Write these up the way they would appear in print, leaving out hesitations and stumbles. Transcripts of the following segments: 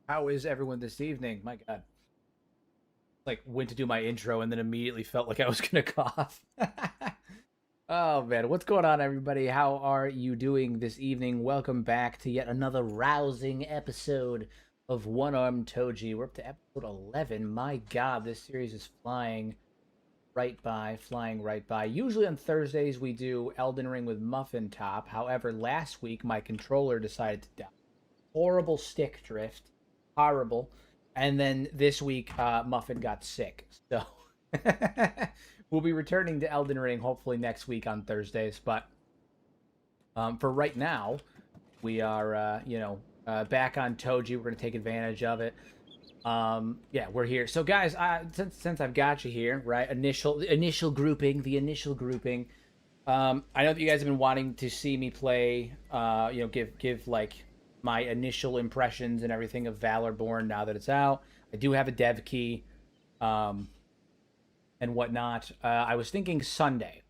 How is everyone this evening? My God. Like, went to do my intro and then immediately felt like I was going to cough. Oh, man. What's going on, everybody? How are you doing this evening? Welcome back to yet another rousing episode of One Armed Toji. We're up to episode 11. My God, this series is flying right by. Usually on Thursdays, we do Elden Ring with Muffin Top. However, last week, my controller decided to die. Horrible stick drift. Horrible. And then this week, Muffin got sick. So we'll be returning to Elden Ring hopefully next week on Thursdays. But for right now, we are, back on Toji. We're going to take advantage of it. Yeah, we're here. So, guys, since I've got you here, right? Initial grouping, the initial grouping. I know that you guys have been wanting to see me play. Give like my initial impressions and everything of Valorborn now that it's out. I do have a dev key, and whatnot. I was thinking Sunday.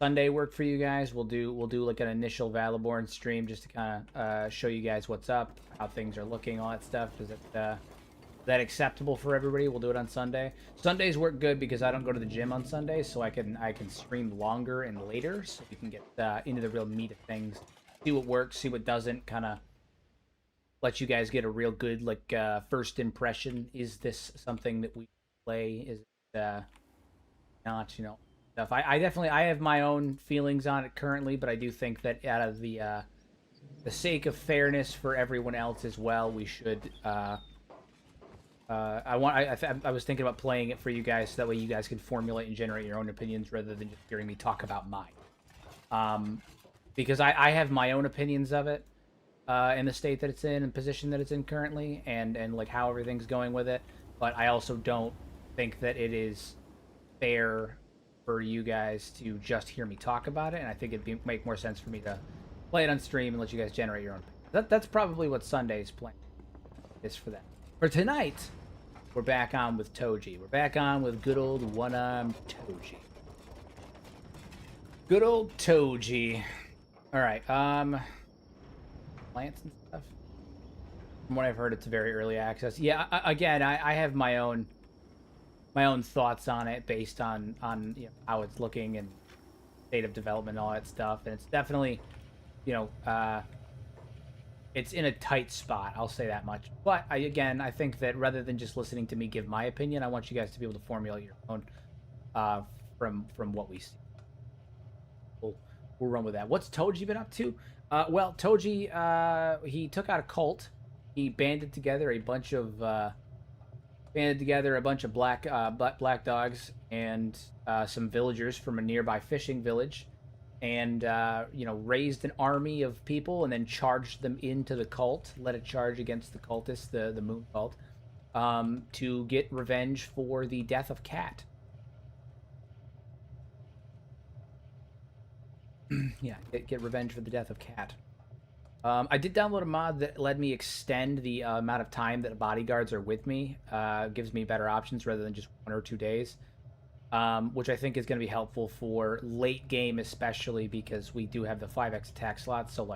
Sunday work for you guys. We'll do like an initial Valorborn stream just to kind of show you guys what's up, how things are looking, all that stuff. Is it that acceptable for everybody? We'll do it on Sunday. Sundays work good because I don't go to the gym on Sundays, so I can stream longer and later, so we can get into the real meat of things, see what works, see what doesn't, kind of let you guys get a real good first impression. Is this something that we play? Is it not? Stuff. I definitely have my own feelings on it currently, but I do think that out of the sake of fairness for everyone else as well, we should. I was thinking about playing it for you guys, so that way you guys can formulate and generate your own opinions rather than just hearing me talk about mine. Because I have my own opinions of it. In the state that it's in and position that it's in currently, and like how everything's going with it. But I also don't think that it is fair for you guys to just hear me talk about it, and I think it'd make more sense for me to play it on stream and let you guys generate your own opinion. That's probably what Sunday's plan is for that. For tonight, we're back on with Toji. We're back on with good old one-armed Toji. Good old Toji. Alright, plants and stuff. From what I've heard, it's very early access. Yeah, again, I have my own thoughts on it based on how it's looking and state of development and all that stuff. And it's definitely, it's in a tight spot. I'll say that much. But I think that rather than just listening to me give my opinion, I want you guys to be able to formulate your own from what we see. We'll run with that. What's Toji been up to? Well, Toji, he took out a cult. He banded together a bunch of black dogs and some villagers from a nearby fishing village, and raised an army of people and then charged them into the cult. Led a charge against the cultists, the Moon Cult, to get revenge for the death of Kat. Yeah, get revenge for the death of Kat. I did download a mod that let me extend the amount of time that bodyguards are with me. Gives me better options rather than just 1 or 2 days, which I think is going to be helpful for late game, especially because we do have the 5x attack slots. So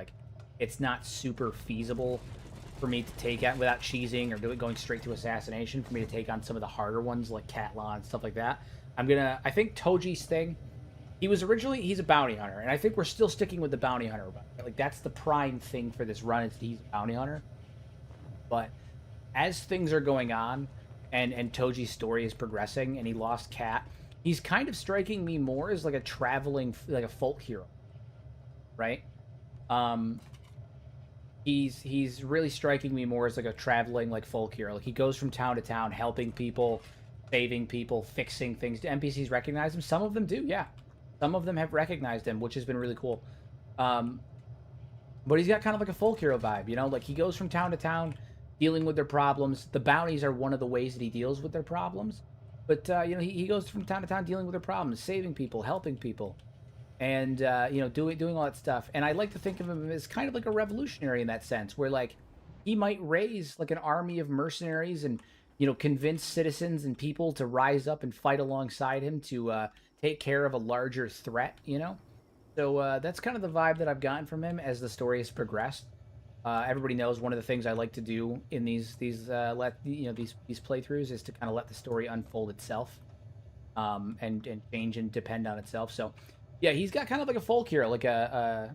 it's not super feasible for me to take out without cheesing or going straight to assassination. For me to take on some of the harder ones like Catlaw and stuff like that. I think Toji's thing. He's a bounty hunter, and I think we're still sticking with the bounty hunter. Like, that's the prime thing for this run, is he's a bounty hunter. But as things are going on, and Toji's story is progressing, and he lost Kat, he's kind of striking me more as like a traveling, like a folk hero, right? He's really striking me more as like a traveling like folk hero. Like, he goes from town to town, helping people, saving people, fixing things. Do NPCs recognize him? Some of them do, yeah. Some of them have recognized him, which has been really cool. But he's got kind of like a folk hero vibe, Like, he goes from town to town, dealing with their problems. The bounties are one of the ways that he deals with their problems. But, he goes from town to town dealing with their problems, saving people, helping people. And, doing all that stuff. And I like to think of him as kind of like a revolutionary in that sense, where, like, he might raise, like, an army of mercenaries and, convince citizens and people to rise up and fight alongside him to, take care of a larger threat, So that's kind of the vibe that I've gotten from him as the story has progressed. Everybody knows one of the things I like to do in these playthroughs is to kind of let the story unfold itself, and change and depend on itself. So, yeah, he's got kind of like a folk hero, like yeah,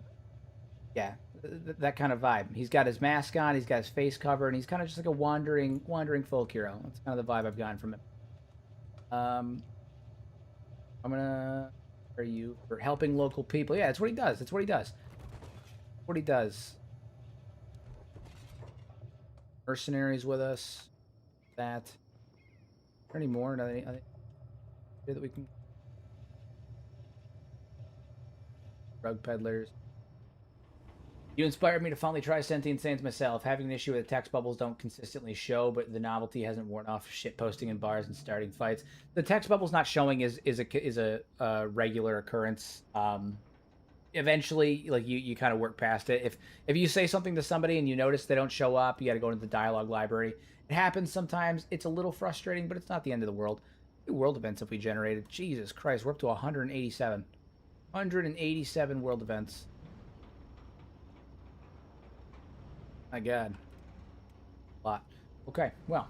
that kind of vibe. He's got his mask on, he's got his face covered, and he's kind of just like a wandering folk hero. That's kind of the vibe I've gotten from him. I'm gonna are you for helping local people. Yeah, that's what he does. That's what he does. What he does. Mercenaries with us. That. Is there any more? Nothing that we can. Drug peddlers. You inspired me to finally try Sentient Sands myself. Having an issue where the text bubbles don't consistently show, but the novelty hasn't worn off. Shit posting in bars and starting fights. The text bubbles not showing is a regular occurrence. Eventually, like you kind of work past it. If you say something to somebody and you notice they don't show up, you got to go into the dialogue library. It happens sometimes. It's a little frustrating, but it's not the end of the world. New world events have we generated? Jesus Christ, we're up to 187. 187 world events. My God. A lot. Okay, well.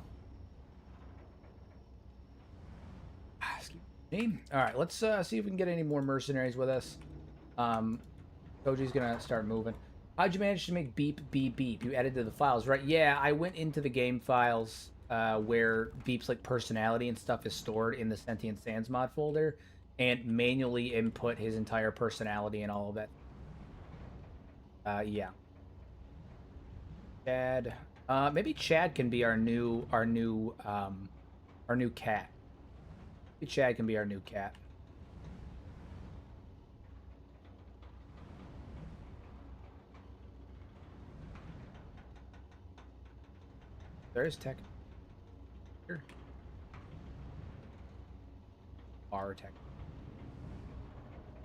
Excuse me. Alright, let's see if we can get any more mercenaries with us. Toji's gonna start moving. How'd you manage to make beep, beep, beep? You edited the files, right? Yeah, I went into the game files where Beep's like personality and stuff is stored in the Sentient Sands mod folder and manually input his entire personality and all of that. Yeah. Chad. Maybe Chad can be our new cat. Maybe Chad can be our new cat. There's tech. Here. Bar tech.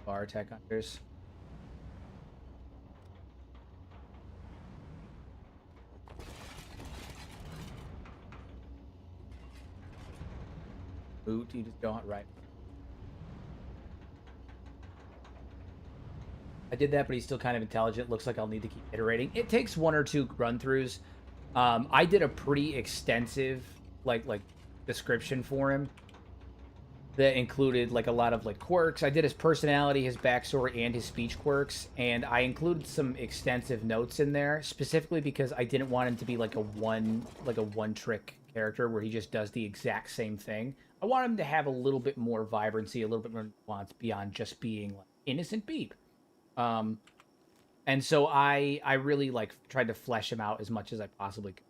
Bar tech hunters. Boot, you just don't right. I did that, but he's still kind of intelligent. Looks like I'll need to keep iterating. It takes 1 or 2 run-throughs. I did a pretty extensive like description for him that included like a lot of like quirks. I did his personality, his backstory, and his speech quirks, and I included some extensive notes in there specifically because I didn't want him to be like a one trick character where he just does the exact same thing. I want him to have a little bit more vibrancy, a little bit more nuance beyond just being like innocent Beep. And so I really like tried to flesh him out as much as I possibly could.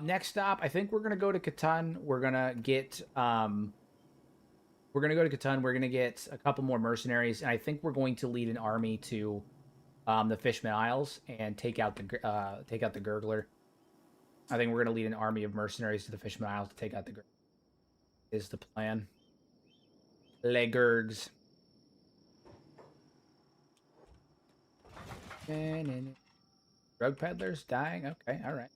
Next stop, I think we're gonna go to Katan. We're gonna get We're gonna get a couple more mercenaries, and I think we're going to lead an army to the Fishman Isles and take out the Gurgler. I think we're gonna lead an army of mercenaries to the Fishman Isles to take out the Gurgler. Is the plan. Le Gurgs. Drug peddlers dying? Okay, alright.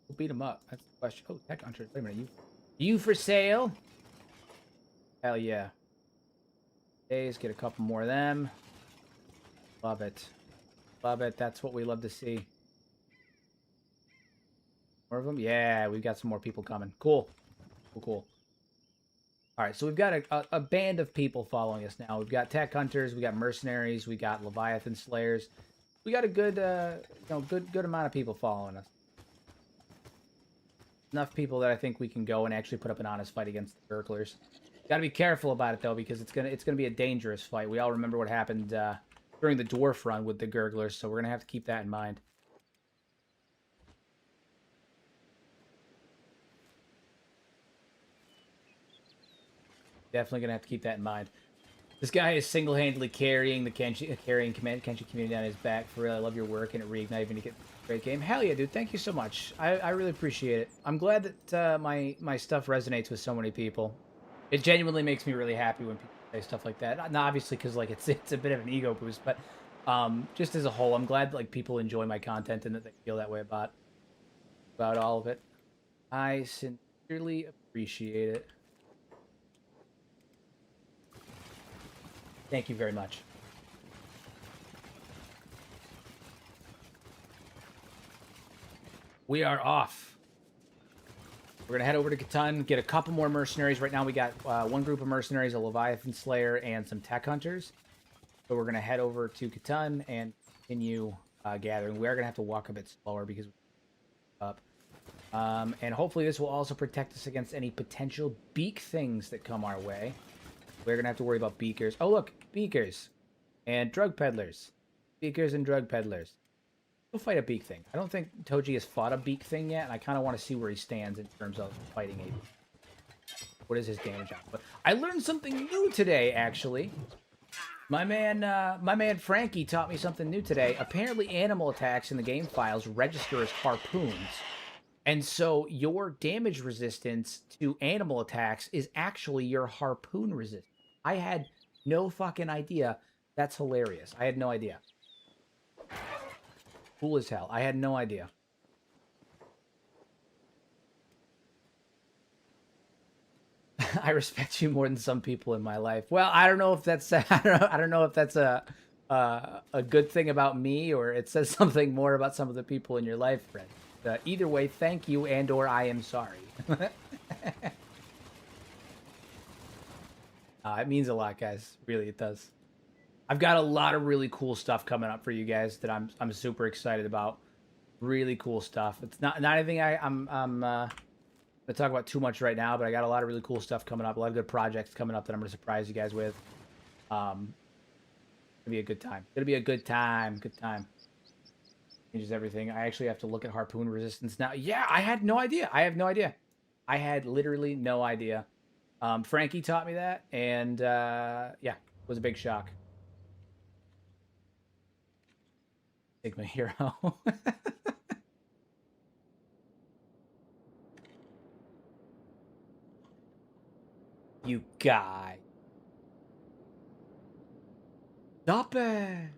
We'll beat them up. That's the question. Oh, tech hunters. Wait a minute. You for sale? Hell yeah. Days, get a couple more of them. Love it. Love it. That's what we love to see. More of them? Yeah, we've got some more people coming. Cool. Cool. Alright, so we've got a band of people following us now. We've got tech hunters, we got mercenaries, we got Leviathan slayers. We got a good, good amount of people following us. Enough people that I think we can go and actually put up an honest fight against the Gurglers. Got to be careful about it though, because it's gonna be a dangerous fight. We all remember what happened during the Dwarf run with the Gurglers, so we're gonna have to keep that in mind. Definitely gonna have to keep that in mind. This guy is single-handedly carrying the Kenshi community on his back. For real, I love your work, and it reignited to get a great game. Hell yeah, dude! Thank you so much. I really appreciate it. I'm glad that my stuff resonates with so many people. It genuinely makes me really happy when people say stuff like that. Not obviously because like it's a bit of an ego boost, but just as a whole, I'm glad like people enjoy my content and that they feel that way about all of it. I sincerely appreciate it. Thank you very much. We are off. We're gonna head over to Katan, get a couple more mercenaries. Right now we got one group of mercenaries, a Leviathan Slayer, and some tech hunters. So we're gonna head over to Katan and continue gathering. We are gonna have to walk a bit slower because we're up. And hopefully this will also protect us against any potential beak things that come our way. We're gonna have to worry about beakers. Oh look, beakers and drug peddlers. Beakers and drug peddlers. We'll fight a beak thing. I don't think Toji has fought a beak thing yet, and I kind of want to see where he stands in terms of fighting a beak. What is his damage output? I learned something new today, actually. My man Frankie taught me something new today. Apparently, animal attacks in the game files register as harpoons. And so your damage resistance to animal attacks is actually your harpoon resistance. I had no fucking idea. That's hilarious. I had no idea. Cool as hell. I had no idea. I respect you more than some people in my life. Well, I don't know if that's I don't know if that's a good thing about me, or it says something more about some of the people in your life, friend. Either way, thank you and/or I am sorry. It means a lot, guys. Really, it does. I've got a lot of really cool stuff coming up for you guys that I'm super excited about. Really cool stuff. It's not anything I'm gonna talk about too much right now, but I got a lot of really cool stuff coming up. A lot of good projects coming up that I'm gonna surprise you guys with. Gonna be a good time. Gonna be a good time. Good time. Changes everything. I actually have to look at harpoon resistance now. Yeah, I had no idea. I have no idea. I had literally no idea. Frankie taught me that, and yeah, it was a big shock. Sigma hero. You guy. Stop it.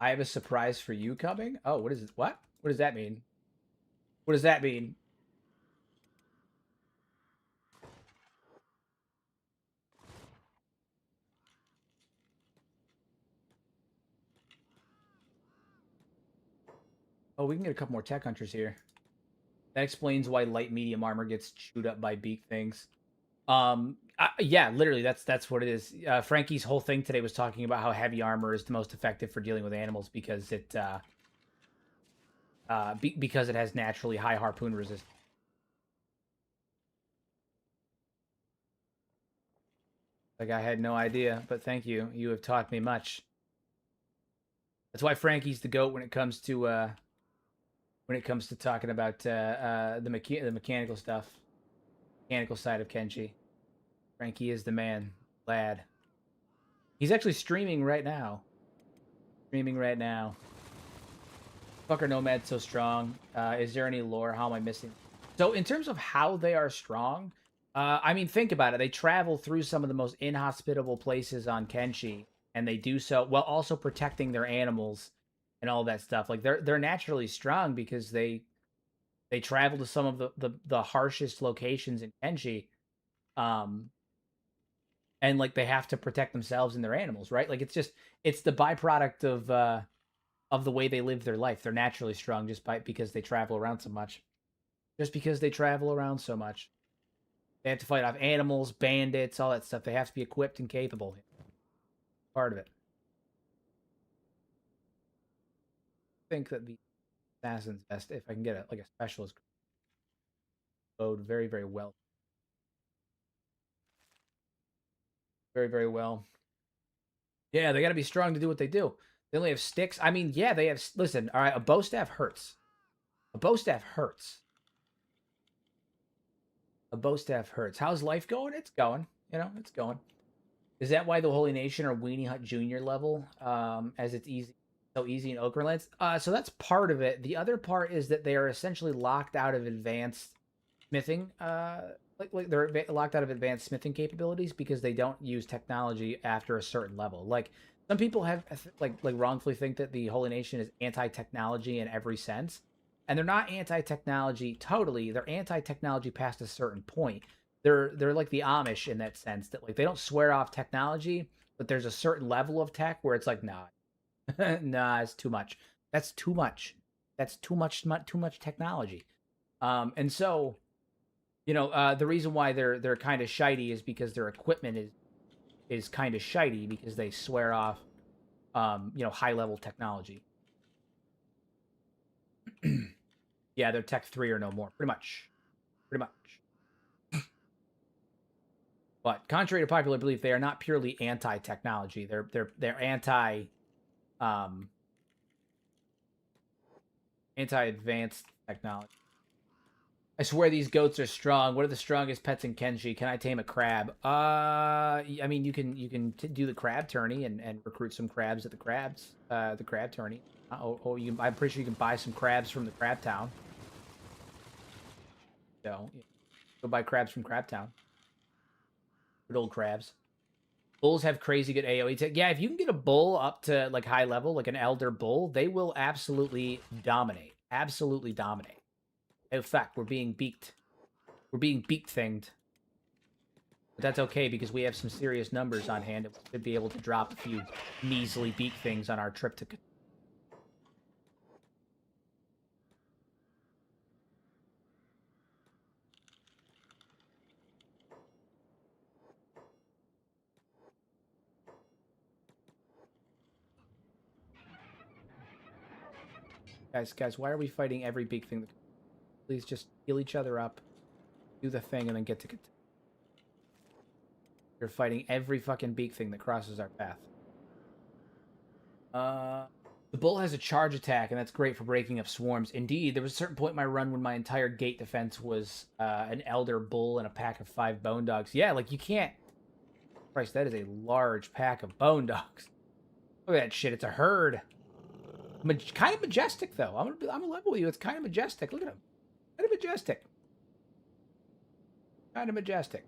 I have a surprise for you coming. Oh, what is it? What? What does that mean? What does that mean? Oh, we can get a couple more tech hunters here. That explains why light medium armor gets chewed up by beak things. Yeah, literally, that's what it is. Frankie's whole thing today was talking about how heavy armor is the most effective for dealing with animals because it because it has naturally high harpoon resistance. Like, I had no idea, but thank you. You have taught me much. That's why Frankie's the goat when it comes to talking about the mechanical stuff, mechanical side of Kenshi. Frankie is the man, lad. He's actually streaming right now. Streaming right now. Fucker Nomad's so strong. Is there any lore? How am I missing? So in terms of how they are strong, I mean, think about it. They travel through some of the most inhospitable places on Kenshi, and they do so while also protecting their animals and all that stuff. Like they're naturally strong because they travel to some of the harshest locations in Kenshi, um, and like they have to protect themselves and their animals, right? Like it's the byproduct of the way they live their life. They're naturally strong because they travel around so much. Just because they travel around so much. They have to fight off animals, bandits, all that stuff. They have to be equipped and capable. Part of it. I think that the assassin's best if I can get a specialist load very, very well. Very, very well. Yeah, they got to be strong to do what they do. They only have sticks. I mean, yeah, they have. Listen, all right, a bow staff hurts. A bow staff hurts. A bow staff hurts. How's life going? It's going. You know, it's going. Is that why the Holy Nation are Weenie Hut Junior level? As it's so easy in Okralands. So that's part of it. The other part is that they are essentially locked out of advanced smithing. Like they're locked out of advanced smithing capabilities because they don't use technology after a certain level. Like some people have like wrongfully think that the Holy Nation is anti-technology in every sense, and they're not anti-technology totally. They're anti-technology past a certain point. They're like the Amish in that sense that like they don't swear off technology, but there's a certain level of tech where it's like nah, nah, it's too much. That's too much. that's too much technology. And so, the reason why they're kind of shitey is because their equipment is kind of shitey because they swear off, high level technology. Yeah, they're Tech 3 or no more, pretty much. But contrary to popular belief, they are not purely anti-technology. They're anti-advanced technology. I swear these goats are strong. What are the strongest pets in Kenshi? Can I tame a crab? I mean, you can do the crab tourney and recruit some crabs at the crab tourney. I'm pretty sure you can buy some crabs from the crab town. So, go buy crabs from Crab Town. Good old crabs. Bulls have crazy good AoE tech. Yeah, if you can get a bull up to like high level, like an elder bull, they will absolutely dominate. Absolutely dominate. In fact, we're being beaked. We're being beak-thinged. But that's okay because we have some serious numbers on hand and we should be able to drop a few measly beak things on our trip to... Guys, why are we fighting every beak thing? Please just heal each other up, do the thing, and then get to... You're fighting every fucking beak thing that crosses our path. The bull has a charge attack, and that's great for breaking up swarms. Indeed, there was a certain point in my run when my entire gate defense was an elder bull and a pack of 5 bone dogs. Yeah, like you can't... Christ, that is a large pack of bone dogs. Look at that shit, it's a herd. Kind of majestic, though. I'm gonna level with you. It's kind of majestic. Look at him. Kind of majestic. Kind of majestic.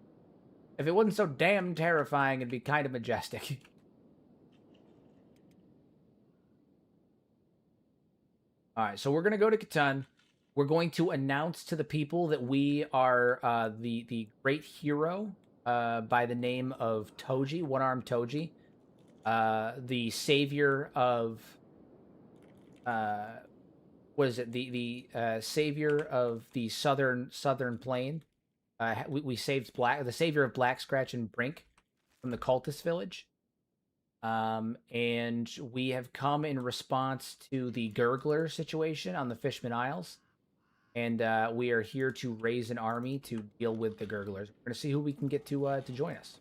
If it wasn't so damn terrifying, it'd be kind of majestic. All right, so we're going to go to Katan. We're going to announce to the people that we are the great hero by the name of Toji, One-Armed Toji. The savior of... what is it? The savior of the southern plain. We saved the savior of Black Scratch and Brink from the cultist village. And we have come in response to the gurgler situation on the Fishman Isles. And we are here to raise an army to deal with the gurglers. We're going to see who we can get to join us.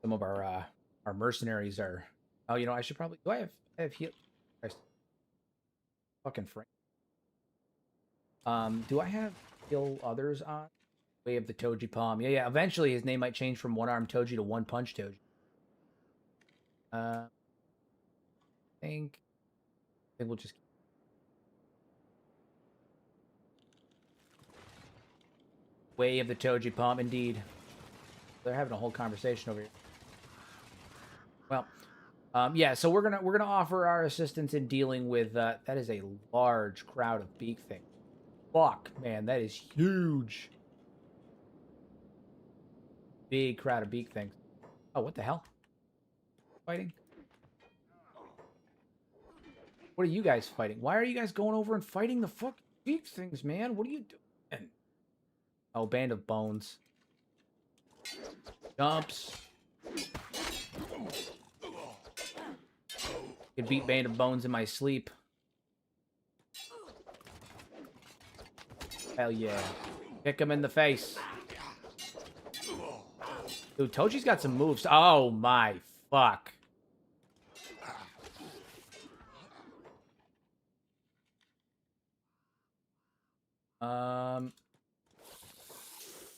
Some of our mercenaries are... Oh, I should probably... Do I have heal... Christ. Fucking Frank. Do I have heal others on? Way of the Toji Palm. Yeah. Eventually, his name might change from One-Armed Toji to One-Punch Toji. I think we'll just... Way of the Toji Palm, indeed. They're having a whole conversation over here. Well, yeah. So we're gonna offer our assistance in dealing with that is a large crowd of beak things. Fuck, man, that is huge. Big crowd of beak things. Oh, what the hell? Fighting? What are you guys fighting? Why are you guys going over and fighting the fuck beak things, man? What are you doing? Oh, Band of Bones. Jumps. Could beat Band of Bones in my sleep. Hell yeah. Kick him in the face. Dude, Toji's got some moves. Oh my fuck.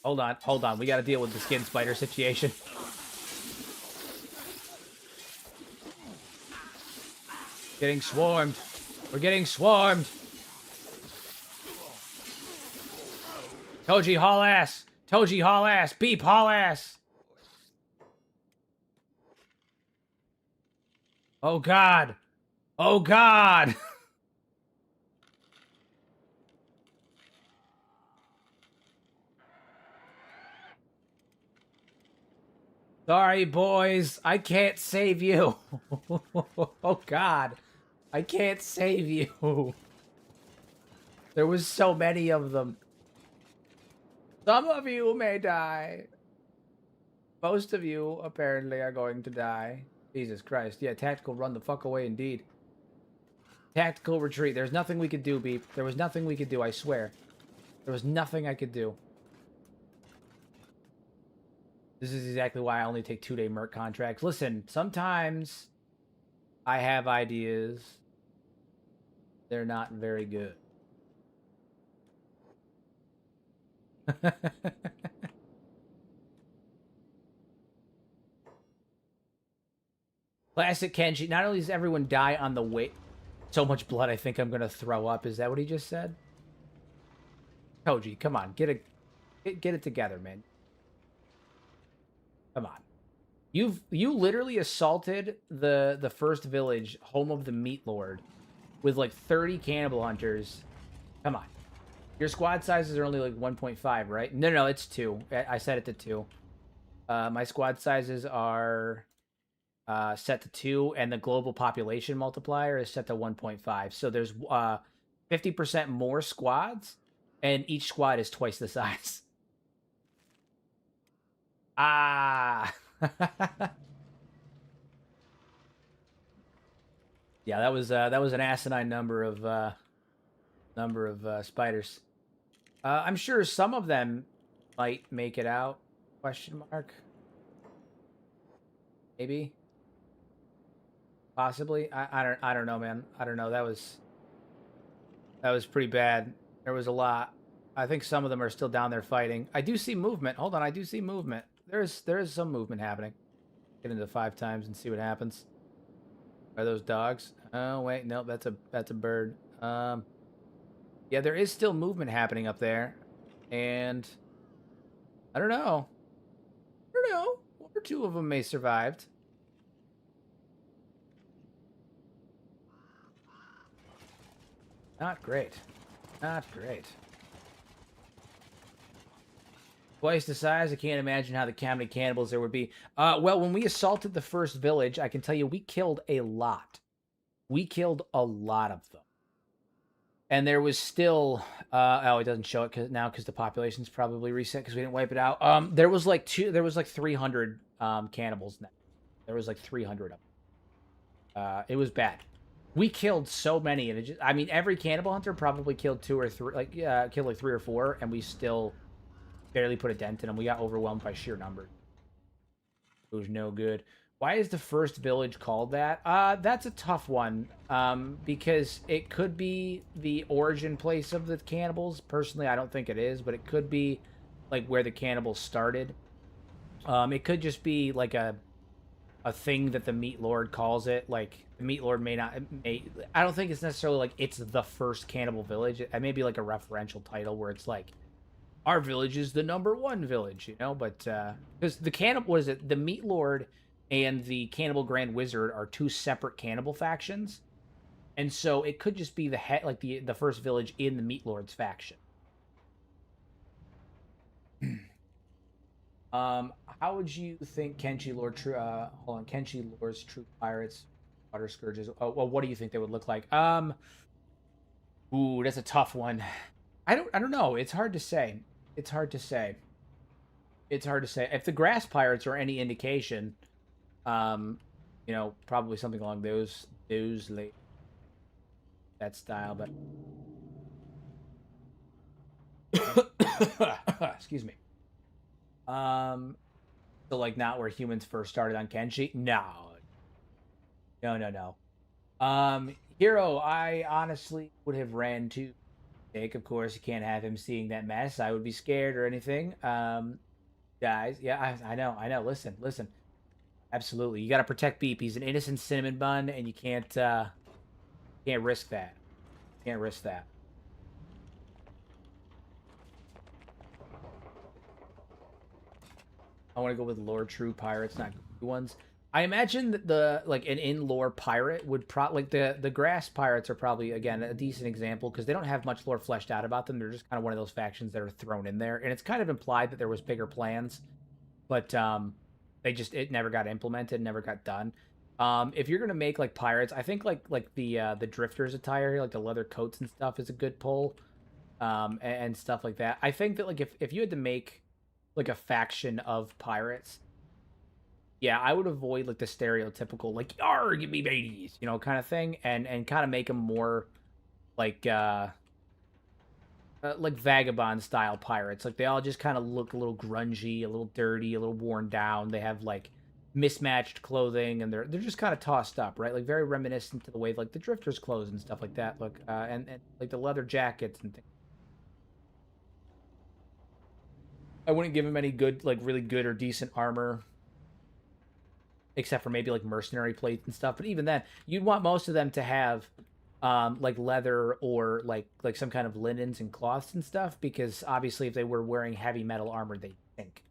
Hold on. We gotta deal with the skin spider situation. Getting swarmed. We're getting swarmed. Toji, haul ass. Toji, haul ass. Beep, haul ass. Oh, God. Oh, God. Sorry, boys. I can't save you. Oh, God. I can't save you. There was so many of them. Some of you may die. Most of you, apparently, are going to die. Jesus Christ. Yeah, tactical run the fuck away, indeed. Tactical retreat. There's nothing we could do, Beep. There was nothing we could do, I swear. There was nothing I could do. This is exactly why I only take 2-day merc contracts. Listen, sometimes I have ideas. They're not very good. Classic Kenshi. Not only does everyone die on the way... So much blood, I think I'm going to throw up. Is that what he just said? Toji, come on. Get it together, man. Come on. You literally assaulted the first village, home of the Meat Lord, with like 30 cannibal hunters. Come on. Your squad sizes are only like 1.5, right? No, it's 2. I set it to 2. My squad sizes are set to 2, and the global population multiplier is set to 1.5. So there's 50% more squads, and each squad is twice the size. Ah. Yeah, that was an asinine number of spiders. I'm sure some of them might make it out. Question mark. Maybe. Possibly. I don't know, man. I don't know. That was pretty bad. There was a lot. I think some of them are still down there fighting. I do see movement. Hold on, I do see movement. There is some movement happening. Get into 5 times and see what happens. Are those dogs? Oh wait, no, that's a bird. Yeah, there is still movement happening up there, and I don't know. I don't know. 1 or 2 of them may survived. Not great. Not great. Twice the size. I can't imagine how many cannibals there would be. Well, when we assaulted the first village, I can tell you we killed a lot. We killed a lot of them. And there was still... oh, it doesn't show it because the population's probably reset because we didn't wipe it out. There was like 300 cannibals now. There was like 300 of them. It was bad. We killed so many, and I mean, every cannibal hunter probably killed 2 or 3, killed like 3 or 4, and we still barely put a dent in them. We got overwhelmed by sheer numbers. It was no good. Why is the first village called that? That's a tough one, because it could be the origin place of the cannibals. Personally, I don't think it is, but it could be like where the cannibals started. It could just be like a thing that the Meat Lord calls it. Like, the Meat Lord may not... I don't think it's necessarily like it's the first cannibal village. It may be like a referential title where it's like, our village is the #1 village, you know? But, because the cannibal... What is it? The Meat Lord and the Cannibal Grand Wizard are 2 separate cannibal factions. And so it could just be the head, like the first village in the Meat Lord's faction. How would you think Kenshi Lord's true pirates, water scourges? Oh, well, what do you think they would look like? Ooh, that's a tough one. I don't know. It's hard to say. It's hard to say. If the grass pirates are any indication, you know, probably something along that style, but excuse me. So like not where humans first started on Kenshi? No. Hero, I honestly would have ran to Jake. Of course, you can't have him seeing that mess. I would be scared or anything. Guys, yeah, I know. Listen. Absolutely. You got to protect Beep. He's an innocent cinnamon bun, and you can't risk that. Can't risk that. I want to go with lore true pirates, not good ones. I imagine that an in-lore pirate would the grass pirates are probably, again, a decent example because they don't have much lore fleshed out about them. They're just kind of one of those factions that are thrown in there, and it's kind of implied that there was bigger plans, but it never got implemented, never got done. If you're gonna make like pirates, I think like the drifters attire, like the leather coats and stuff, is a good pull. And stuff like that. I think that like if you had to make like a faction of pirates, yeah, I would avoid like the stereotypical like "Yar, give me babies," kind of thing, and kind of make them more like like vagabond style pirates. Like they all just kind of look a little grungy, a little dirty, a little worn down. They have like mismatched clothing, and they're just kind of tossed up, right? Like very reminiscent to the way like the drifters' clothes and stuff like that look, and like the leather jackets and things. I wouldn't give him any good, like really good or decent armor, except for maybe like mercenary plates and stuff. But even then, you'd want most of them to have like leather or like some kind of linens and cloths and stuff, because obviously if they were wearing heavy metal armor, they sink.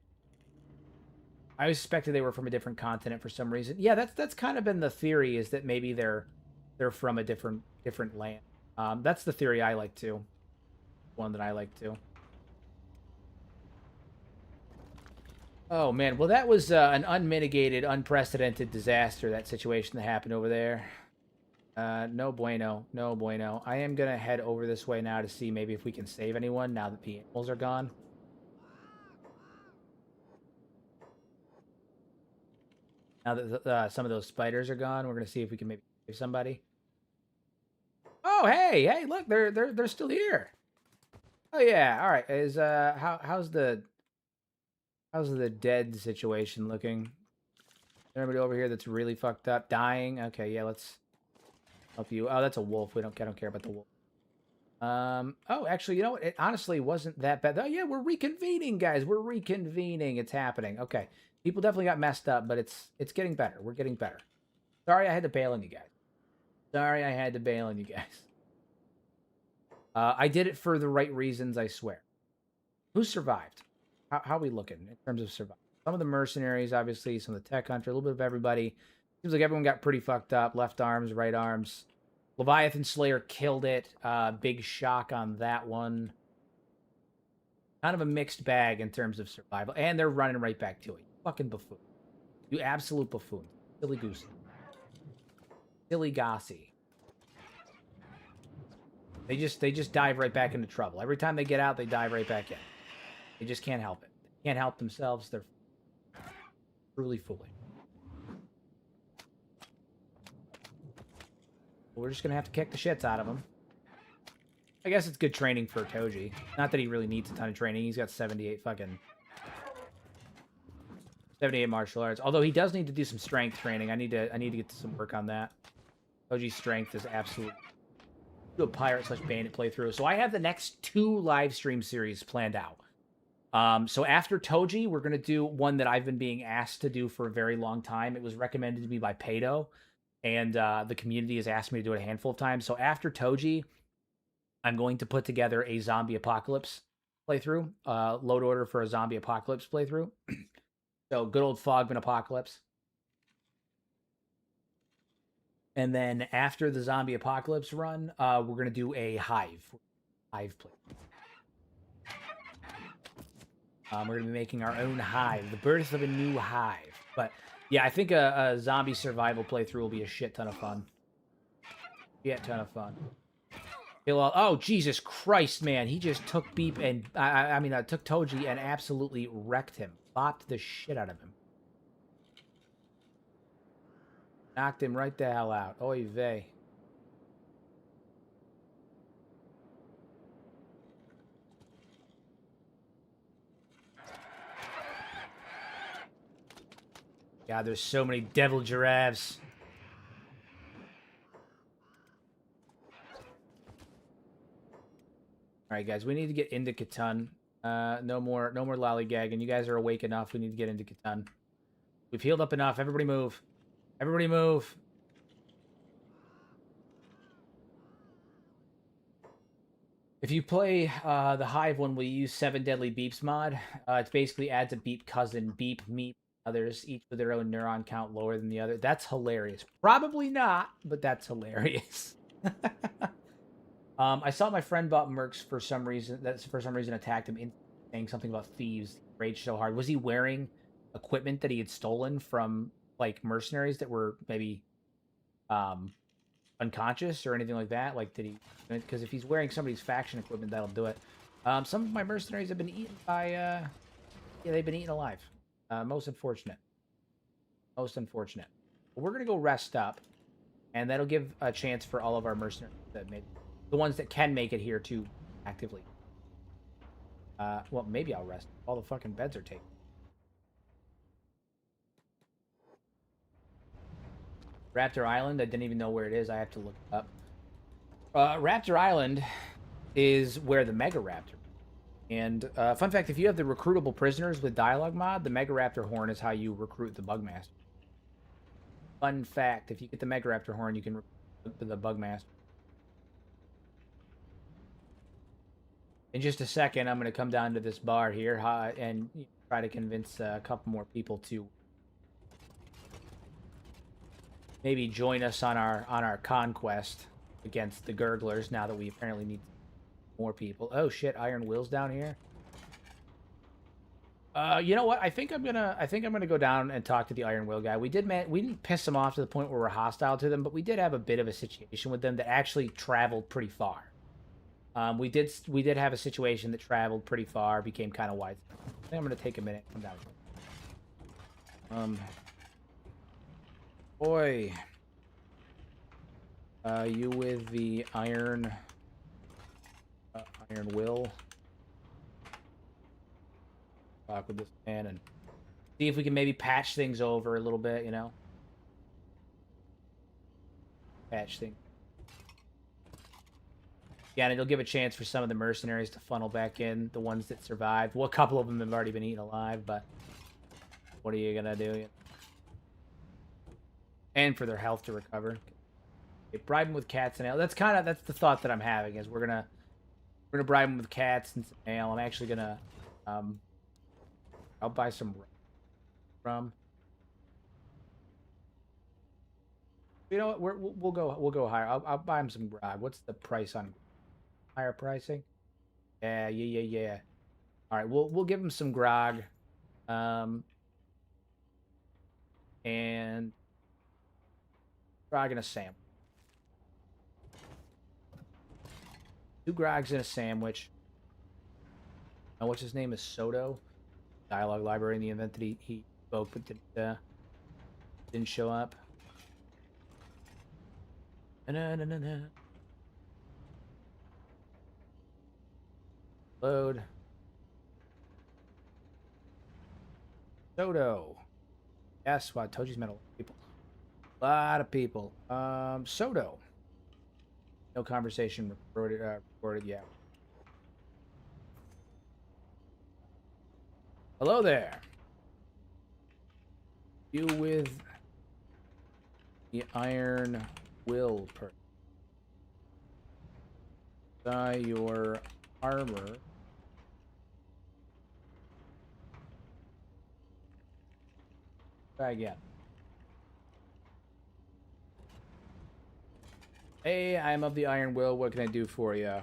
I always suspected they were from a different continent for some reason. Yeah, that's kind of been the theory, is that maybe they're from a different land. That's the theory I like too. One that I like too. Oh man, well that was an unmitigated, unprecedented disaster. That situation that happened over there. No bueno, no bueno. I am gonna head over this way now to see maybe if we can save anyone now that the animals are gone. Now that some of those spiders are gone, we're gonna see if we can maybe save somebody. Oh hey, look, they're still here. Oh yeah, all right. Is how's the dead situation looking? Everybody over here that's really fucked up, dying. Okay, yeah, let's help you. Oh, that's a wolf. I don't care about the wolf. Oh, actually, you know what? It honestly wasn't that bad. Oh, yeah, we're reconvening, guys. We're reconvening. It's happening. Okay. People definitely got messed up, but it's getting better. We're getting better. Sorry I had to bail on you guys. Sorry I had to bail on you guys. I did it for the right reasons, I swear. Who survived? How are we looking in terms of survival? Some of the mercenaries, obviously, some of the tech hunter, a little bit of everybody. Seems like everyone got pretty fucked up. Left arms, right arms. Leviathan Slayer killed it. Big shock on that one. Kind of a mixed bag in terms of survival. And they're running right back to it. Fucking buffoon. You absolute buffoon. Silly goosey. Silly gossy. They just dive right back into trouble. Every time they get out, they dive right back in. They just can't help it. They can't help themselves. They're truly fooling. We're just gonna have to kick the shits out of him. I guess it's good training for Toji. Not that he really needs a ton of training. He's got 78 martial arts. Although he does need to do some strength training. I need to get to some work on that. Toji's strength is absolute. Do a pirate / bandit playthrough. So I have the next 2 live stream series planned out. So after Toji, we're gonna do one that I've been being asked to do for a very long time. It was recommended to me by Pado, and the community has asked me to do it a handful of times. So after Toji, I'm going to put together a zombie apocalypse playthrough, load order for a zombie apocalypse playthrough. So good old Fogman apocalypse. And then after the zombie apocalypse run, we're gonna do a hive play. We're gonna be making our own hive, the birth of a new hive. But yeah, I think a zombie survival playthrough will be a shit ton of fun. Yeah, ton of fun. Oh, Jesus Christ, man. He just took Beep and... I mean, took Toji and absolutely wrecked him. Bopped the shit out of him. Knocked him right the hell out. Oy vey. God, there's so many devil giraffes. All right, guys, we need to get into Katan. No more lollygagging. You guys are awake enough. We need to get into Katan. We've healed up enough. Everybody move. Everybody move. If you play the Hive one, we use 7 Deadly Beeps mod. It basically adds a beep cousin, beep, meep, others, each with their own neuron count lower than the other. That's hilarious. Probably not, but that's hilarious. I saw my friend bought Mercs for some reason. That's for some reason attacked him, saying something about thieves. Raged so hard. Was he wearing equipment that he had stolen from like mercenaries that were maybe unconscious or anything like that. Like, did he? Because if he's wearing somebody's faction equipment, that'll do it. Some of my mercenaries have been eaten by. Yeah, they've been eaten alive. Most unfortunate. Most unfortunate. But we're gonna go rest up, and that'll give a chance for all of our mercenaries that maybe the ones that can make it here to actively. Well, maybe I'll rest. All the fucking beds are taken. Raptor Island. I didn't even know where it is. I have to look it up. Raptor Island is where the Mega Raptor. And fun fact: if you have the recruitable prisoners with dialogue mod, the Mega Raptor horn is how you recruit the Bugmaster. Fun fact: if you get the Mega Raptor horn, you can recruit the Bugmaster. In just a second, I'm going to come down to this bar here and try to convince a couple more people to maybe join us on our conquest against the Gurglers. Now that we apparently need more people. Oh shit! Iron Will's down here. You know what? I think I'm gonna go down and talk to the Iron Will guy. We didn't piss them off to the point where we're hostile to them, but we did have a bit of a situation with them that actually traveled pretty far. We did have a situation that traveled pretty far, became kind of wide. I think I'm gonna take a minute. Come down. Boy, you with the Iron Will? Talk with this man and see if we can maybe patch things over a little bit. You know, patch things. Yeah, and it'll give a chance for some of the mercenaries to funnel back in, the ones that survived. Well, a couple of them have already been eaten alive, but what are you gonna do? And for their health to recover. Okay, bribe them with cats and ale. That's the thought that I'm having is we're gonna bribe them with cats and some ale. I'm actually gonna I'll buy some rum. You know what? We'll go higher. I'll buy him some grog. What's the price on higher pricing? Yeah. All right, we'll give him some grog, and grog and a sandwich. 2 grogs and a sandwich. And what's his name is Soto. Dialogue library in the event that he spoke but didn't show up. Load. Soto. Yes, wow, Toji's met a lot of people. A lot of people. Soto. No conversation recorded yet. Hello there. You with the Iron Will person. Buy your armor. Try again. Hey, I'm of the Iron Will. What can I do for you?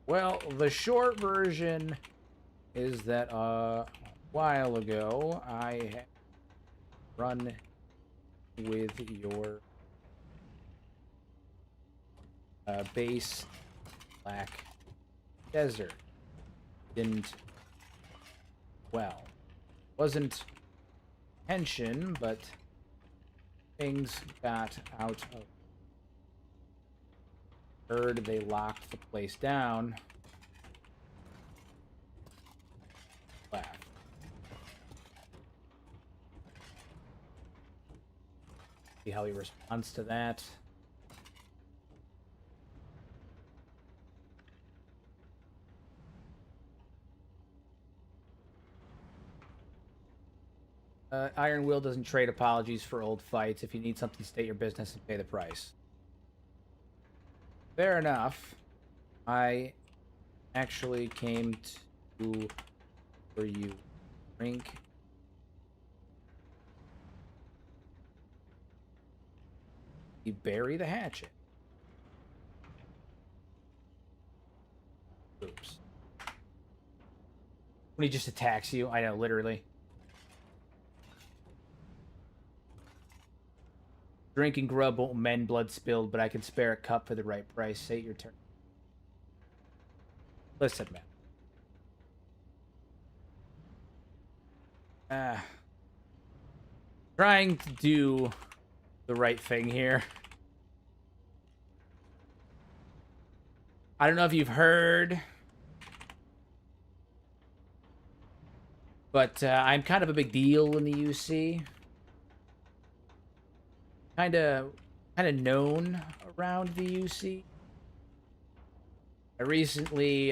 Well, the short version is that a while ago I had run with your base Black Desert. Didn't, well, wasn't tension, but things got out of. Heard they locked the place down. Left. See how he responds to that. Iron Will doesn't trade apologies for old fights. If you need something, state your business and pay the price. Fair enough. I actually came to for you drink. You bury the hatchet. Oops. When he just attacks you, I know, literally. Drinking grub won't mend blood spilled, but I can spare a cup for the right price. Say your turn. Listen, man. Trying to do the right thing here. I don't know if you've heard, but I'm kind of a big deal in the UC. Kind of known around the UC. I recently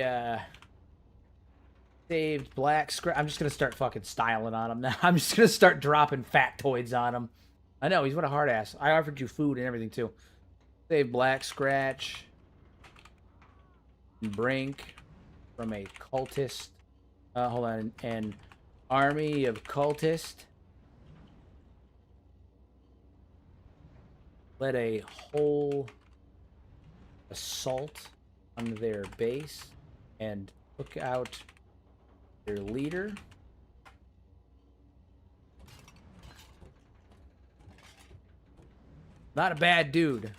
saved Black Scrap. I'm just gonna start fucking styling on him now. I'm just gonna start dropping factoids on him. I know, he's what a hard ass. I offered you food and everything too. Save Black Scratch. Brink from a cultist. Hold on. An army of cultists. Led a whole assault on their base and took out their leader. Not a bad dude.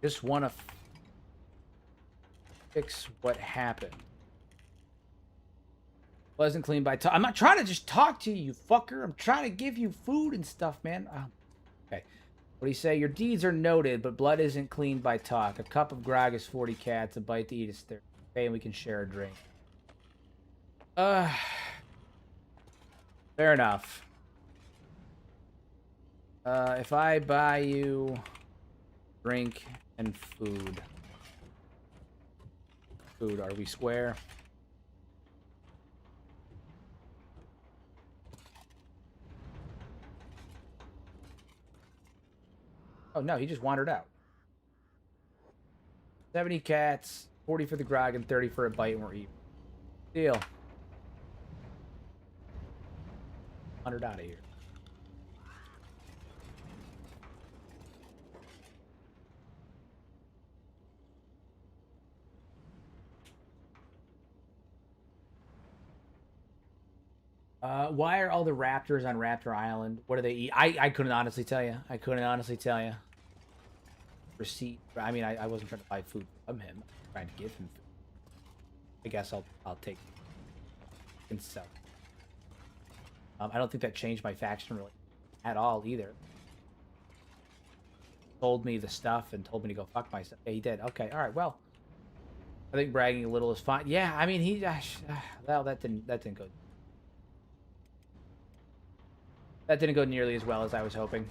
Just want to fix what happened. Wasn't clean by talk. I'm not trying to just talk to you, you fucker. I'm trying to give you food and stuff, man. Okay. What do you say? Your deeds are noted, but blood isn't cleaned by talk. A cup of grog is 40 cats. A bite to eat is 30. Okay, and we can share a drink. Fair enough. If I buy you drink and food. Food, are we square? Oh no, he just wandered out. 70 cats, 40 for the grog, and 30 for a bite, and we're even. Deal. 100 out of here. Why are all the raptors on Raptor Island? What do they eat? I couldn't honestly tell you. I couldn't honestly tell you. Receipt. I mean, I wasn't trying to buy food from him. I'm trying to give him food. I guess I'll take it and sell. I don't think that changed my faction really at all either. Told me the stuff and told me to go fuck myself. Yeah, he did. Okay, all right. Well, I think bragging a little is fine. Yeah, I mean he. Well, that didn't go. That didn't go nearly as well as I was hoping.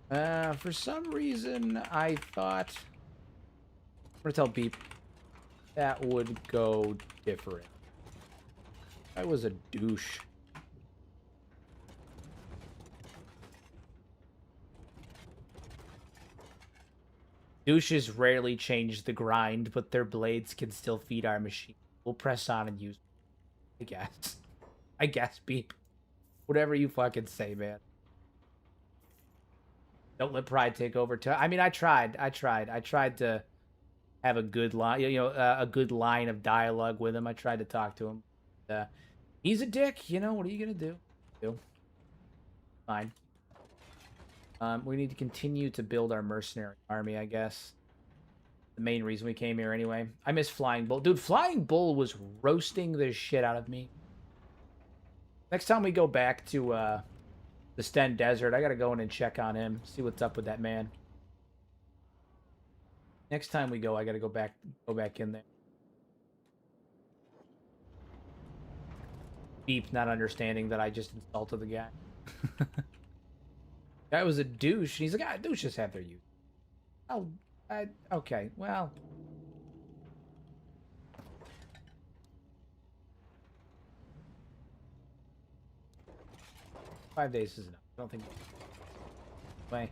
For some reason, I thought... I'm gonna tell Beep that would go different. I was a douche. Douches rarely change the grind, but their blades can still feed our machine. We'll press on and use it, I guess. I guess, Beep. Whatever you fucking say, man. Don't let pride take over. I mean, I tried to have a good line, a good line of dialogue with him. I tried to talk to him. He's a dick, you know. What are you gonna do? Fine. We need to continue to build our mercenary army, I guess. The main reason we came here anyway. I miss Flying Bull. Dude, Flying Bull was roasting the shit out of me. Next time we go back to the Sten Desert, I gotta go in and check on him, see what's up with that man. Next time we go, I gotta go back in there. Beep not understanding that I just insulted the guy. Guy was a douche. He's like, ah, douches have their use. Oh, okay, well. $5 is enough. I don't think. Way.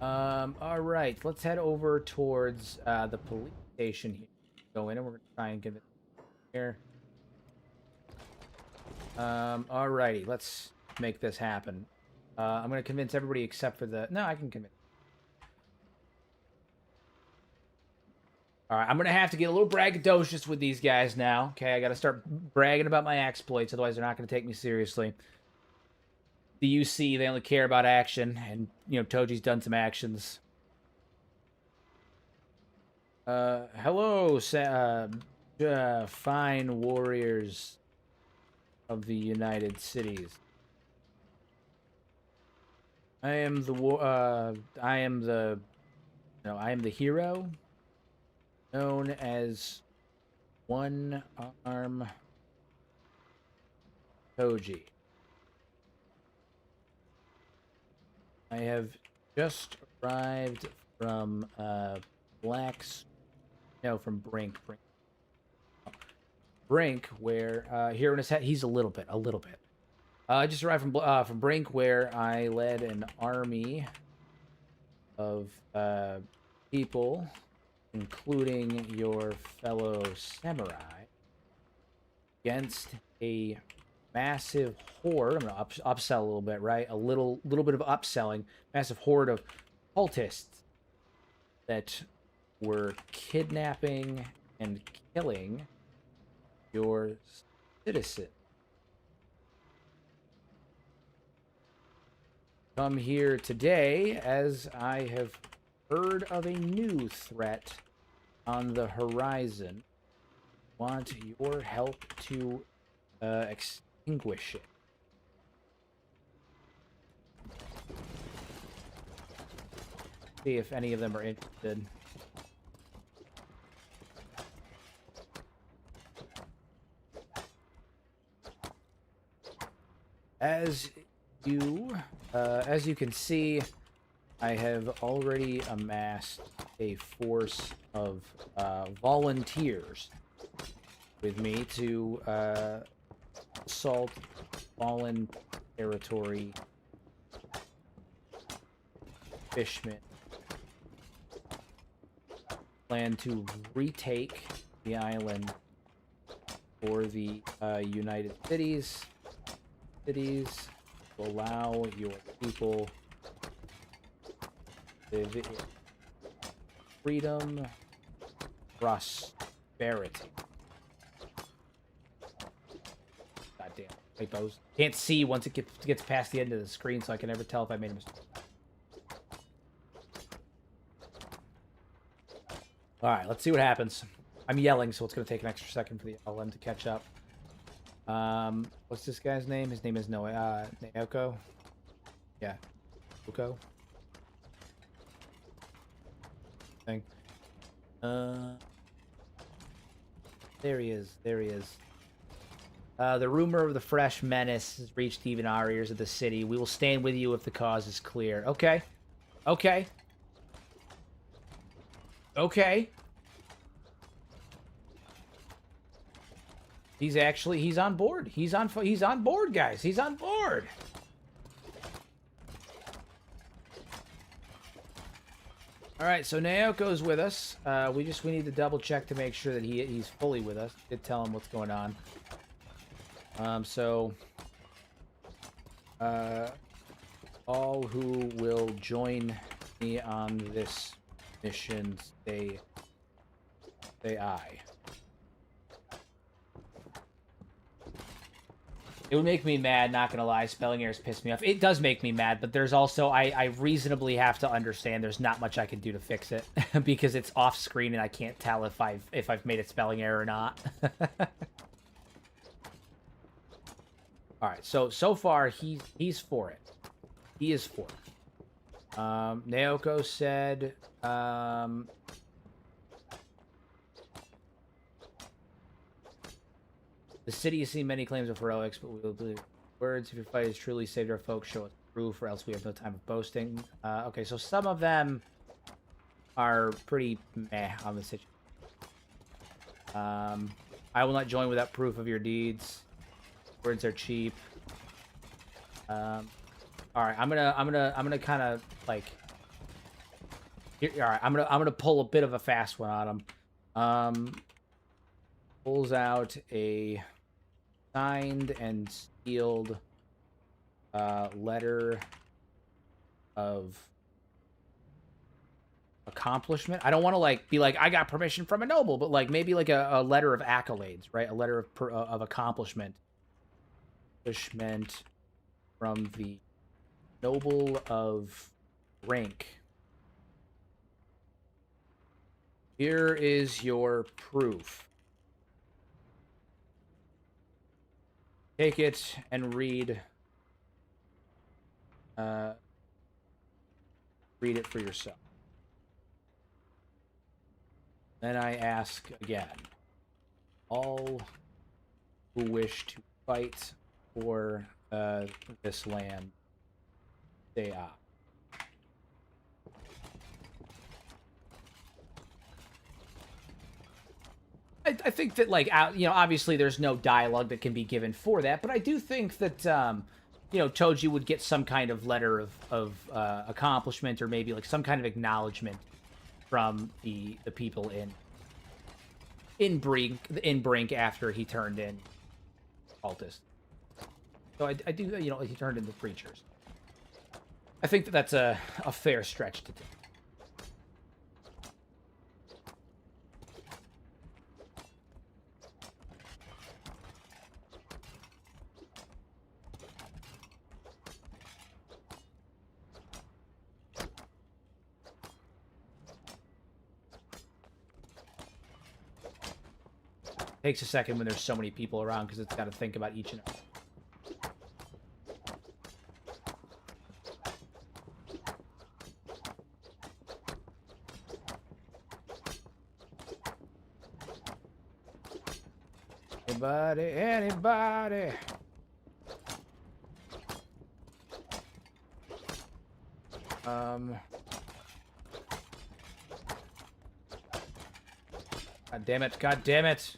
All right. Let's head over towards the police station here. Go in and we're gonna try and give it here. All righty. Let's make this happen. I'm gonna convince everybody except for the. No, I can convince. All right, I'm gonna have to get a little braggadocious with these guys now. Okay, I gotta start bragging about my exploits, otherwise they're not gonna take me seriously. The UC, they only care about action, and Toji's done some actions. Hello, fine warriors of the United Cities. I am the hero known as One Arm Toji. I have just arrived from from Brink, where here in his head he's a little bit. I just arrived from Brink, where I led an army of people, including your fellow samurai, against a massive horde. I'm gonna upsell a little bit, right? A little bit of upselling. Massive horde of cultists that were kidnapping and killing your citizen. Come here today as I have heard of a new threat on the horizon. Want your help to extinguish it. See if any of them are interested. As you can see, I have already amassed a force of volunteers with me to assault fallen territory fishmen. Plan to retake the island for the United Cities to allow your people to live in freedom, prosperity. Goddamn typos. Can't see once it gets past the end of the screen, so I can never tell if I made a mistake. All right, let's see what happens. I'm yelling, so it's going to take an extra second for the LM to catch up. What's this guy's name? His name is Naoko. Yeah, Naoko. Thing. There he is. The rumor of the fresh menace has reached even our ears of the city. We will stand with you if the cause is clear. Okay. He's on board. He's on board, guys. He's on board. All right, so Naoko's with us. We need to double check to make sure that he's fully with us. Did tell him what's going on. All who will join me on this mission, say aye. It would make me mad, not gonna lie. Spelling errors piss me off. It does make me mad, but there's also I reasonably have to understand there's not much I can do to fix it because it's off screen and I can't tell if I've made a spelling error or not. All right, so far he's for it. He is for it. Naoko said the city has seen many claims of heroics, but we will believe words. If your fight has truly saved our folks, show us proof, or else we have no time of boasting. Okay, so some of them are pretty meh on the situation. I will not join without proof of your deeds. Words are cheap. All right, I'm gonna kind of like. Here, all right, I'm gonna pull a bit of a fast one on him. Pulls out a signed and sealed letter of accomplishment. I don't want to like be like I got permission from a noble, but like maybe like a letter of accolades, right? A letter of accomplishment. Accomplishment from the noble of rank. Here is your proof. Take it and read. Read it for yourself. Then I ask again. All who wish to fight for this land, say aye. I think that, like, you know, obviously there's no dialogue that can be given for that, but I do think that, you know, Toji would get some kind of letter of accomplishment, or maybe like some kind of acknowledgement from the people in Brink after he turned in cultists. So I do, you know, he turned into preachers. I think that that's a fair stretch to take. Takes a second when there's so many people around because it's got to think about each and every. Anybody. God damn it.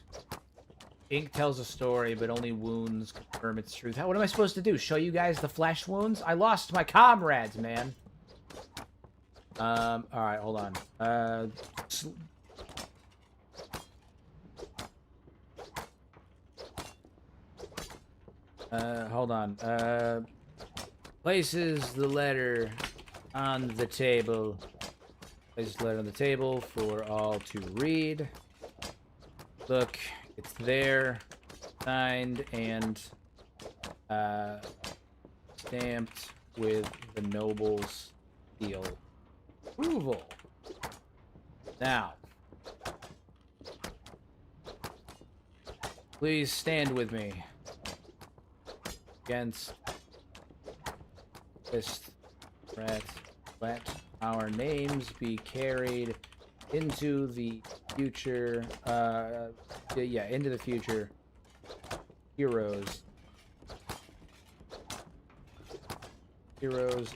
Ink tells a story, but only wounds confirm its truth. What am I supposed to do? Show you guys the flesh wounds? I lost my comrades, man. Alright, hold on. Hold on. Places the letter on the table. Places the letter on the table for all to read. Look, it's there, signed and stamped with the noble's seal. Approval. Now, please stand with me against this threat. Let our names be carried into the future. Yeah, into the future. Heroes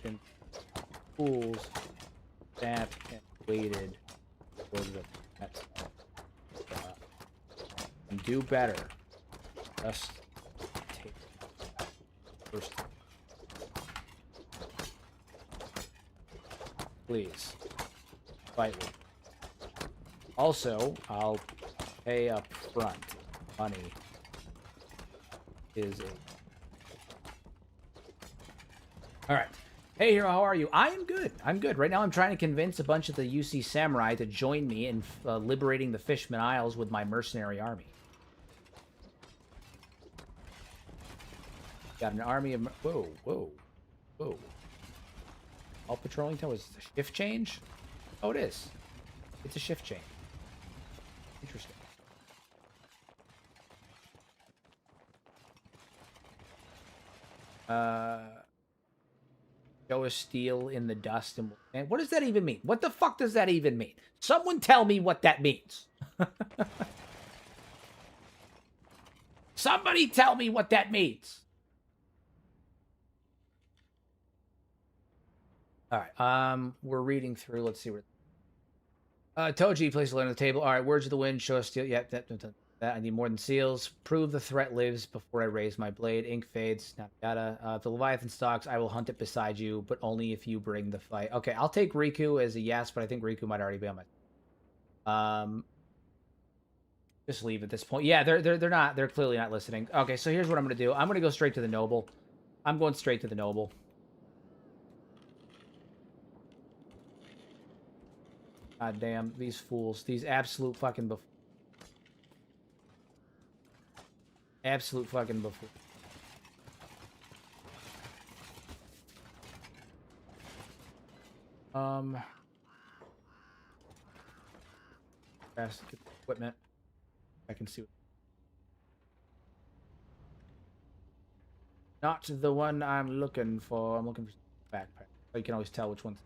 and fools sat and waited for the pet. And do better. Just take first. Please fight with me. Also, I'll pay up front. Money is a... Alright. Hey, Hero, how are you? I am good. I'm good. Right now I'm trying to convince a bunch of the UC Samurai to join me in liberating the Fishman Isles with my mercenary army. Got an army of... Whoa, whoa, whoa. All patrolling tower is a shift change? Oh, it is. It's a shift change. Interesting. Show a steel in the dust and what does that even mean? What the fuck does that even mean? Someone tell me what that means. Somebody tell me what that means. All right. We're reading through. Let's see where. Toji, place a letter on the table. All right. Words of the wind. Show us steel. Yeah. That I need more than seals. Prove the threat lives before I raise my blade. Ink fades. Not yada. If the Leviathan stalks, I will hunt it beside you, but only if you bring the fight. Okay. I'll take Riku as a yes, but I think Riku might already be on my. Just leave at this point. Yeah. They're not. They're clearly not listening. Okay. So here's what I'm gonna do. I'm gonna go straight to the noble. I'm going straight to the noble. God damn, these fools. These absolute fucking buffoons. Absolute fucking buffoons. Fast equipment. I can see. Not the one I'm looking for. I'm looking for backpack. You can always tell which one's.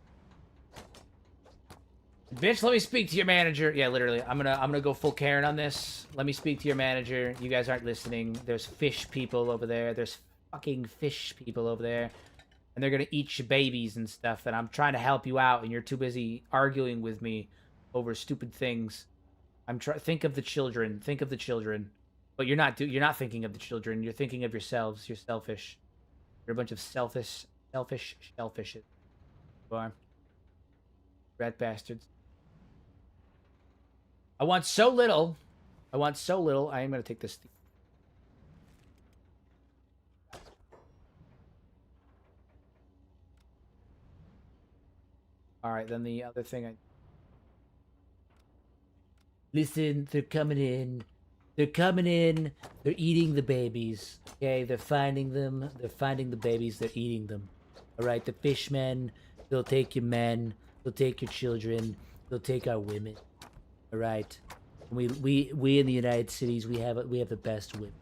Bitch, let me speak to your manager. Yeah, literally. I'm gonna go full Karen on this. Let me speak to your manager. You guys aren't listening. There's fish people over there. There's fucking fish people over there. And they're gonna eat your babies and stuff. And I'm trying to help you out, and you're too busy arguing with me over stupid things. Think of the children. Think of the children. But you're not thinking of the children. You're thinking of yourselves. You're selfish. You're a bunch of selfish shellfishes. You are. Rat bastards. I want so little. I want so little. I am going to take this. Alright, then the other thing I... Listen, they're coming in. They're coming in. They're eating the babies. Okay, they're finding them. They're finding the babies. They're eating them. Alright, the fishmen. They'll take your men. They'll take your children. They'll take our women. Alright. We in the United Cities, we have the best women.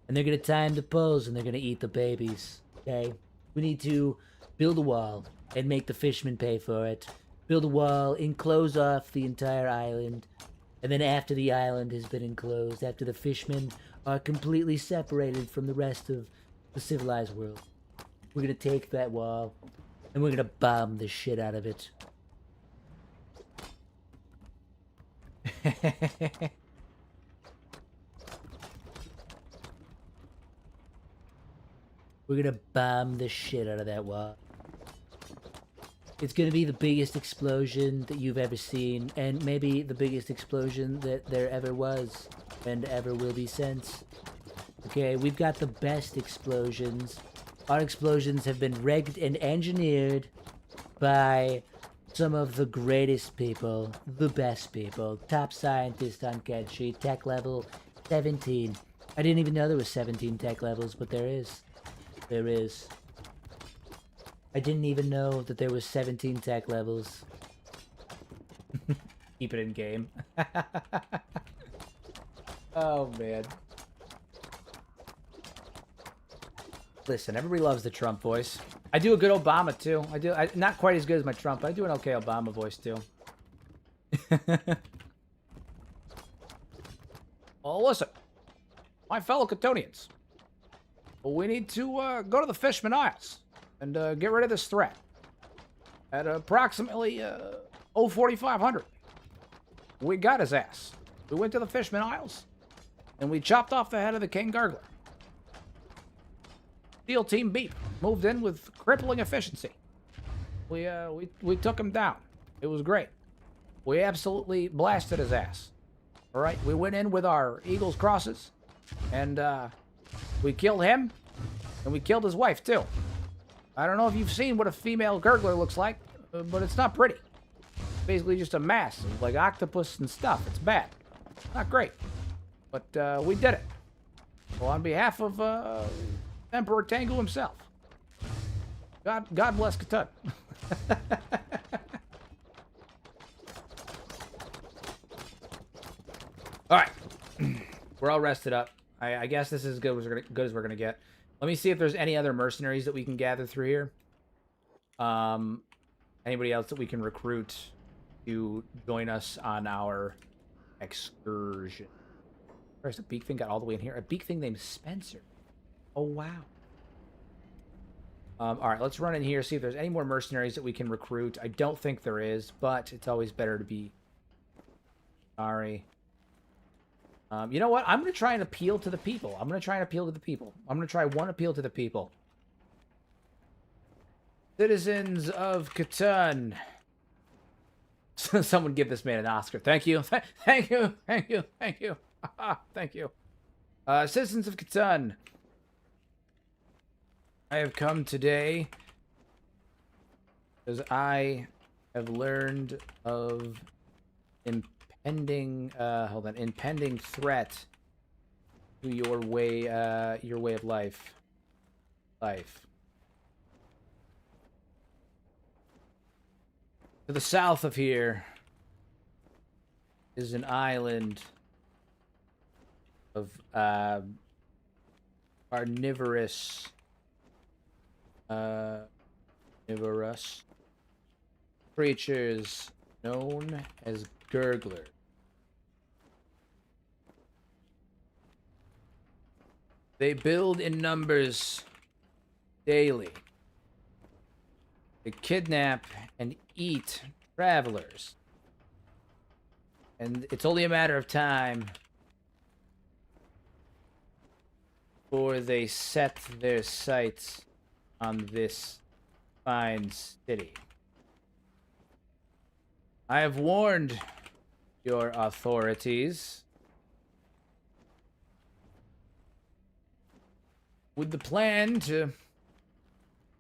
And they're gonna time the poles and they're gonna eat the babies. Okay? We need to build a wall and make the fishermen pay for it. Build a wall, enclose off the entire island. And then after the island has been enclosed, after the fishmen are completely separated from the rest of the civilized world, we're gonna take that wall and we're gonna bomb the shit out of it. We're gonna bomb the shit out of that wall. It's gonna be the biggest explosion that you've ever seen, and maybe the biggest explosion that there ever was, and ever will be since. Okay, we've got the best explosions. Our explosions have been rigged and engineered by some of the greatest people, the best people, top scientist on Kenshi, tech level 17. I didn't even know there was 17 tech levels, but there is. There is. I didn't even know that there was 17 tech levels. Keep it in game. Oh, man. Listen, everybody loves the Trump voice. I do a good Obama, too. Not quite as good as my Trump, but I do an okay Obama voice, too. Well, listen. My fellow Katonians. We need to go to the Fishman Isles and get rid of this threat. At approximately 04,500. We got his ass. We went to the Fishman Isles, and we chopped off the head of the King Gargler. SEAL Team Beep moved in with crippling efficiency. We took him down. It was great. We absolutely blasted his ass. All right, we went in with our Eagles crosses, and we killed him, and we killed his wife too. I don't know if you've seen what a female gurgler looks like, but it's not pretty. It's basically just a mass of like octopus and stuff. It's bad. Not great, but we did it. Well, on behalf of Emperor Tango himself. God bless Katan. All right, we're all rested up. I guess this is as good as we're gonna get. Let me see if there's any other mercenaries that we can gather through here. Anybody else that we can recruit to join us on our excursion? There's a beak thing got all the way in here. A beak thing named Spencer. Oh, wow. All right, let's run in here, see if there's any more mercenaries that we can recruit. I don't think there is, but it's always better to be sorry. You know what? I'm going to try and appeal to the people. I'm going to try one appeal to the people. Citizens of Katan. Someone give this man an Oscar. Thank you. Thank you. Thank you. Thank you. Thank you. Citizens of Katan. I have come today because I have learned of impending hold on, impending threat to your way of life. To the south of here is an island of carnivorous creatures known as gurglers. They build in numbers daily. They kidnap and eat travelers. And it's only a matter of time before they set their sights on this fine city. I have warned your authorities with the plan to...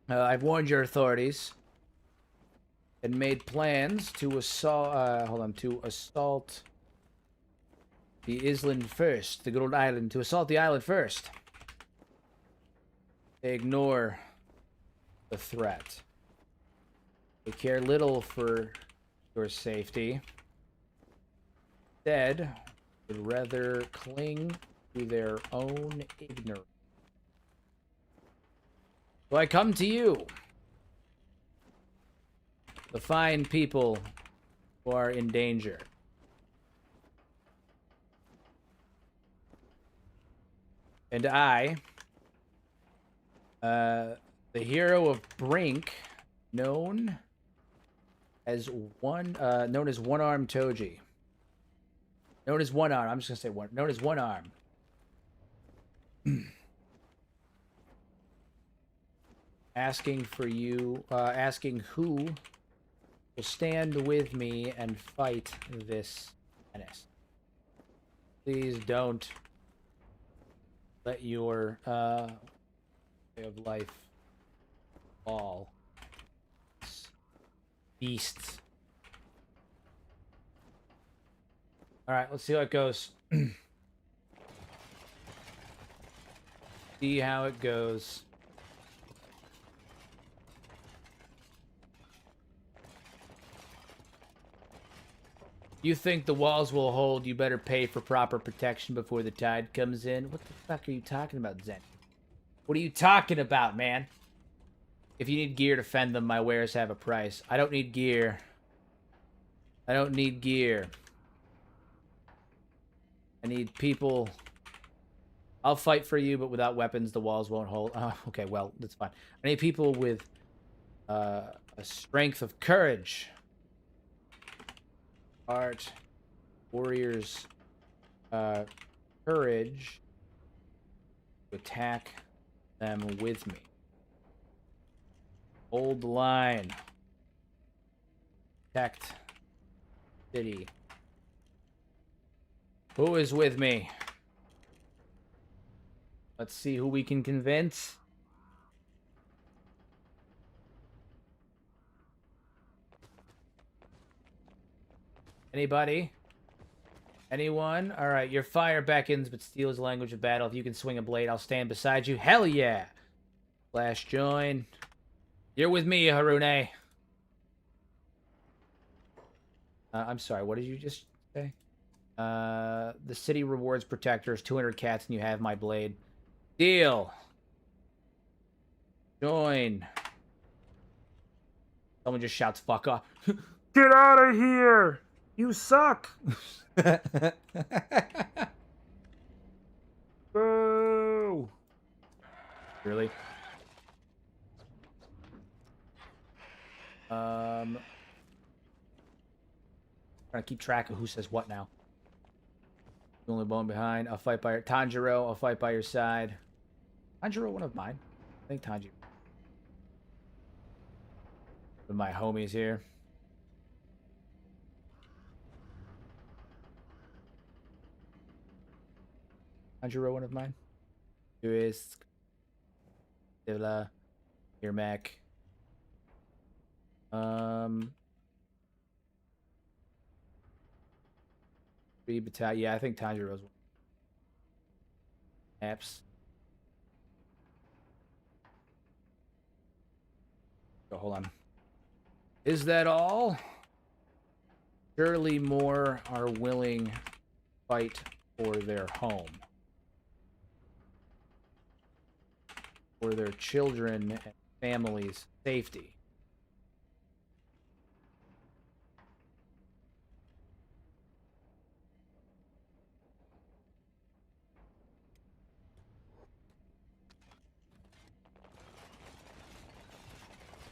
I've warned your authorities and made plans to assault the island first, the good old island, to assault the island first. They ignore the threat. They care little for your safety. Instead, would rather cling to their own ignorance. So I come to you, the fine people who are in danger. And I, the hero of Brink, known as One-Arm Toji. Known as One Arm. I'm just gonna say one. Known as One Arm. Asking who will stand with me and fight this menace. Please don't let your way of life fall. Beasts. Alright, let's see how it goes. See how it goes. You think the walls will hold, you better pay for proper protection before the tide comes in. What the fuck are you talking about, Zen? What are you talking about, man? If you need gear to fend them, my wares have a price. I don't need gear. I don't need gear. I need people. I'll fight for you, but without weapons, the walls won't hold. Okay, well, that's fine. I need people with a strength of courage. Art, warriors, courage to attack them with me. Hold the line. Protect city. Who is with me? Let's see who we can convince. Anybody? Anyone? Alright, your fire beckons, but steel is the language of battle. If you can swing a blade, I'll stand beside you. Hell yeah! Slash join. You're with me, Harune. I'm sorry, what did you just say? The city rewards protectors, 200 cats, and you have my blade. Deal. Join. Someone just shouts, fuck off. Get out of here! You suck! Boo! Really? Trying to keep track of who says what now. The only bone behind. I'll fight by your... Tanjiro, I'll fight by your side. Tanjiro, one of mine. I think Tanjiro. With my homies here. Tanjiro, one of mine. Duist. Divla. Irmak. 3 battalion. Yeah, I think Tanjiro's apps. Oh, hold on. Is that all? Surely more are willing to fight for their home, for their children and families' safety.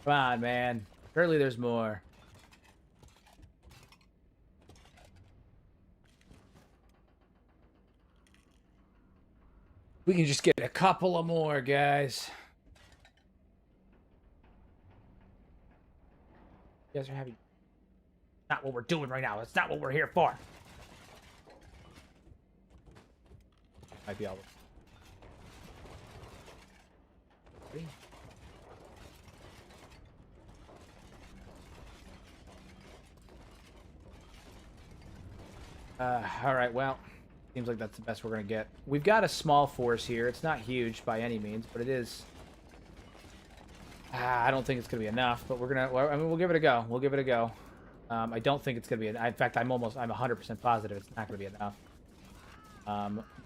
Come on, man. Surely there's more. We can just get a couple of more, guys. You guys are having... Not what we're doing right now. That's not what we're here for. Might be all... Ready? All right, well, seems like that's the best we're gonna get. We've got a small force here. It's not huge by any means, but it is. I don't think it's gonna be enough, but we're gonna. Well, I mean, we'll give it a go. We'll give it a go. I don't think it's gonna be. In fact, I'm 100% positive it's not gonna be enough.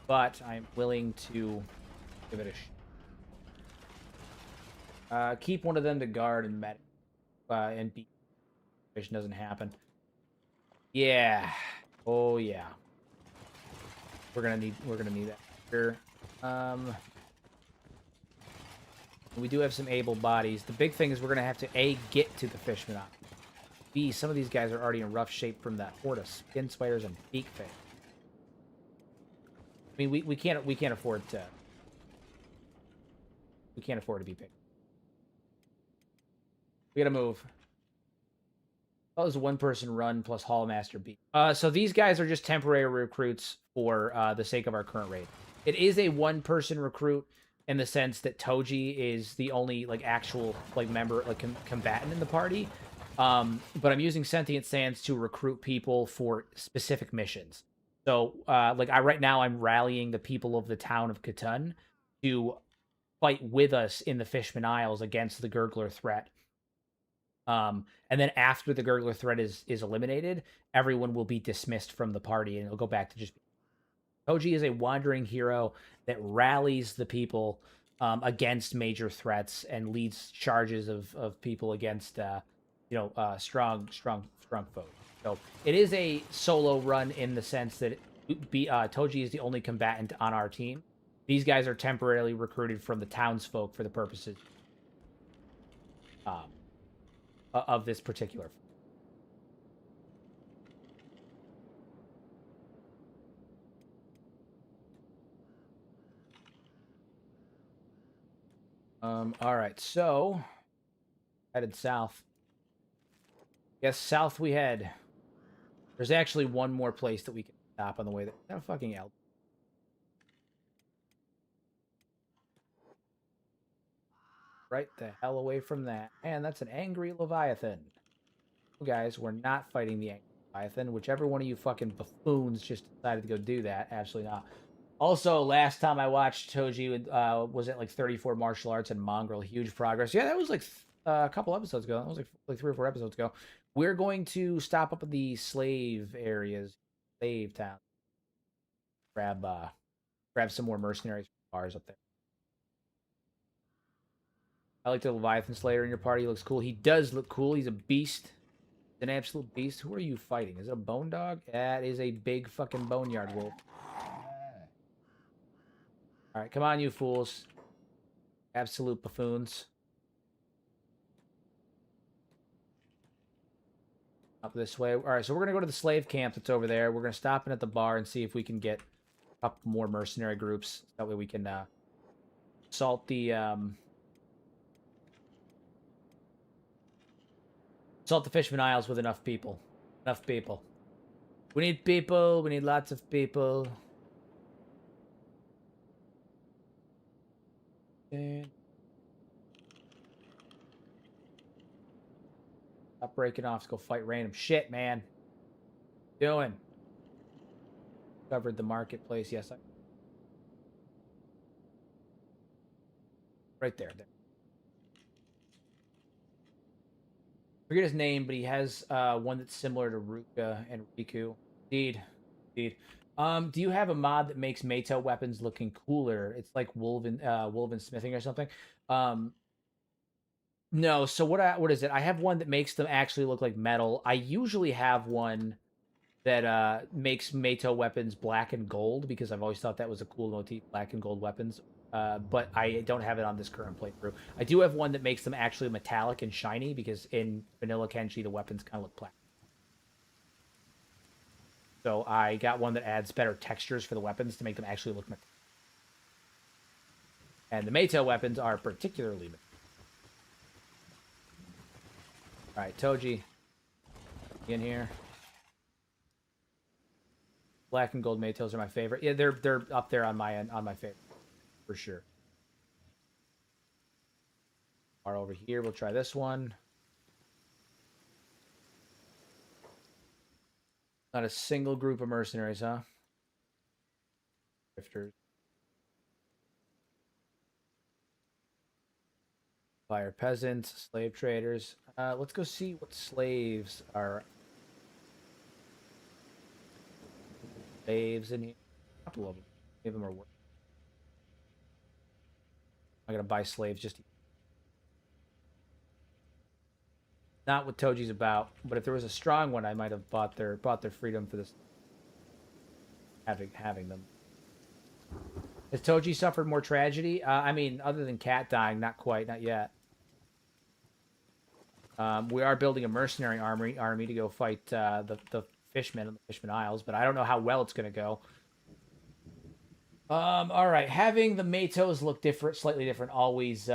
But I'm willing to give it a shot. Keep one of them to guard and med, and be. Doesn't happen. Yeah. Oh yeah. We're gonna need that here. We do have some able bodies. The big thing is we're gonna have to A, get to the Fishman. B, some of these guys are already in rough shape from that horde of skin spiders and beak thing. I mean, we can't afford to. We can't afford to be big. We gotta move. That was a one-person run plus Hallmaster B. So these guys are just temporary recruits for the sake of our current raid. It is a one-person recruit in the sense that Toji is the only like actual like member, like combatant in the party. But I'm using Sentient Sands to recruit people for specific missions. So right now I'm rallying the people of the town of Katan to fight with us in the Fishman Isles against the Gurgler threat. And then after the Gurgler threat is eliminated, everyone will be dismissed from the party, and it'll go back to just... Toji is a wandering hero that rallies the people against major threats and leads charges of people against strong foes. So it is a solo run in the sense that Toji is the only combatant on our team. These guys are temporarily recruited from the townsfolk for the purposes of this particular. All right, so headed south. Yes, south we head. There's actually one more place that we can stop on the way there. That fucking elk. Right the hell away from that. And that's an angry Leviathan. Guys, we're not fighting the angry Leviathan. Whichever one of you fucking buffoons just decided to go do that. Absolutely not. Also, last time I watched Toji, was it like 34 martial arts and Mongrel? Huge progress. Yeah, that was like a couple episodes ago. That was like 3 or 4 episodes ago. We're going to stop up at the slave areas, slave town. Grab some more mercenaries bars up there. I like the Leviathan Slayer in your party. He looks cool. He does look cool. He's a beast. He's an absolute beast. Who are you fighting? Is it a bone dog? That is a big fucking boneyard wolf. All right, come on, you fools. Absolute buffoons. Up this way. All right, so we're going to go to the slave camp that's over there. We're going to stop in at the bar and see if we can get a couple more mercenary groups. That way we can assault the... assault the Fishman Isles with enough people. Enough people. We need people. We need lots of people. And... stop breaking off. Let's go fight random shit, man. Doing. Covered the marketplace. Yes, right there. Forget his name, but he has one that's similar to Ruka and Riku. Indeed, indeed. Do you have a mod that makes Meito weapons looking cooler? It's like woven smithing or something. Um, no. So what is it? I have one that makes them actually look like metal. I usually have one that makes Meito weapons black and gold because I've always thought that was a cool motif, black and gold weapons. But I don't have it on this current playthrough. I do have one that makes them actually metallic and shiny because in vanilla Kenshi the weapons kind of look plastic. So I got one that adds better textures for the weapons to make them actually look metallic. And the Meito weapons are particularly metallic. All right, Toji, in here. Black and gold Meitos are my favorite. Yeah, they're up there on my end, on my favorite for sure. Are over here. We'll try this one. Not a single group of mercenaries, huh? Drifters. Fire peasants, slave traders. Let's go see what slaves are. Slaves in here. A couple of them. Maybe them are worth. I'm gonna buy slaves just. Not what Toji's about, but if there was a strong one, I might have bought their freedom for this. Having them. Has Toji suffered more tragedy? I mean, other than Cat dying, not quite, not yet. We are building a mercenary army to go fight the fishmen in the Fishman Isles, but I don't know how well it's going to go. All right, having the Meitos look different, slightly different, always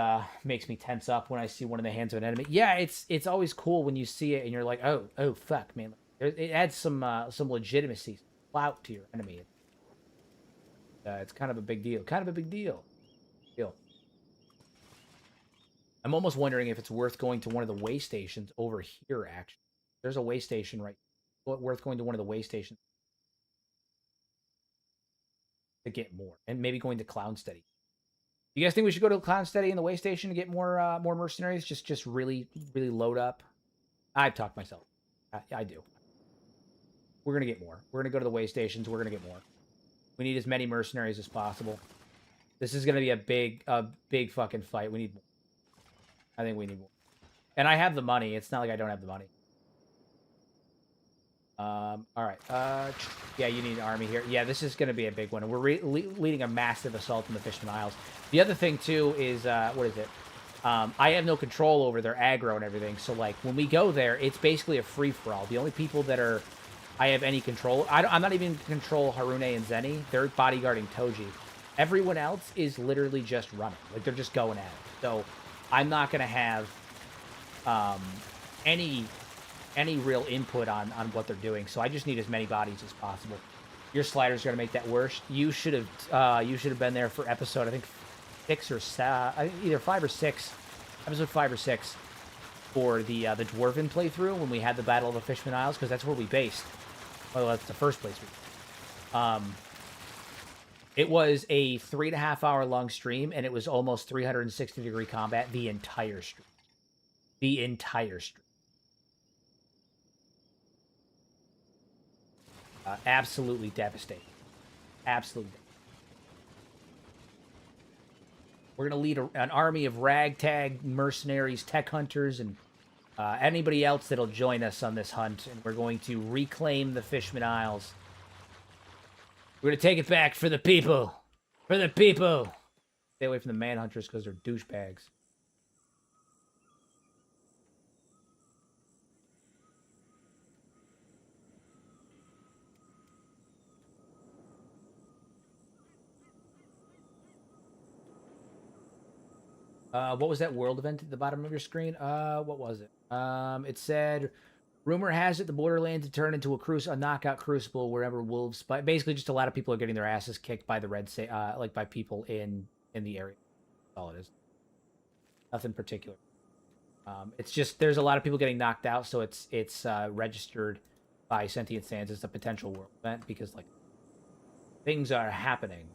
makes me tense up when I see one in the hands of an enemy. Yeah, it's always cool when you see it and you're like, oh fuck, man. It adds some legitimacy, some clout to your enemy. It's kind of a big deal. Kind of a big deal. I'm almost wondering if it's worth going to one of the way stations over here, actually. There's a way station right worth going to one of the way stations to get more. And maybe going to Clown Steady. You guys think we should go to Clown Steady and the way station to get more mercenaries? Just really, really load up? I've talked myself. I do. We're going to get more. We're going to go to the way stations. We're going to get more. We need as many mercenaries as possible. This is going to be a big fucking fight. We need more. I think we need more. And I have the money. It's not like I don't have the money. All right. Yeah, you need an army here. Yeah, this is going to be a big one. And we're leading a massive assault in the Fishman Isles. The other thing, too, is, what is it? I have no control over their aggro and everything. So, like, when we go there, it's basically a free-for-all. The only people that I have any control... I'm not even control Harune and Zeni. They're bodyguarding Toji. Everyone else is literally just running. Like, they're just going at it. So... I'm not going to have any real input on what they're doing, so I just need as many bodies as possible. Your slider's going to make that worse. You should have been there for episode, I think, 6 or 7, either 5 or 6, episode 5 or 6, for the Dwarven playthrough when we had the Battle of the Fishman Isles, because that's where we based. Well, that's the first place we. It was a 3.5-hour long stream, and it was almost 360-degree combat the entire stream. The entire stream. Absolutely devastating. Absolutely. We're going to lead an army of ragtag mercenaries, tech hunters, and anybody else that'll join us on this hunt, and we're going to reclaim the Fishman Isles. We're going to take it back for the people. For the people. Stay away from the manhunters because they're douchebags. What was that world event at the bottom of your screen? What was it? It said... Rumor has it the Borderlands had turned into a knockout crucible wherever wolves. But basically, just a lot of people are getting their asses kicked by the by people in the area. That's all it is. Nothing particular. It's just there's a lot of people getting knocked out, so it's registered by Sentient Sands as a potential world event because like Things are happening.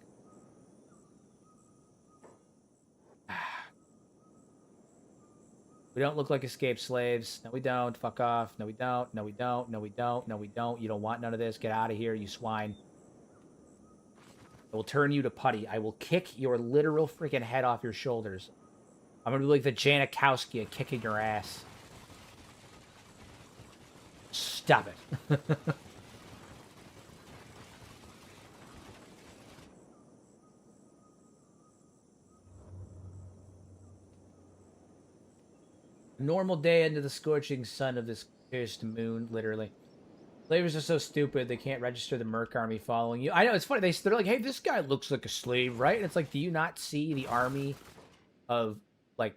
We don't look like escaped slaves. No, we don't. Fuck off. No, we don't. No, we don't. No, we don't. No, we don't. You don't want none of this. Get out of here, you swine. I will turn you to putty. I will kick your literal freaking head off your shoulders. I'm gonna be like the Janikowski at kicking your ass. Stop it. Normal day under the scorching sun of this cursed moon, literally. Slavers are so stupid they can't register the Merc army following you. I know, it's funny. They're like, hey, this guy looks like a slave, right? And it's like, do you not see the army of like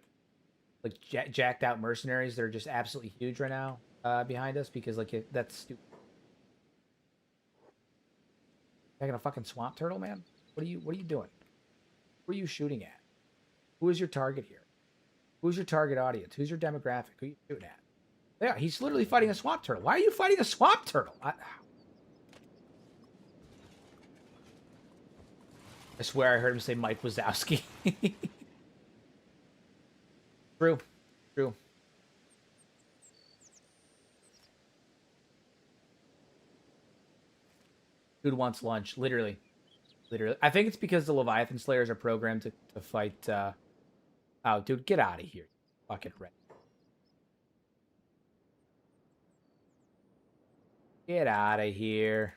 jacked out mercenaries that are just absolutely huge right now behind us? Because like that's stupid. Taking a fucking swamp turtle, man. What are you doing? Who are you shooting at? Who is your target here? Who's your target audience? Who's your demographic? Who are you shooting at? Yeah, he's literally fighting a swamp turtle. Why are you fighting a swamp turtle? I swear I heard him say Mike Wazowski. True. True. Dude wants lunch. Literally. Literally. I think it's because the Leviathan Slayers are programmed to fight... Oh, dude, get out of here. Fucking red. Get out of here.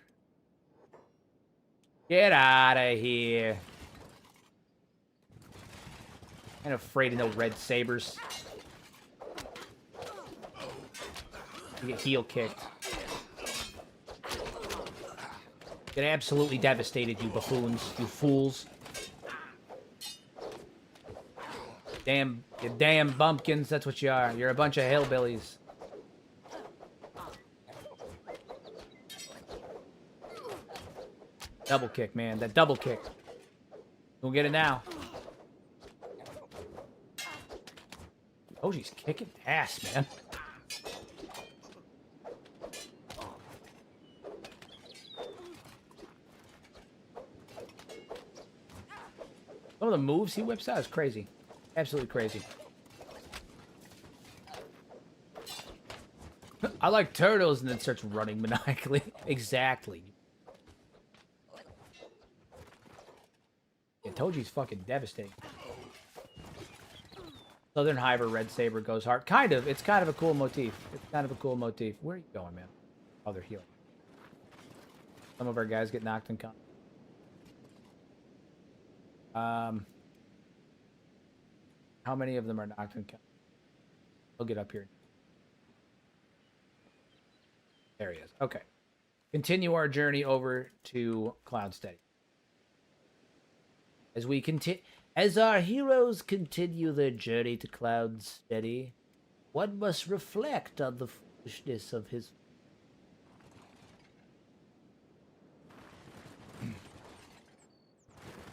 Get out of here. I'm afraid of no red sabers. You get heel kicked. Get absolutely devastated, you buffoons. You fools. You damn bumpkins, that's what you are. You're a bunch of hillbillies. Double kick, man. That double kick. We'll get it now. Toji's kicking ass, man. Some of the moves he whips out is crazy. Absolutely crazy. I like turtles, and then starts running maniacally. Exactly. Yeah, Toji's fucking devastating. Southern Hiver Red Saber goes hard. Kind of. It's kind of a cool motif. It's kind of a cool motif. Where are you going, man? Oh, they're healing. Some of our guys get knocked unconscious. How many of them are knocked unconscious? I'll get up here. There he is. Okay. Continue our journey over to Cloudsteady. As our heroes continue their journey to Cloudsteady, one must reflect on the foolishness of his...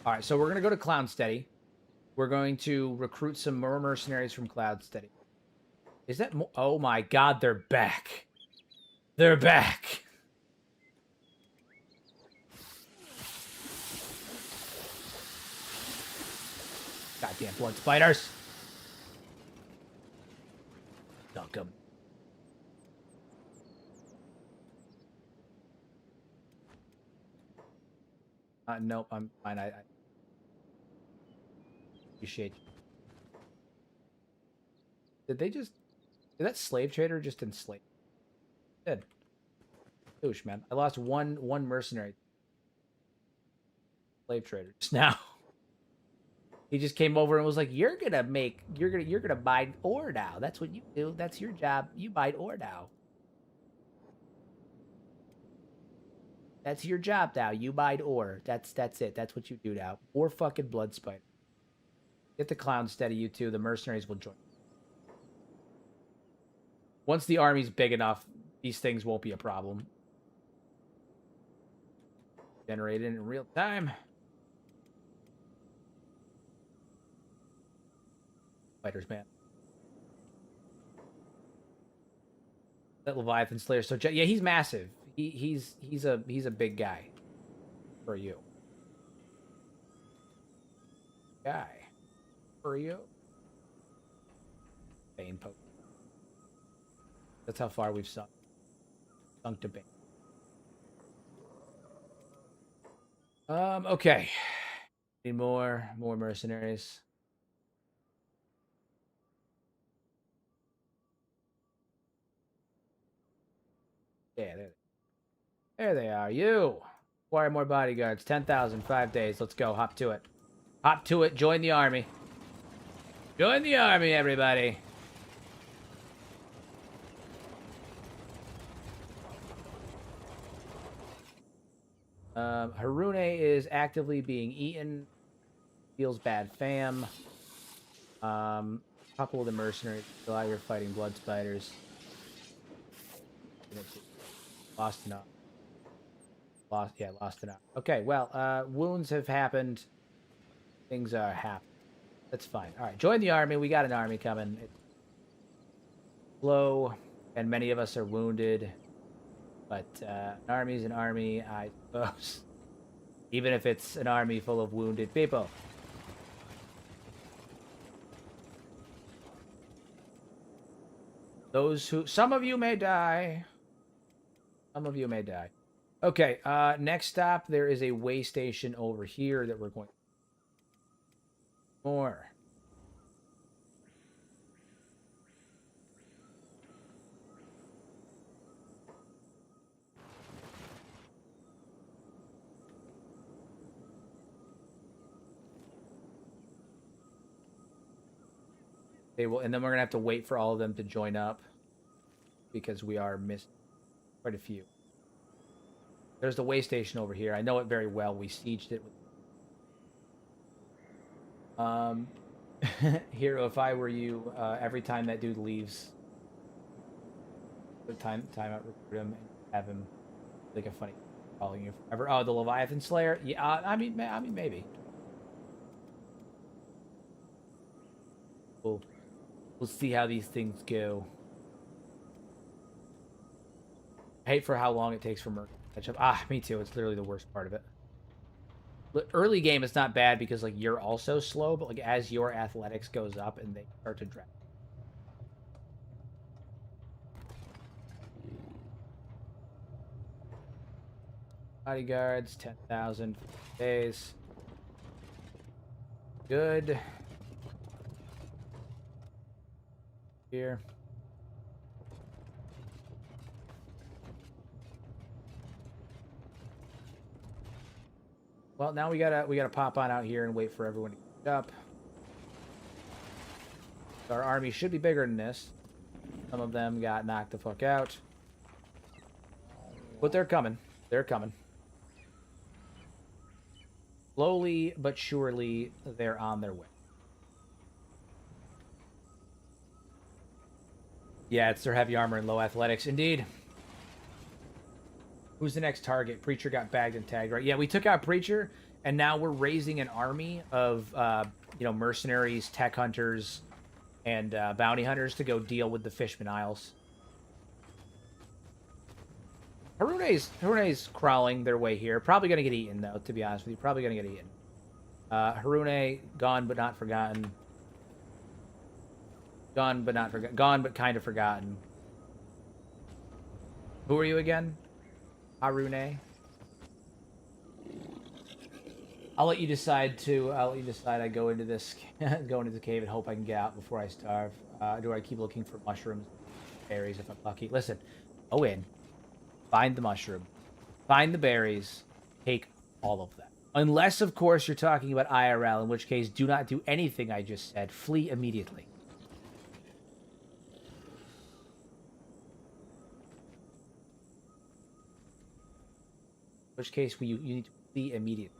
Alright, so we're going to go to Cloudsteady. We're going to recruit some more mercenaries from Cloudsteady. Is that... Oh my god, they're back. They're back. Goddamn blood spiders. Dunk 'em. Nope, I'm fine. I appreciate you. Did that slave trader just enslave? Did. Douche, man. I lost one mercenary. Slave trader just now. He just came over and was like, you're gonna buy ore now. That's what you do. That's your job. You buy ore now. That's your job now. You buy ore. That's it. That's what you do now. More fucking blood spider. Get the Cloudsteady, you two. The mercenaries will join. Once the army's big enough, these things won't be a problem. Generated in real time. Fighters, man. That Leviathan Slayer. So yeah, he's massive. He's a big guy for you. guy. Where are you? Bane poke. That's how far we've sunk. Sunk to Bane. Okay. Need more mercenaries. Yeah, there they are. You. Acquire more bodyguards. 10,000, 5 days. Let's go. Hop to it. Hop to it. Join the army. Join the army, everybody. Harune is actively being eaten. Feels bad, fam. Couple of the mercenaries still out here fighting blood spiders. Lost enough. Lost enough. Okay, well, wounds have happened. Things are happening. That's fine. All right, join the army. We got an army coming. It's slow, and many of us are wounded. But an army's an army, I suppose. Even if it's an army full of wounded people. Some of you may die. Some of you may die. Okay, next stop, there is a way station over here that we're going to... More. They will, and then we're gonna have to wait for all of them to join up because we are missing quite a few. There's the way station over here. I know it very well. We sieged it. Hero, if I were you, every time that dude leaves, the time out, recruit him and have him like a funny calling you forever. Oh, the Leviathan Slayer. Yeah, I mean, maybe. We'll see how these things go. I hate for how long it takes for Merc to catch up. Ah, me too. It's literally the worst part of it. The early game is not bad because like you're also slow, but like as your athletics goes up and they start to drag. Bodyguards, 10,000 days. Good. Here. Well, now we gotta pop on out here and wait for everyone to get up. Our army should be bigger than this. Some of them got knocked the fuck out. But they're coming. They're coming. Slowly but surely, they're on their way. Yeah, it's their heavy armor and low athletics. Indeed. Who's the next target? Preacher got bagged and tagged, right? Yeah, we took out Preacher, and now we're raising an army of, mercenaries, tech hunters, and bounty hunters to go deal with the Fishman Isles. Harune's crawling their way here. Probably going to get eaten, though, to be honest with you. Probably going to get eaten. Harune, gone but not forgotten. Gone but not forgotten. Gone but kind of forgotten. Who are you again? Harune. I'll let you decide I go into this go into the cave and hope I can get out before I starve. Do I keep looking for mushrooms, berries if I'm lucky? Listen, go in, find the mushroom, find the berries, take all of them. Unless, of course, you're talking about IRL, in which case do not do anything I just said. Flee immediately. In which case you need to flee immediately.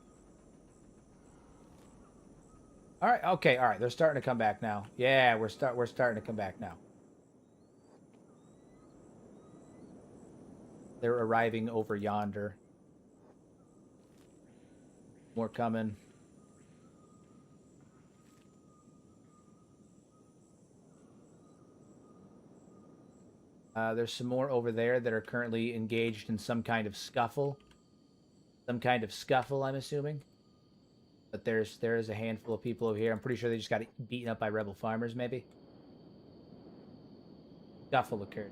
All right, okay, all right. They're starting to come back now. Yeah, we're starting to come back now. They're arriving over yonder. More coming. There's some more over there that are currently engaged in some kind of scuffle. I'm assuming. But there is a handful of people over here. I'm pretty sure they just got beaten up by rebel farmers, maybe. Scuffle occurred.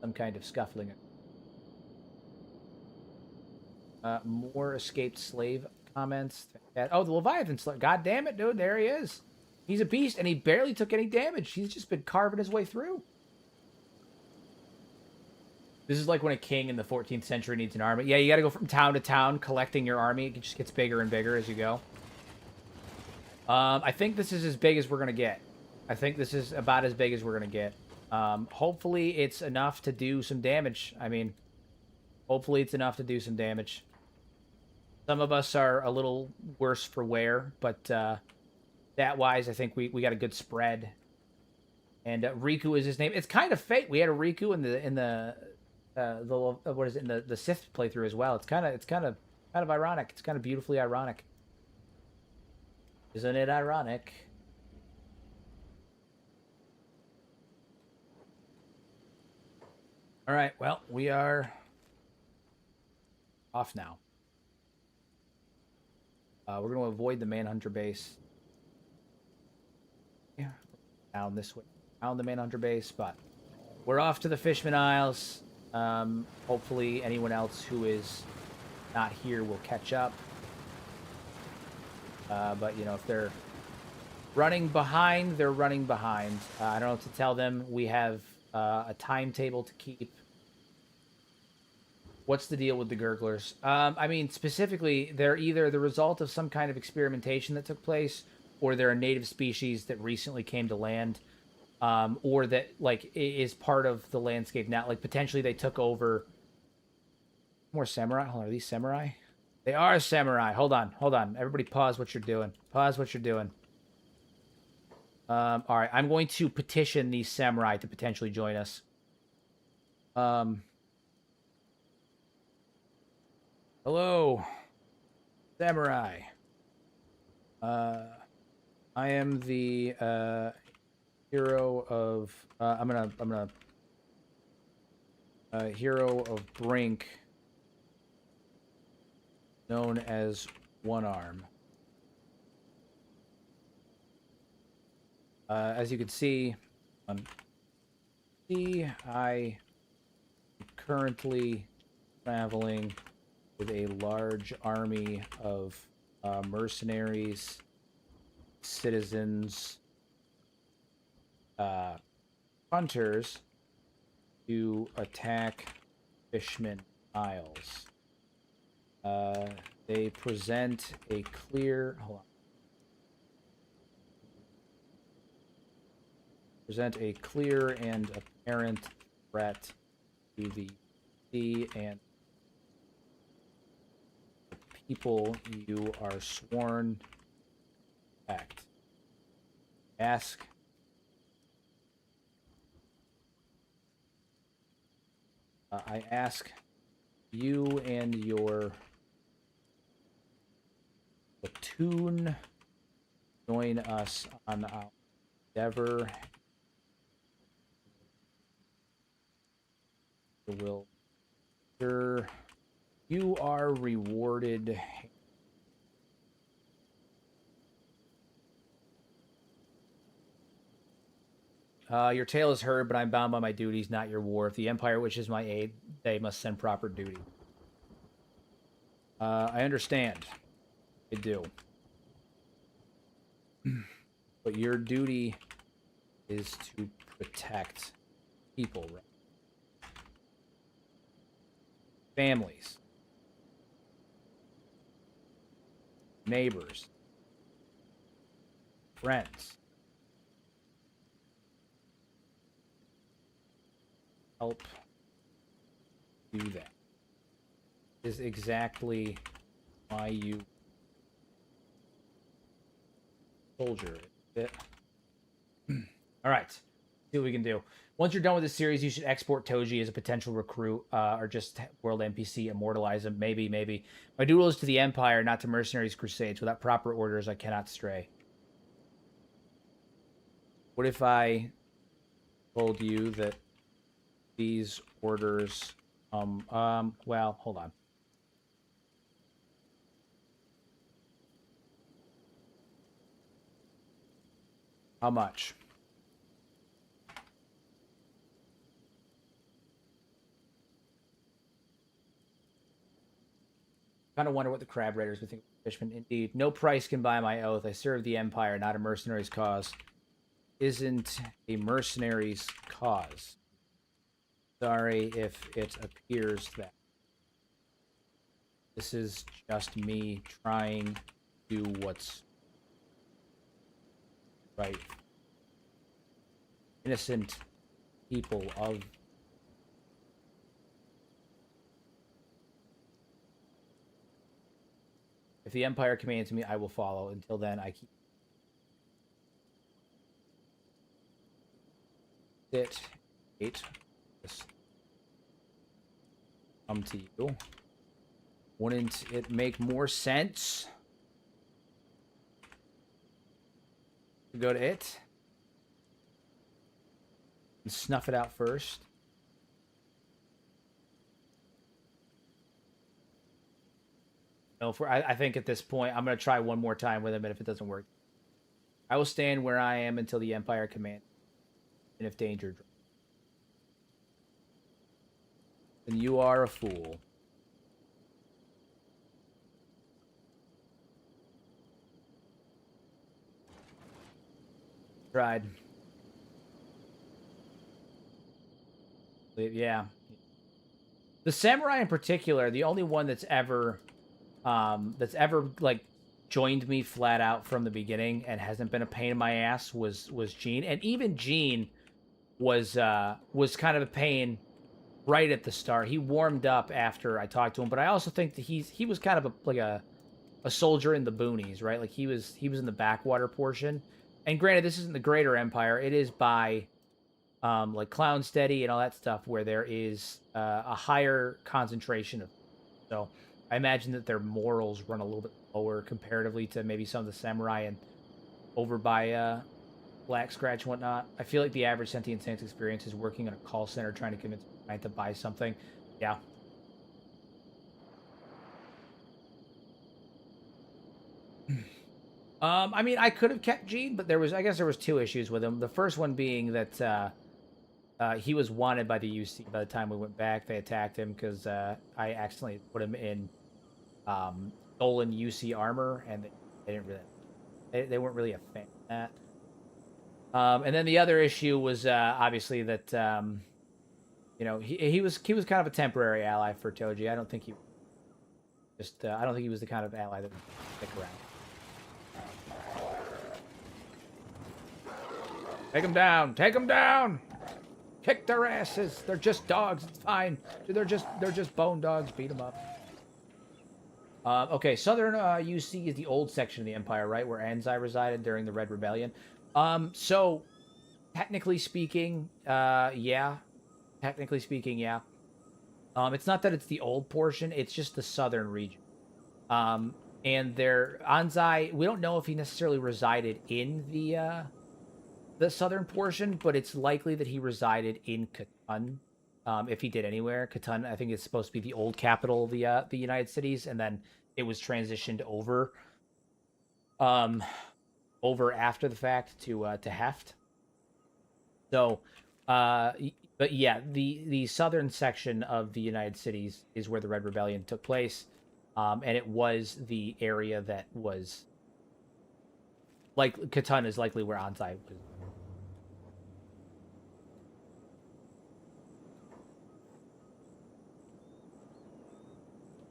Some kind of scuffling. More escaped slave comments. Oh, the Leviathan slave. God damn it, dude. There he is. He's a beast, and he barely took any damage. He's just been carving his way through. This is like when a king in the 14th century needs an army. Yeah, you got to go from town to town collecting your army. It just gets bigger and bigger as you go. I think this is as big as we're going to get. I think this is about as big as we're going to get. Hopefully it's enough to do some damage. I mean, hopefully it's enough to do some damage. Some of us are a little worse for wear, but that-wise, I think we got a good spread. And Riku is his name. It's kind of fate. We had a Riku in the what is it, in the Sith playthrough as well. It's kind of ironic. It's kind of beautifully ironic. Isn't it ironic? All right, well, we are off now. We're going to avoid the Manhunter base. Yeah, down this way. Down the Manhunter base, but we're off to the Fishman Isles. Hopefully anyone else who is not here will catch up. But, you know, if they're running behind, they're running behind. I don't know what to tell them. We have a timetable to keep. What's the deal with the gurglers? I mean, specifically, they're either the result of some kind of experimentation that took place, or they're a native species that recently came to land, or that, like, is part of the landscape now. Like, potentially they took over. More samurai? Hold on, are these samurai? They are samurai. Hold on. Everybody pause what you're doing. Pause what you're doing. All right, I'm going to petition these samurai to potentially join us. Hello, samurai. I am the hero of. I'm gonna hero of Brink, known as One Arm. As you can see, I am currently traveling with a large army of mercenaries, citizens, hunters to attack Fishman Isles. They present a clear... Hold on. Present a clear and apparent threat to the sea and the people you are sworn to protect. I ask you and your platoon join us on our endeavor. Will sure you are rewarded. Your tale is heard, but I'm bound by my duties, not your war. If the Empire wishes my aid, they must send proper duty. I understand. I do. But your duty is to protect people, right? Families, neighbors, friends. Help do that. Is exactly why you soldier it. All right, see what we can do. Once you're done with this series, you should export Toji as a potential recruit, or just world NPC, immortalize him. Maybe. My duel is to the Empire, not to mercenaries' crusades. Without proper orders, I cannot stray. What if I told you that these orders, well, hold on. How much? Kind of wonder what the crab raiders would think of Fishman. Indeed, no price can buy my oath. I serve the Empire, not a mercenary's cause. Isn't a mercenary's cause. Sorry if it appears that. This is just me trying to do what's right. Innocent people of... If the Empire commands me, I will follow. Until then, I keep... Sit. Wait. Just come to you. Wouldn't it make more sense to go to it and snuff it out first? No, I think at this point I'm gonna try one more time with him, and if it doesn't work, I will stand where I am until the Empire commands. And if danger, then you are a fool. Tried. Yeah. The samurai in particular, the only one that's ever like joined me flat out from the beginning and hasn't been a pain in my ass was Gene. And even Gene was kind of a pain right at the start. He warmed up after I talked to him, but I also think that he was kind of like a soldier in the boonies, right? Like he was in the backwater portion. And granted, this isn't the Greater Empire. It is by like Clownsteady and all that stuff, where there is a higher concentration of. So I imagine that their morals run a little bit lower comparatively to maybe some of the samurai and over by Black Scratch and whatnot. I feel like the average Sentient Saints experience is working in a call center trying to convince a client to buy something. Yeah. I mean, I could have kept Gene, but I guess there was two issues with him. The first one being that he was wanted by the UC. By the time we went back, they attacked him because I accidentally put him in stolen UC armor, and they didn't really, they weren't really a fan of that. And then the other issue was obviously that you know he was kind of a temporary ally for Toji. I don't think he was the kind of ally that would stick around. Take them down! Take them down! Kick their asses! They're just dogs. It's fine. They're just bone dogs. Beat them up. Okay, Southern UC is the old section of the Empire, right, where Anzai resided during the Red Rebellion. So technically speaking, yeah. Technically speaking, yeah. It's not that it's the old portion; it's just the southern region. And their Anzai, we don't know if he necessarily resided in the southern portion, but it's likely that he resided in Katan, if he did anywhere. Katan, I think, is supposed to be the old capital of the United Cities, and then it was transitioned over after the fact to Heft. So, but yeah, the southern section of the United Cities is where the Red Rebellion took place, and it was the area that was like Katan is likely where Anzai was.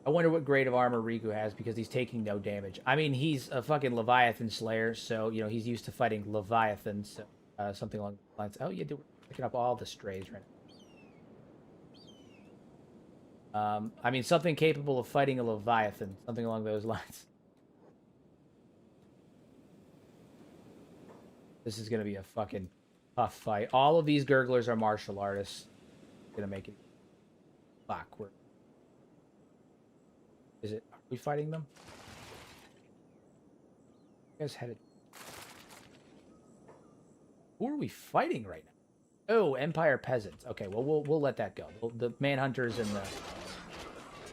I wonder what grade of armor Riku has because he's taking no damage. I mean, he's a fucking Leviathan Slayer, so, you know, he's used to fighting Leviathans, so, something along the lines. Oh, yeah, dude, we're picking up all the strays right now. I mean, something capable of fighting a Leviathan, something along those lines. This is going to be a fucking tough fight. All of these gurglers are martial artists. Going to make it backward. Is it? Are we fighting them? You guys headed. Who are we fighting right now? Oh, Empire peasants. Okay, well we'll let that go. The manhunters and the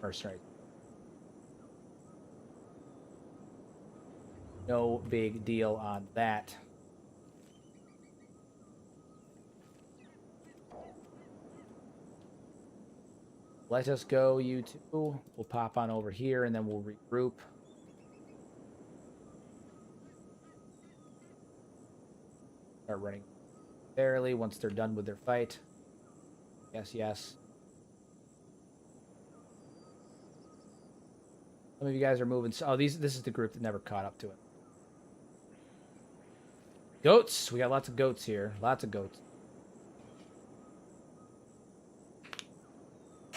mercenaries. No big deal on that. Let us go, you two. We'll pop on over here, and then we'll regroup. Start running barely once they're done with their fight. Yes, yes. Some of you guys are moving. Oh, this is the group that never caught up to it. Goats. We got lots of goats here. Lots of goats.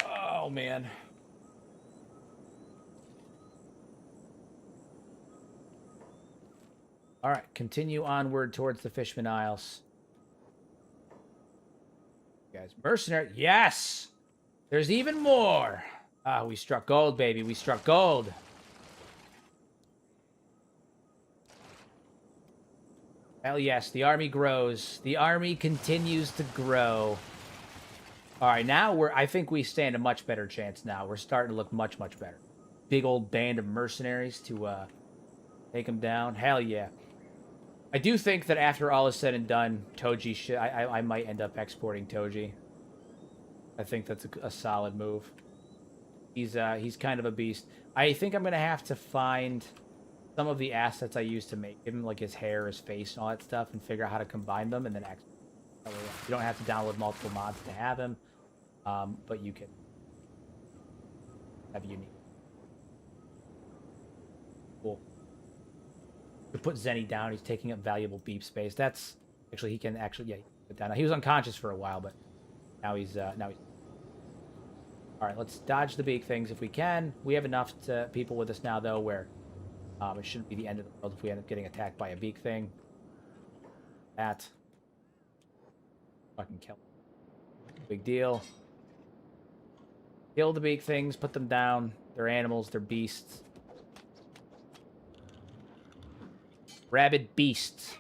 Oh, man. All right. Continue onward towards the Fishman Isles. You guys, mercenary. Yes! There's even more. Ah, we struck gold, baby. We struck gold. Hell yes, the army grows. The army continues to grow. All right, now I think we stand a much better chance now. We're starting to look much, much better. Big old band of mercenaries to take them down. Hell yeah. I do think that after all is said and done, Toji should... I might end up exporting Toji. I think that's a solid move. He's kind of a beast. I think I'm going to have to find some of the assets I used to make him, like his hair, his face, and all that stuff, and figure out how to combine them, and then export. You don't have to download multiple mods to have him, but you can have unique. Cool. To put Zenny down, he's taking up valuable beep space. That's actually he can put down. He was unconscious for a while, but now he's All right, let's dodge the beak things if we can. We have enough people with us now, though, where it shouldn't be the end of the world if we end up getting attacked by a beak thing. That. Fucking kill. Big deal. Kill the beak things, put them down. They're animals, they're beasts. Rabid beasts.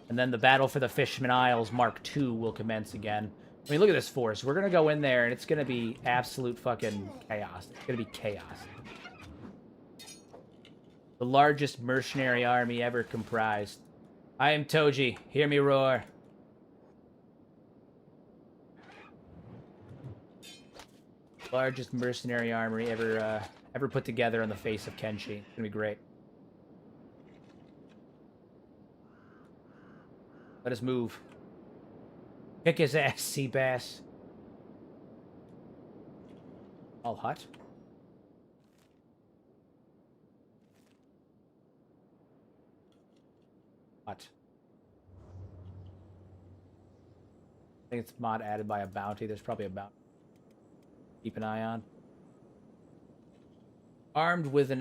And then the battle for the Fishman Isles Mark II will commence again. I mean, look at this force. We're going to go in there, and it's going to be absolute fucking chaos. It's going to be chaos. The largest mercenary army ever comprised. I am Toji. Hear me roar. Largest mercenary army ever put together on the face of Kenshi. It's going to be great. Let us move. Kick his ass, sea bass. All hut. Hut. I think it's mod added by a bounty. There's probably a bounty. Keep an eye on. Armed with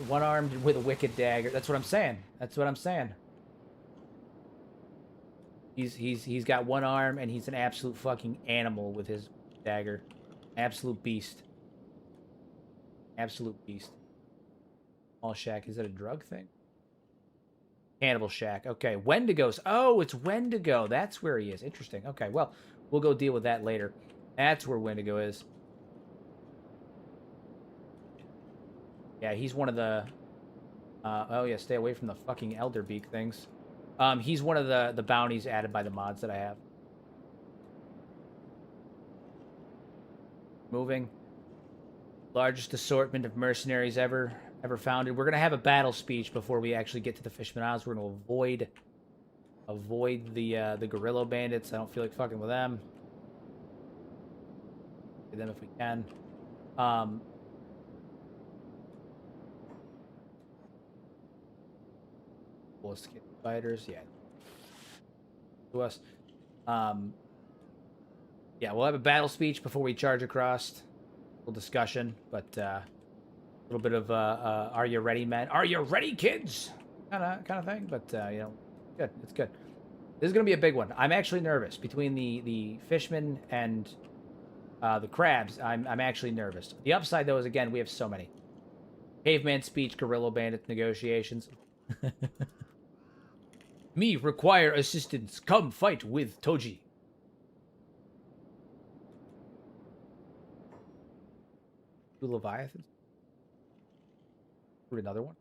one armed with a wicked dagger. That's what I'm saying. That's what I'm saying. He's got one arm, and he's an absolute fucking animal with his dagger. Absolute beast. Absolute beast. All Shack. Is that a drug thing? Cannibal Shack. Okay, Wendigos. Oh, it's Wendigo. That's where he is. Interesting. Okay, well, we'll go deal with that later. That's where Wendigo is. Yeah, he's one of the... oh, yeah, stay away from the fucking Elder Beak things. He's one of the bounties added by the mods that I have. Moving. Largest assortment of mercenaries ever founded. We're gonna have a battle speech before we actually get to the Fishman Isles. We're gonna avoid the guerrilla bandits. I don't feel like fucking with them. Get them if we can. Ballistic fighters, yeah. To us. Yeah, we'll have a battle speech before we charge across. A little discussion, but a little bit of are you ready, men? Are you ready, kids? Kind of thing, but you know, good. It's good. This is gonna be a big one. I'm actually nervous between the fishmen and the crabs. I'm actually nervous. The upside though is again we have so many. Caveman speech, guerrilla bandit negotiations. Me require assistance. Come fight with Toji. Two Leviathans. Put another one.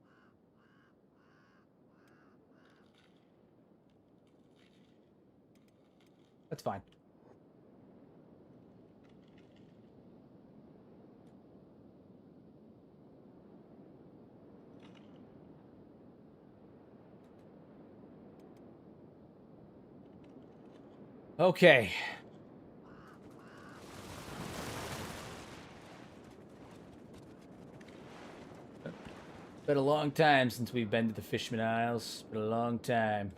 That's fine. Okay. Been a long time since we've been to the Fishman Isles. Been a long time.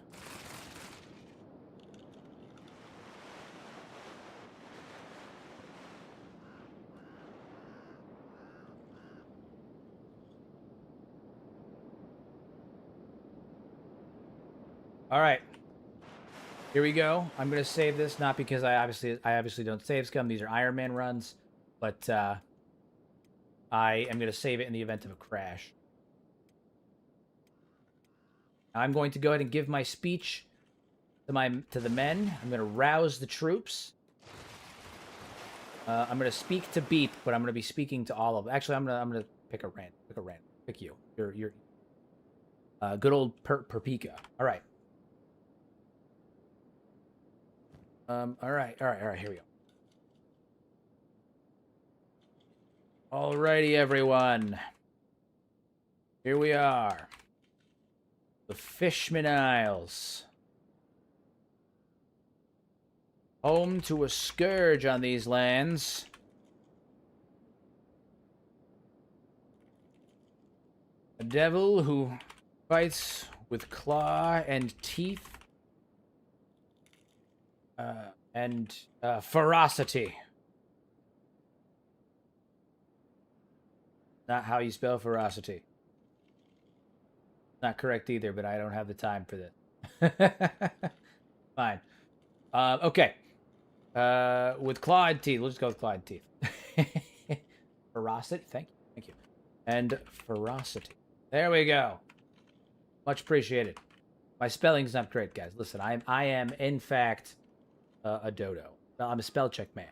All right. Here we go. I'm gonna save this, not because I obviously don't save scum. These are Iron Man runs, but I am gonna save it in the event of a crash. I'm going to go ahead and give my speech to the men. I'm gonna rouse the troops. I'm gonna speak to Beep, but I'm gonna be speaking to all of them. Actually, I'm gonna pick a random. Pick you. You're good old Perpika. All right. All right. Here we go. Alrighty, everyone. Here we are. The Fishman Isles. Home to a scourge on these lands. A devil who fights with claw and teeth. And ferocity. Not how you spell ferocity. Not correct either, but I don't have the time for this. Fine. Okay. With clawed teeth. Let's go with clawed teeth. Ferocity. Thank you. And ferocity. There we go. Much appreciated. My spelling's not great, guys. Listen, I am in fact a dodo. Well, I'm a spell check man.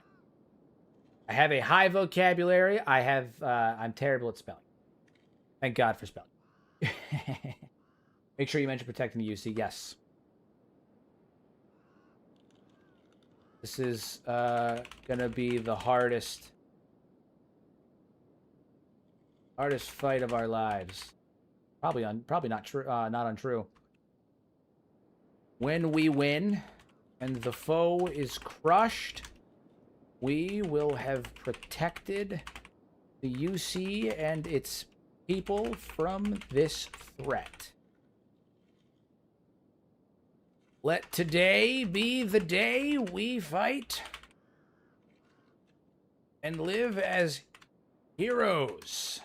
I have a high vocabulary. I'm terrible at spelling. Thank God for spelling. Make sure you mention protecting the UC. Yes. This is gonna be the hardest fight of our lives. Probably not true. Not untrue. When we win and the foe is crushed, we will have protected the UC and its people from this threat. Let today be the day we fight and live as heroes.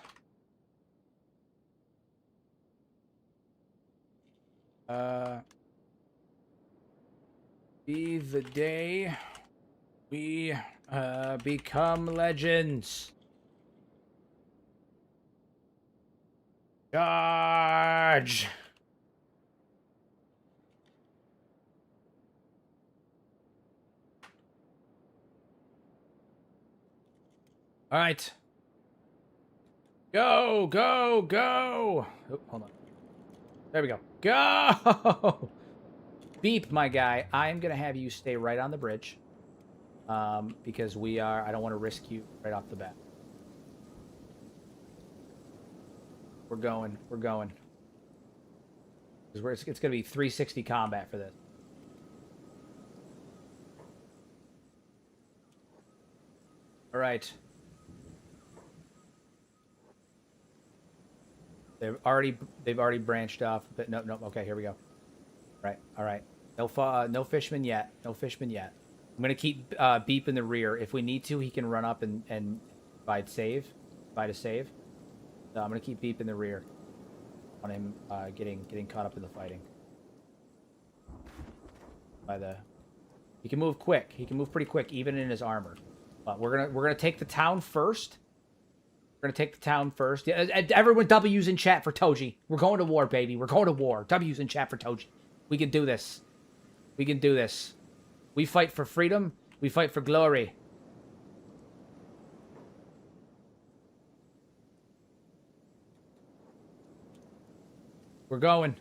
Be the day we become legends. Charge! All right. Go, go, go! Oh, hold on. There we go. Go! Beep, my guy. I'm going to have you stay right on the bridge. Because I don't want to risk you right off the bat. We're going. Because it's going to be 360 combat for this. All right. They've already branched off, but no. Okay, here we go. All right. No fishermen yet. I'm gonna keep Beep in the rear. If we need to, he can run up and provide a save. So I'm gonna keep Beep in the rear on him getting caught up in the fighting. He can move quick. He can move pretty quick, even in his armor. But we're gonna take the town first. Yeah, everyone W's in chat for Toji. We're going to war, baby. We're going to war. W's in chat for Toji. We can do this. We fight for freedom. We fight for glory. We're going.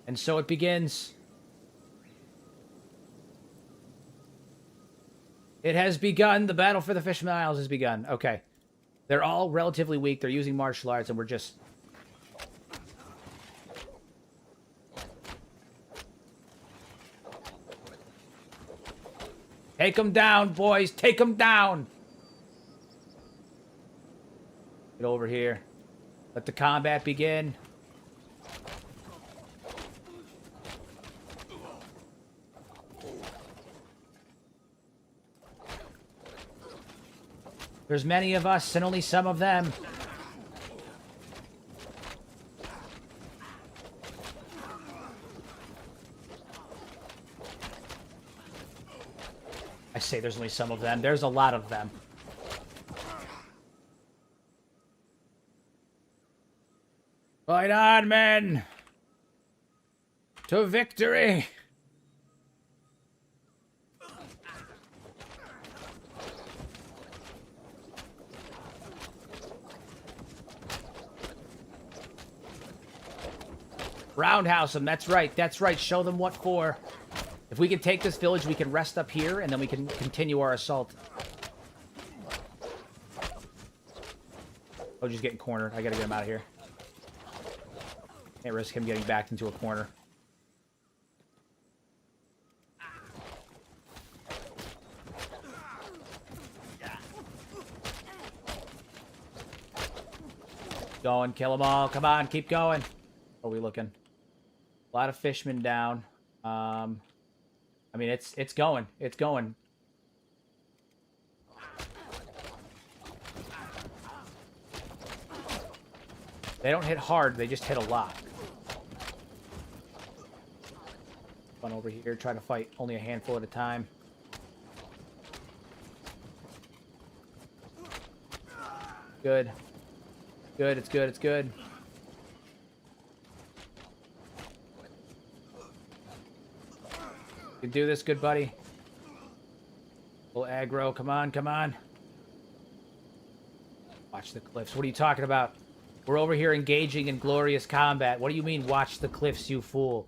And so it begins. It has begun. The battle for the Fishman Isles has begun. Okay. They're all relatively weak. They're using martial arts, and we're just... Take them down, boys. Take them down. Get over here. Let the combat begin. There's many of us and only some of them. I say there's only some of them. There's a lot of them. Fight on, men! To victory! Roundhouse them. That's right. That's right. Show them what for. If we can take this village, we can rest up here, and then we can continue our assault. Toji's getting cornered. I gotta get him out of here. Can't risk him getting backed into a corner. Going, kill them all. Come on, keep going. How are we looking? A lot of fishmen down. I mean, it's going. It's going. They don't hit hard. They just hit a lot. Run over here. Try to fight only a handful at a time. Good. Good. It's good. It's good. You can do this, good buddy. A little aggro. Come on, come on. Watch the cliffs. What are you talking about? We're over here engaging in glorious combat. What do you mean, watch the cliffs, you fool?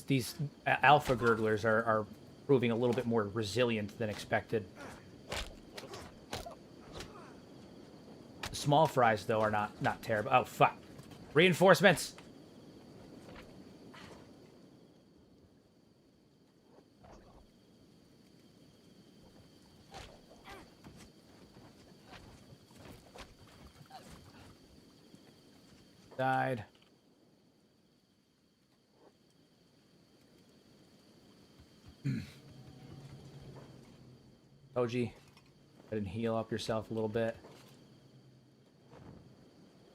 These alpha gurglers are proving a little bit more resilient than expected. The small fries, though, are not terrible. Oh, fuck. Reinforcements! Died. Toji, go ahead and heal up yourself a little bit.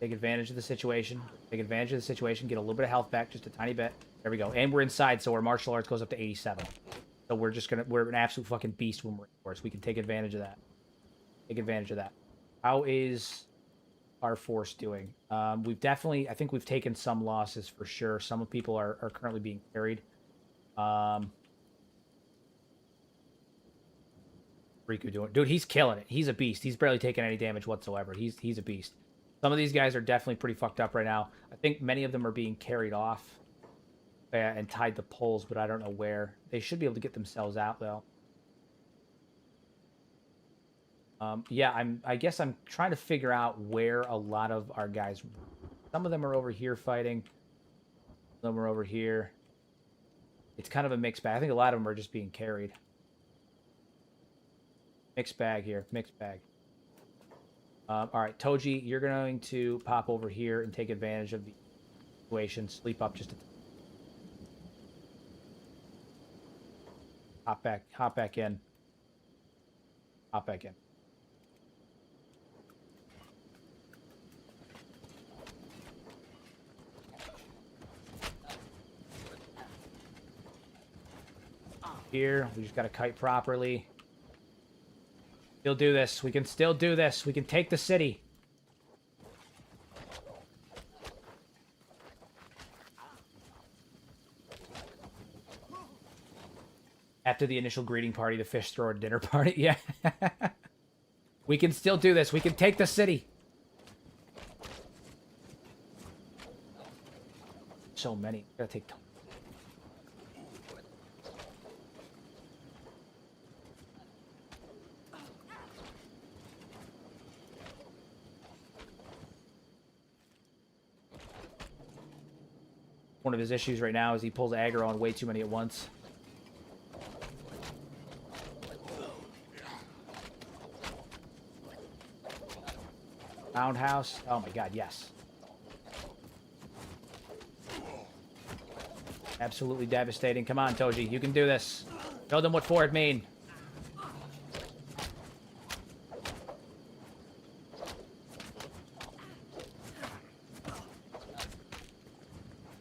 Take advantage of the situation. Take advantage of the situation. Get a little bit of health back, just a tiny bit. There we go. And we're inside, so our martial arts goes up to 87. So we're an absolute fucking beast when we're indoors. We can take advantage of that. Take advantage of that. How is our force doing? We've definitely, I think we've taken some losses for sure. Some people are currently being carried. Riku doing, dude, he's killing it. He's a beast. He's barely taking any damage whatsoever. He's a beast. Some of these guys are definitely pretty fucked up right now. I think many of them are being carried off and tied to poles, but I don't know where. They should be able to get themselves out though. Yeah, I guess I'm trying to figure out where a lot of our guys. Some of them are over here fighting. Some of them are over here. It's kind of a mixed bag. I think a lot of them are just being carried. Mixed bag here. Mixed bag. All right, Toji, you're going to pop over here and take advantage of the situation. Sleep up just a hop back in. Hop back in. Here, we just got to kite properly. Still do this. We can still do this. We can take the city. After the initial greeting party, the fish throw a dinner party. Yeah. We can still do this. We can take the city. So many. Gotta take. One of his issues right now is he pulls aggro on way too many at once. Roundhouse. Oh my god, yes. Absolutely devastating. Come on, Toji. You can do this. Show them what forward mean.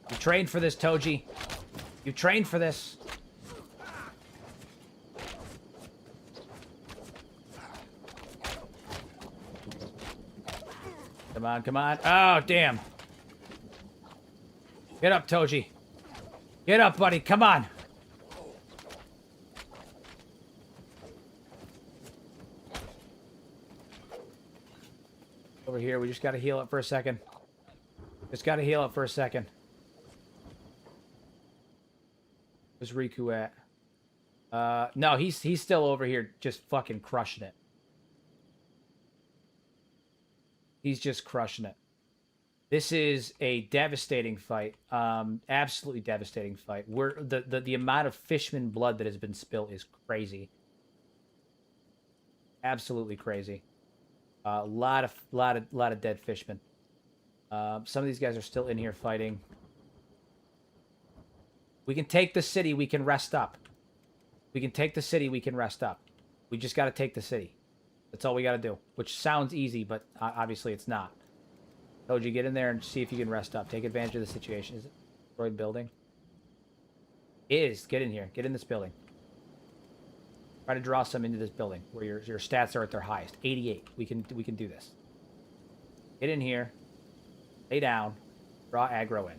You trained for this, Toji. You trained for this. Come on, come on. Oh, damn. Get up, Toji. Get up, buddy. Come on. Over here. We just got to heal up for a second. Just got to heal up for a second. Where's Riku at? No, he's still over here just fucking crushing it. He's just crushing it. This is a devastating fight. Absolutely devastating fight. The amount of fishman blood that has been spilled is crazy. Absolutely crazy. A lot of dead fishmen. Some of these guys are still in here fighting. We can take the city. We can rest up. We can take the city. We can rest up. We just got to take the city. That's all we got to do. Which sounds easy, but obviously it's not. Toji, get in there and see if you can rest up. Take advantage of the situation. Is it a destroyed building? It is. Get in here. Get in this building. Try to draw some into this building where your stats are at their highest. 88. We can do this. Get in here. Lay down. Draw aggro in.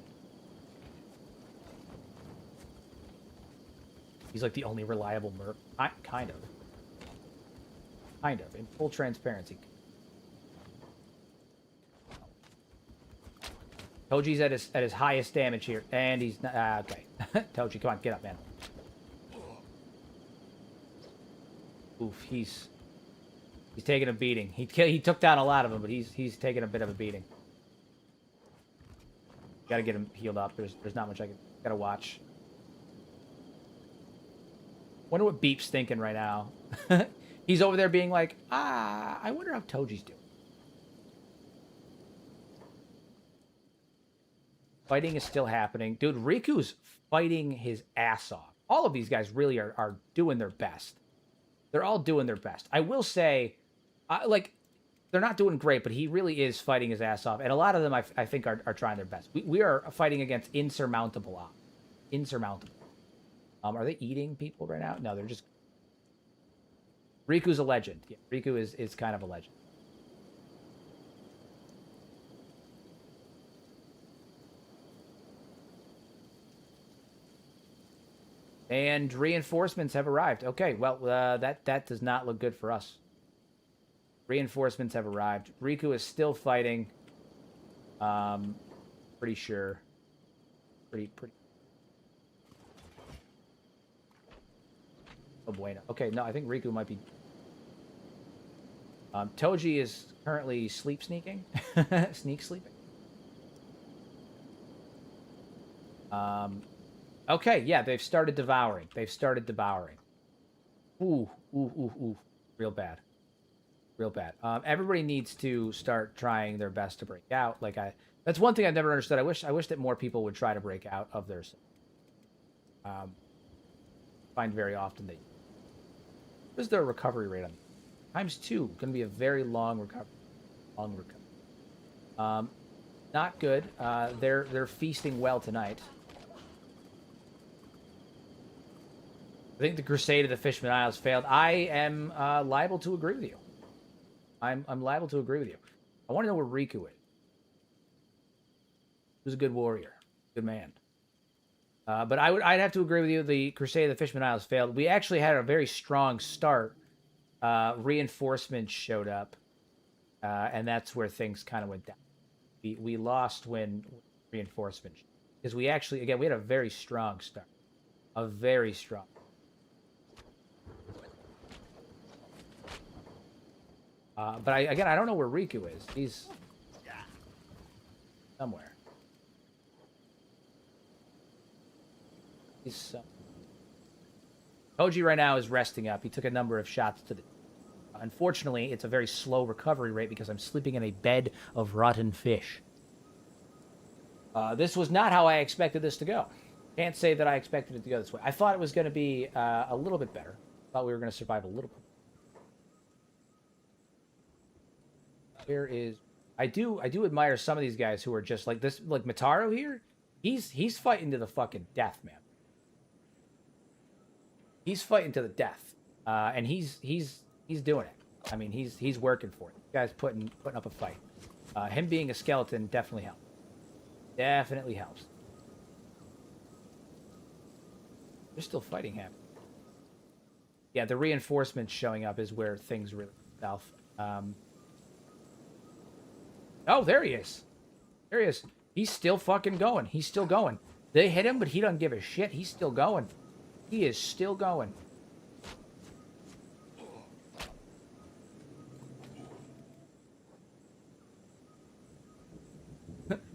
He's like the only reliable merc. Kind of. Kind of. In full transparency. Toji's at his highest damage here. And he's not... okay. Toji, come on. Get up, man. Oof. He's taking a beating. He took down a lot of them, but he's taking a bit of a beating. Gotta get him healed up. There's not much I can... Gotta watch. Wonder what Beep's thinking right now. He's over there being like, I wonder how Toji's doing. Fighting is still happening. Dude, Riku's fighting his ass off. All of these guys really are doing their best. They're all doing their best. I will say, they're not doing great, but he really is fighting his ass off. And a lot of them, I think, are trying their best. We are fighting against insurmountable odds. Insurmountable. Are they eating people right now? No, they're just... Riku's a legend. Yeah, Riku is kind of a legend. And reinforcements have arrived. Okay, well, that does not look good for us. Reinforcements have arrived. Riku is still fighting. Pretty sure. Pretty. Oh, bueno. Okay, no, I think Riku might be... Toji is currently sleeping. Sneak sleeping. Okay, yeah, they've started devouring. Ooh. Real bad. Everybody needs to start trying their best to break out. That's one thing I've never understood. I wish that more people would try to break out of their... Find very often that... What is their recovery rate on? ×2. Going to be a very long recovery. Not good. They're feasting well tonight. I think the Crusade of the Fishman Isles failed. I am liable to agree with you. I'm liable to agree with you. I want to know where Riku is. He was a good warrior. Good man. But I'd have to agree with you. The Crusade of the Fishman Isles failed. We actually had a very strong start. Reinforcements showed up, and that's where things kind of went down. We lost when reinforcements, because we had a very strong start, a very strong. But I don't know where Riku is. He's somewhere. He's Toji right now is resting up. He took a number of shots to the... Unfortunately, it's a very slow recovery rate because I'm sleeping in a bed of rotten fish. This was not how I expected this to go. Can't say that I expected it to go this way. I thought it was going to be a little bit better. Thought we were going to survive a little bit. Here is... I do admire some of these guys who are just like this. Like Mataru here, he's fighting to the fucking death, man. He's fighting to the death, and he's doing it. I mean, he's working for it. The guy's putting up a fight. Him being a skeleton definitely helps. Definitely helps. They're still fighting him. Yeah, the reinforcements showing up is where things really south. Oh, there he is. There he is. He's still fucking going. He's still going. They hit him, but he doesn't give a shit. He's still going. He is still going.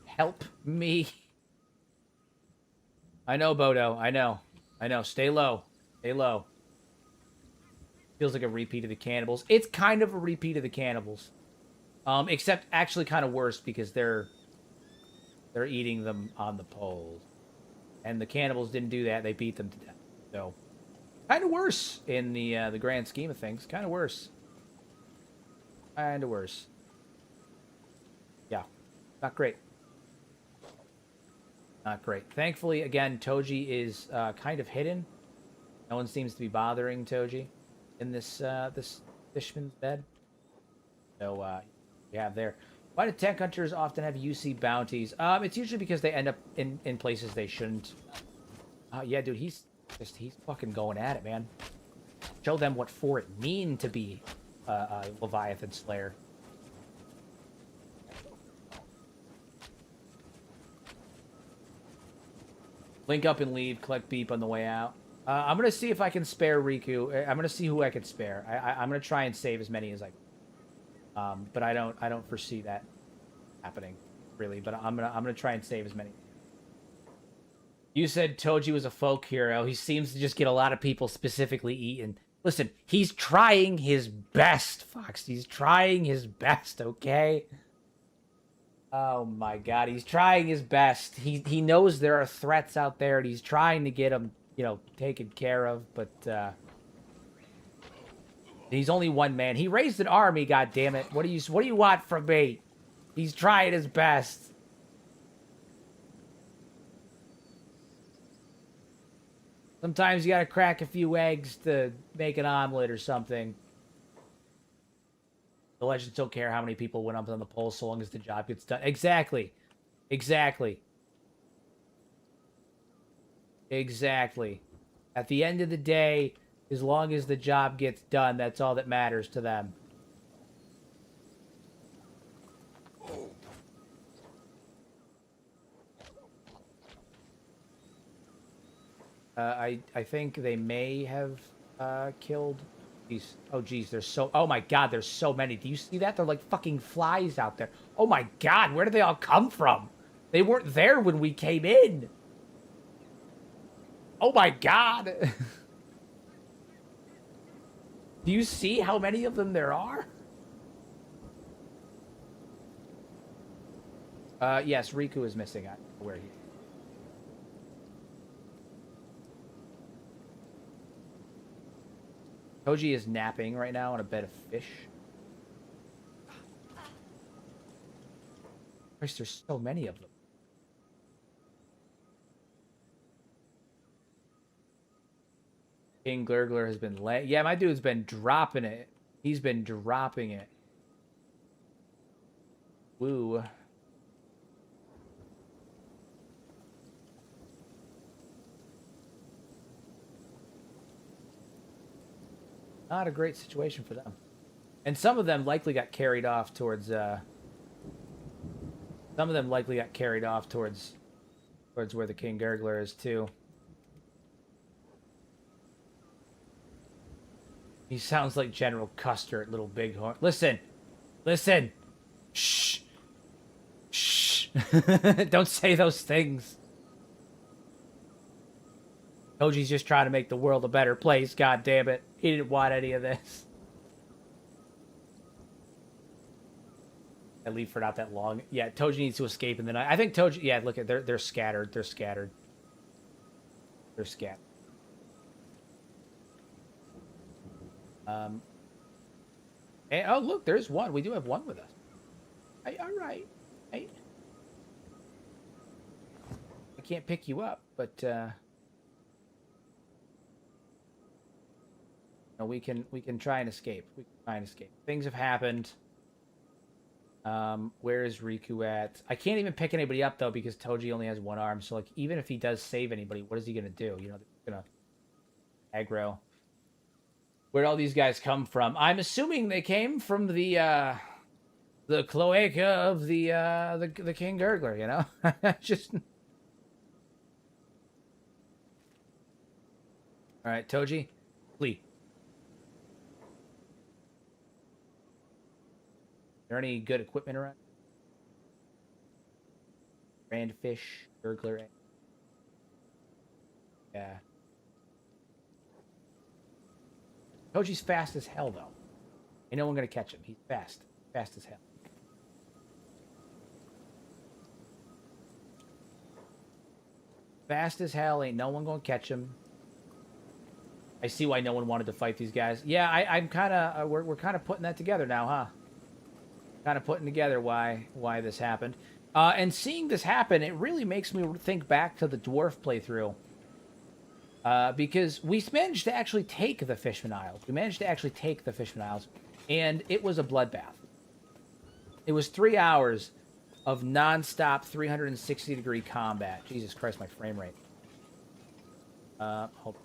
Help me. I know, Bodo. I know. I know. Stay low. Stay low. Feels like a repeat of the cannibals. It's kind of a repeat of the cannibals. Except actually kind of worse because they're eating them on the poles. And the cannibals didn't do that. They beat them to death. So, kind of worse in the grand scheme of things. Kind of worse. Kind of worse. Yeah. Not great. Not great. Thankfully, again, Toji is kind of hidden. No one seems to be bothering Toji in this this fishman's bed. So, you have there. Why do tech hunters often have UC bounties? It's usually because they end up in places they shouldn't. Yeah, dude, he's fucking going at it, man. Show them what for it mean to be a Leviathan Slayer. Link up and leave. Collect beep on the way out. I'm gonna see if I can spare Riku. I'm gonna see who I can spare. I'm gonna try and save as many as I can. But I don't foresee that happening, really. But I'm gonna try and save as many. You said Toji was a folk hero. He seems to just get a lot of people specifically eaten. Listen, he's trying his best, Fox. He's trying his best, okay? Oh my God, he's trying his best. He knows there are threats out there, and he's trying to get them, you know, taken care of. But he's only one man. He raised an army, goddammit. What do you want from me? He's trying his best. Sometimes you gotta crack a few eggs to make an omelet or something. The legends don't care how many people went up on the pole so long as the job gets done. Exactly. Exactly. Exactly. At the end of the day, as long as the job gets done, that's all that matters to them. I think they may have killed these. Oh geez, there's so. Oh my God, there's so many. Do you see that? They're like fucking flies out there. Oh my God, where did they all come from? They weren't there when we came in. Oh my God. Do you see how many of them there are? Yes, Riku is missing. Where he? Toji is napping right now on a bed of fish. Christ, there's so many of them. King Gurgler has been yeah, my dude's been dropping it. He's been dropping it. Woo. Not a great situation for them. And some of them likely got carried off towards some of them likely got carried off towards where the King Gurgler is too. He sounds like General Custer at Little Bighorn. Listen. Listen. Shh. Shh. Don't say those things. Toji's just trying to make the world a better place, god damn it. He didn't want any of this. I leave for not that long. Yeah, Toji needs to escape, and then I think Toji. Yeah, look at they're scattered. They're scattered. They're scattered. And, oh look, there's one. We do have one with us. Hey, all right. Hey, I can't pick you up, but no, we can try and escape. We can try and escape. Things have happened. Where is Riku at? I can't even pick anybody up though because Toji only has one arm. So like, even if he does save anybody, what is he gonna do? You know, they're gonna aggro. Where'd all these guys come from? I'm assuming they came from the cloaca of the King Gurgler. You know, just. All right, Toji, flee. Is there any good equipment around? Brandfish, Gurgler. Yeah. Toji's fast as hell, though. Ain't no one gonna catch him. He's fast. Fast as hell. Fast as hell. Ain't no one gonna catch him. I see why no one wanted to fight these guys. Yeah, I'm kind of... we're kind of putting that together now, huh? Kind of putting together why this happened. And seeing this happen, it really makes me think back to the dwarf playthrough. Because we managed to actually take the Fishman Isles. And it was a bloodbath. It was 3 hours of non-stop 360-degree combat. Jesus Christ, my frame rate. Hold on.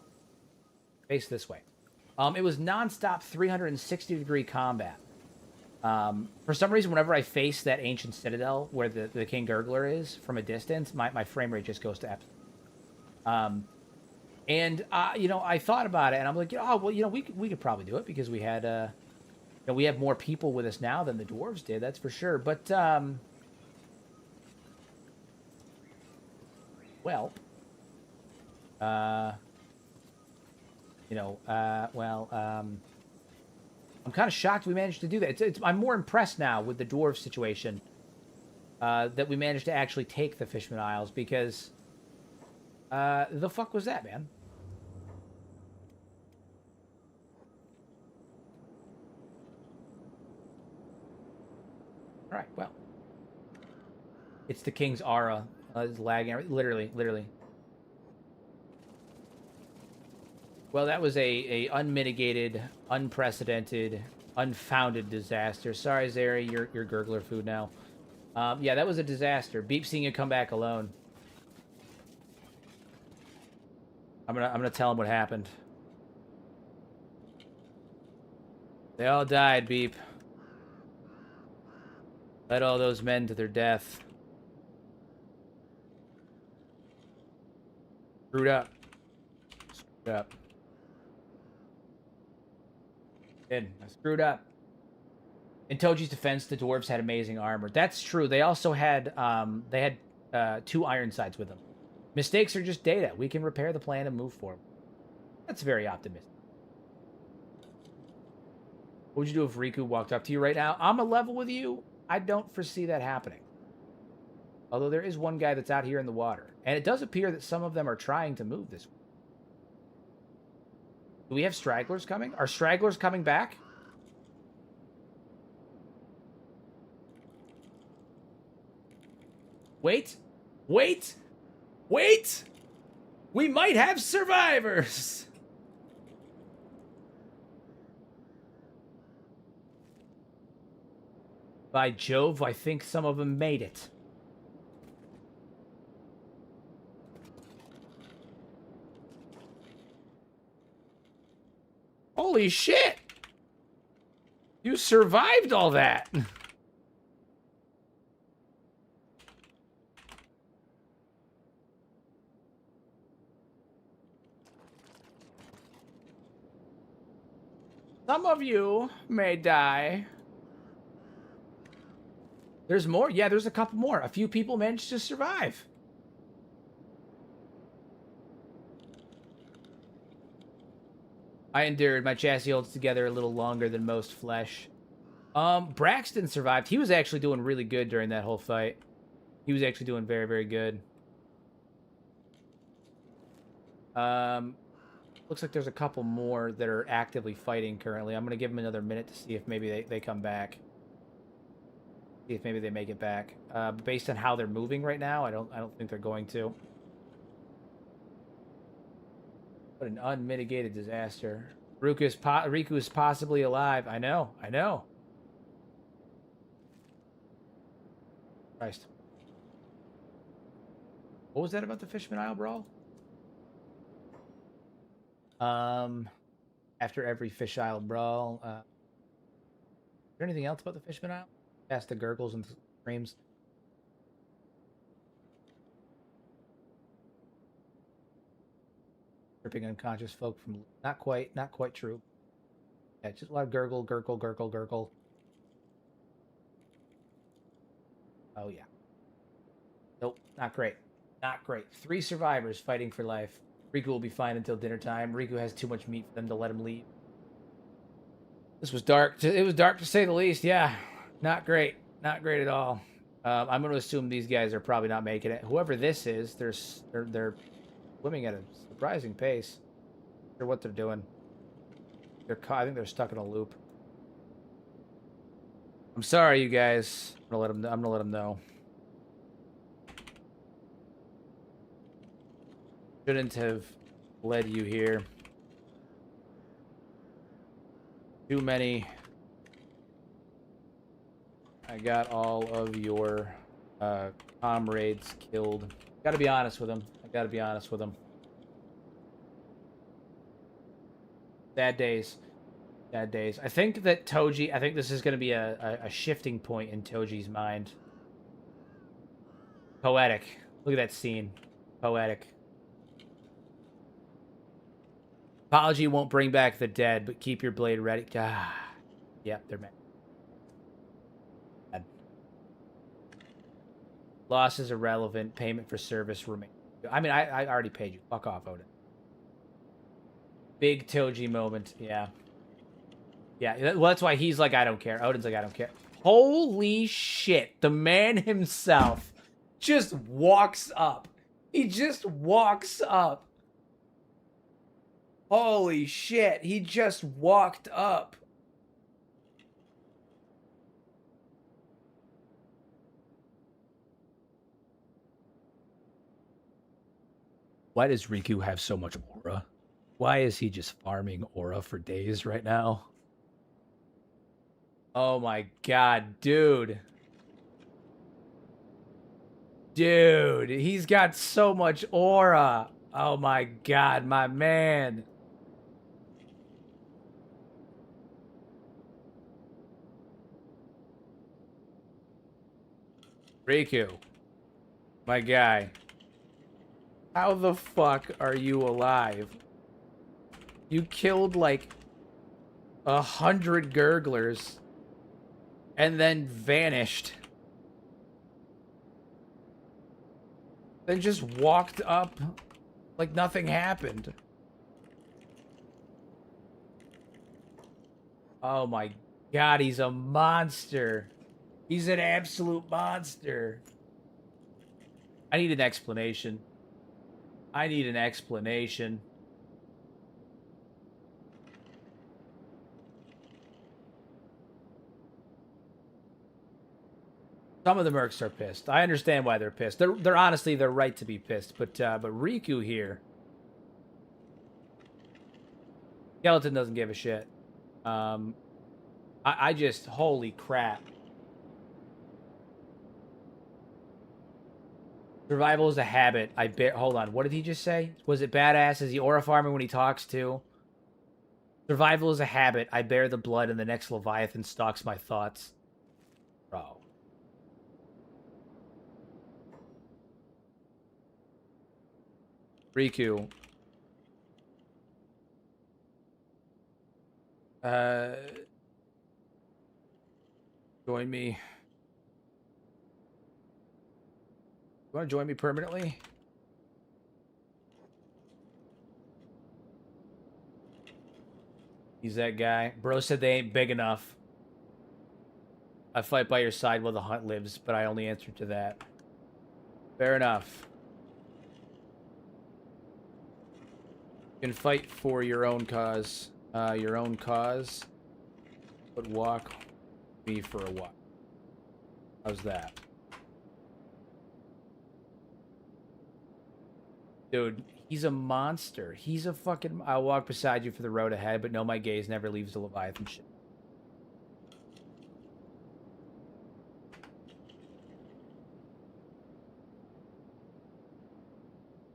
Face this way. It was non-stop 360-degree combat. For some reason, whenever I face that ancient citadel where the King Gurgler is from a distance, my frame rate just goes to absolute. And you know, I thought about it, and I'm like, oh well, you know, we could probably do it because we had you know, we have more people with us now than the dwarves did, that's for sure. But well, you know, I'm kind of shocked we managed to do that. I'm more impressed now with the dwarf situation that we managed to actually take the Fishman Isles because the fuck was that, man? All right, well, it's the king's aura. It's lagging, literally. Well, that was a unmitigated, unprecedented, unfounded disaster. Sorry, Zeri, you're Gurgler food now. Yeah, that was a disaster. Beep seeing you come back alone. I'm gonna tell him what happened. They all died, Beep. Led all those men to their death. Screwed up. I screwed up. In Toji's defense, the dwarves had amazing armor. That's true. They also had 2 Ironsides with them. Mistakes are just data. We can repair the plan and move forward. That's very optimistic. What would you do if Riku walked up to you right now? I'm a level with you. I don't foresee that happening. Although there is one guy that's out here in the water. And it does appear that some of them are trying to move this way. Do we have stragglers coming? Are stragglers coming back? Wait. We might have survivors. By Jove, I think some of them made it. Holy shit! You survived all that! Some of you may die. There's more? Yeah, there's a couple more. A few people managed to survive. I endured. My chassis holds together a little longer than most flesh. Braxton survived. He was actually doing really good during that whole fight. He was actually doing very, very good. Looks like there's a couple more that are actively fighting currently. I'm gonna give them another minute to see if maybe they come back. See if maybe they make it back. Based on how they're moving right now, I don't think they're going to. What an unmitigated disaster. Riku is possibly alive. I know. Christ. What was that about the Fishman Isle brawl? After every Fish Isle brawl, is there anything else about the Fishman Isle? Past the gurgles and screams. Ripping unconscious folk from not quite true. Yeah, just a lot of gurgle. Oh yeah. Nope, not great. Not great. 3 survivors fighting for life. Riku will be fine until dinner time. Riku has too much meat for them to let him leave. This was dark. It was dark to say the least. Yeah, not great. Not great at all. I'm going to assume these guys are probably not making it. Whoever this is, they're swimming at a surprising pace. Not sure what they're doing. I think they're stuck in a loop. I'm sorry, you guys. I'm gonna let them know. Shouldn't have led you here. Too many. I got all of your comrades killed. Gotta be honest with them. Bad days. I think that Toji, I think this is going to be a shifting point in Toji's mind. Poetic. Look at that scene. Poetic. Apology won't bring back the dead, but keep your blade ready. Ah. Yep, they're mad. Loss is irrelevant. Payment for service remains. I mean, I already paid you. Fuck off, Odin. Big Toji moment. Yeah. Yeah, well, that's why he's like, I don't care. Odin's like, I don't care. Holy shit. The man himself just walks up. He just walks up. Holy shit. He just walked up. Why does Riku have so much aura? Why is he just farming aura for days right now? Oh my god, dude. Dude, he's got so much aura. Oh my god, my man. Riku. My guy. How the fuck are you alive? You killed like 100 gurglers and then vanished. Then just walked up like nothing happened. Oh my god, he's a monster. He's an absolute monster. I need an explanation. Some of the mercs are pissed. I understand why they're pissed. They're honestly, they're right to be pissed. But Riku here, Skeleton doesn't give a shit. I just, holy crap. Survival is a habit. Hold on. What did he just say? Was it badass? Is he aura farming when he talks too? Survival is a habit. I bear the blood and the next Leviathan stalks my thoughts. Bro. Riku. Join me. You want to join me permanently? He's that guy. Bro said they ain't big enough. I fight by your side while the hunt lives, but I only answer to that. Fair enough. You can fight for your own cause. But walk me for a walk. How's that? Dude, he's a monster. He's a fucking... I'll walk beside you for the road ahead, but no, my gaze never leaves the Leviathan shit.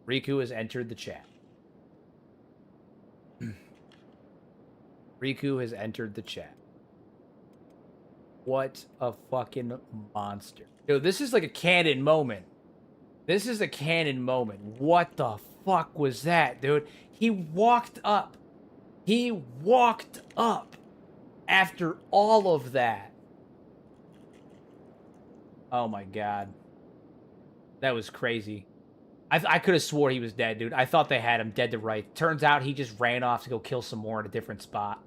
Riku has entered the chat. Riku has entered the chat. What a fucking monster. Dude, this is like a canon moment. This is a canon moment. What the fuck was that, dude? He walked up. He walked up after all of that. Oh my god. That was crazy. I could have swore he was dead, dude. I thought they had him dead to rights. Turns out he just ran off to go kill some more in a different spot.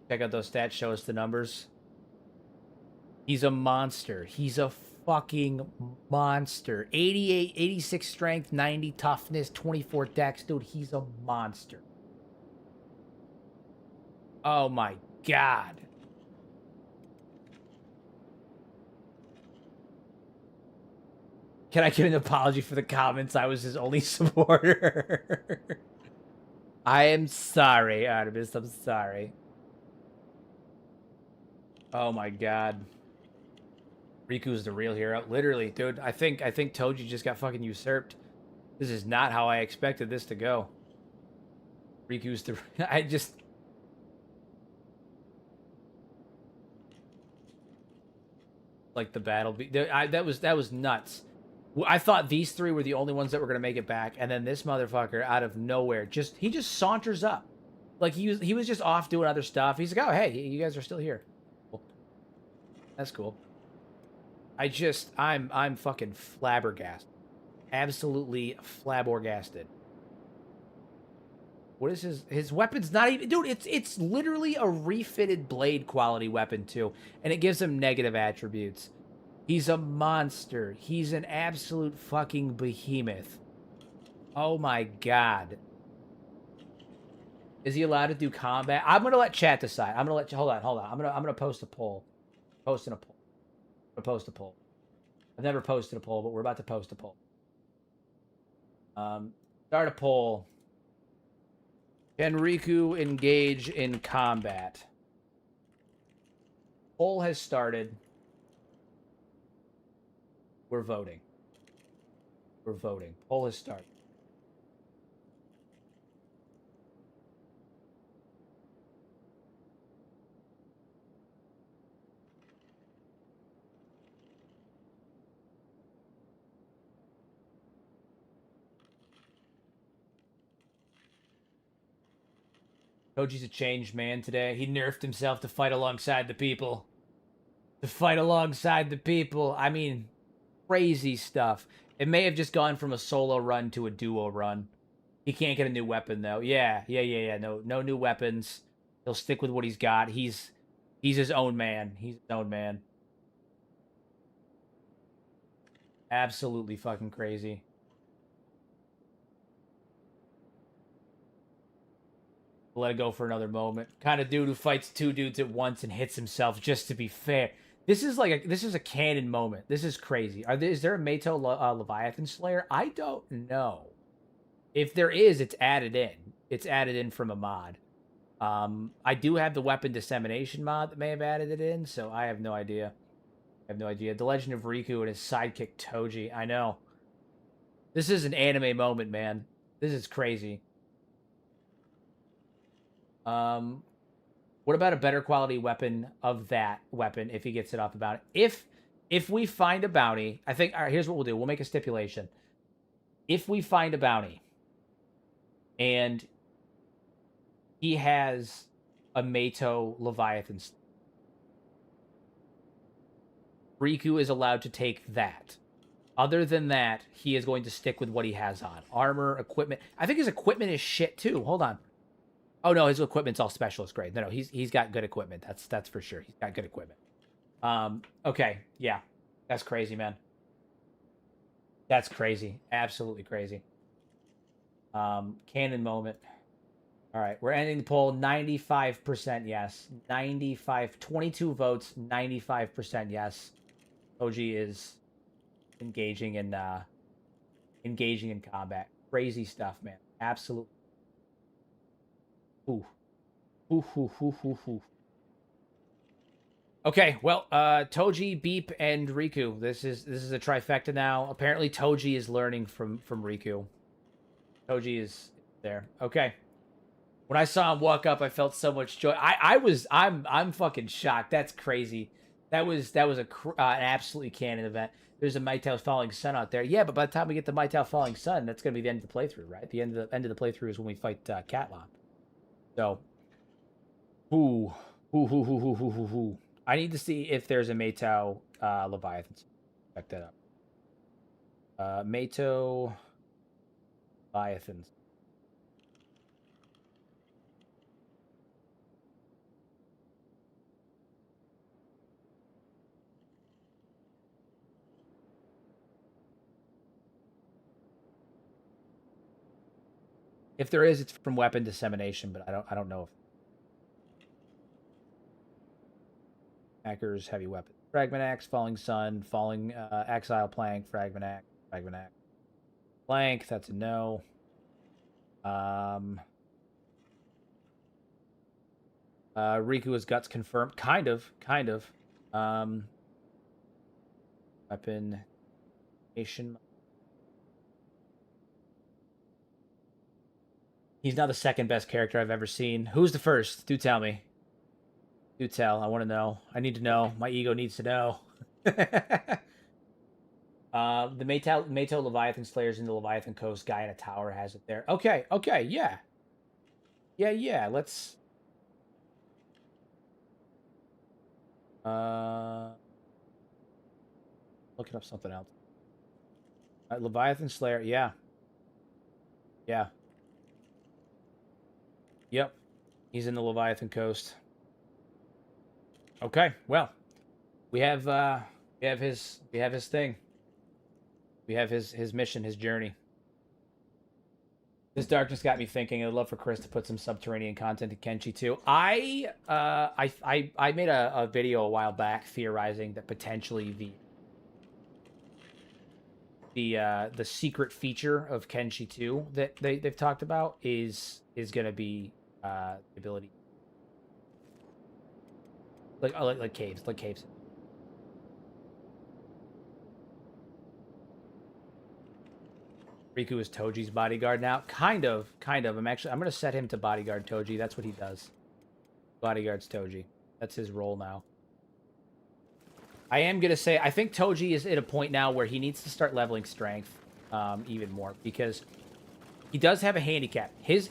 Check out those stats. Show us the numbers. He's a monster. He's a fucking monster. 88, 86 strength, 90 toughness, 24 dex. Dude, he's a monster. Oh my god. Can I get an apology for the comments? I was his only supporter. I am sorry, Artemis. I'm sorry. Oh my god. Riku's the real hero. Literally, dude. I think Toji just got fucking usurped. This is not how I expected this to go. Riku's the... I just... Like the battle... That was nuts. I thought these three were the only ones that were going to make it back, and then this motherfucker, out of nowhere, he just saunters up. Like, he was just off doing other stuff. He's like, oh, hey, you guys are still here. Cool. That's cool. I'm fucking flabbergasted. Absolutely flabbergasted. What is his weapon's not even... Dude, it's literally a refitted blade quality weapon, too. And it gives him negative attributes. He's a monster. He's an absolute fucking behemoth. Oh my god. Is he allowed to do combat? I'm gonna let chat decide. I'm gonna let you... Hold on. I'm gonna post a poll. Post a poll. I've never posted a poll, but we're about to post a poll. Start a poll. Can Riku engage in combat? Poll has started. We're voting. Poll has started. Toji's a changed man today. He nerfed himself to fight alongside the people. I mean, crazy stuff. It may have just gone from a solo run to a duo run. He can't get a new weapon, though. Yeah. No new weapons. He'll stick with what he's got. He's his own man. Absolutely fucking crazy. Let it go for another moment. Kind of dude who fights two dudes at once and hits himself just to be fair. This is a canon moment. This is crazy. Is there a Meito Leviathan Slayer? I don't know. If there is, it's added in. It's added in from a mod. I do have the weapon dissemination mod that may have added it in, so I have no idea. The Legend of Riku and his sidekick Toji. I know. This is an anime moment, man. This is crazy. What about a better quality weapon of that weapon if he gets it off the bounty? If we find a bounty, I think... All right, here's what we'll do. We'll make a stipulation. If we find a bounty and he has a Meito Leviathan, Riku is allowed to take that. Other than that, he is going to stick with what he has on. Armor, equipment. I think his equipment is shit too. Hold on. Oh no, his equipment's all specialist grade. No, he's got good equipment. That's for sure. He's got good equipment. Okay, yeah. That's crazy, man. That's crazy. Absolutely crazy. Canon moment. All right, we're ending the poll 95% yes. 22 votes, 95% yes. Toji is engaging in combat. Crazy stuff, man. Absolutely. Ooh. Ooh, ooh, ooh, ooh, ooh. Okay, well, Toji, Beep, and Riku. This is a trifecta now. Apparently, Toji is learning from Riku. Toji is there. Okay. When I saw him walk up, I felt so much joy. I'm fucking shocked. That's crazy. That was an absolutely canon event. There's a Mytel Falling Sun out there. Yeah, but by the time we get to Mytel Falling Sun, that's gonna be the end of the playthrough, right? The end of the playthrough is when we fight Catlon. So, ooh, ooh, ooh, ooh, ooh, ooh, ooh. I need to see if there's a Maytao Leviathan. Check that out. Maytao Leviathans. If there is, it's from weapon dissemination, but I don't know if hackers heavy weapon. Fragment axe, falling sun, falling exile plank, fragment axe, plank. That's a no. Riku's guts confirmed. Kind of. Weapon nation. He's now the second best character I've ever seen. Who's the first? Do tell me. Do tell. I want to know. I need to know. My ego needs to know. The Maytel Leviathan Slayers in the Leviathan Coast. Guy in a tower has it there. Okay, yeah. Yeah, let's... looking up something else. Leviathan Slayer, yeah. Yeah. Yep. He's in the Leviathan Coast. Okay, well. We have his thing. We have his mission, his journey. This darkness got me thinking. I'd love for Chris to put some subterranean content in Kenshi too. I made a video a while back theorizing that potentially the secret feature of Kenshi 2 that they've talked about is gonna be the ability like caves. Riku is Toji's bodyguard now. Kind of. I'm gonna set him to bodyguard Toji. That's what he does. Bodyguards Toji. That's his role now. I am gonna say I think Toji is at a point now where he needs to start leveling strength even more because he does have a handicap. His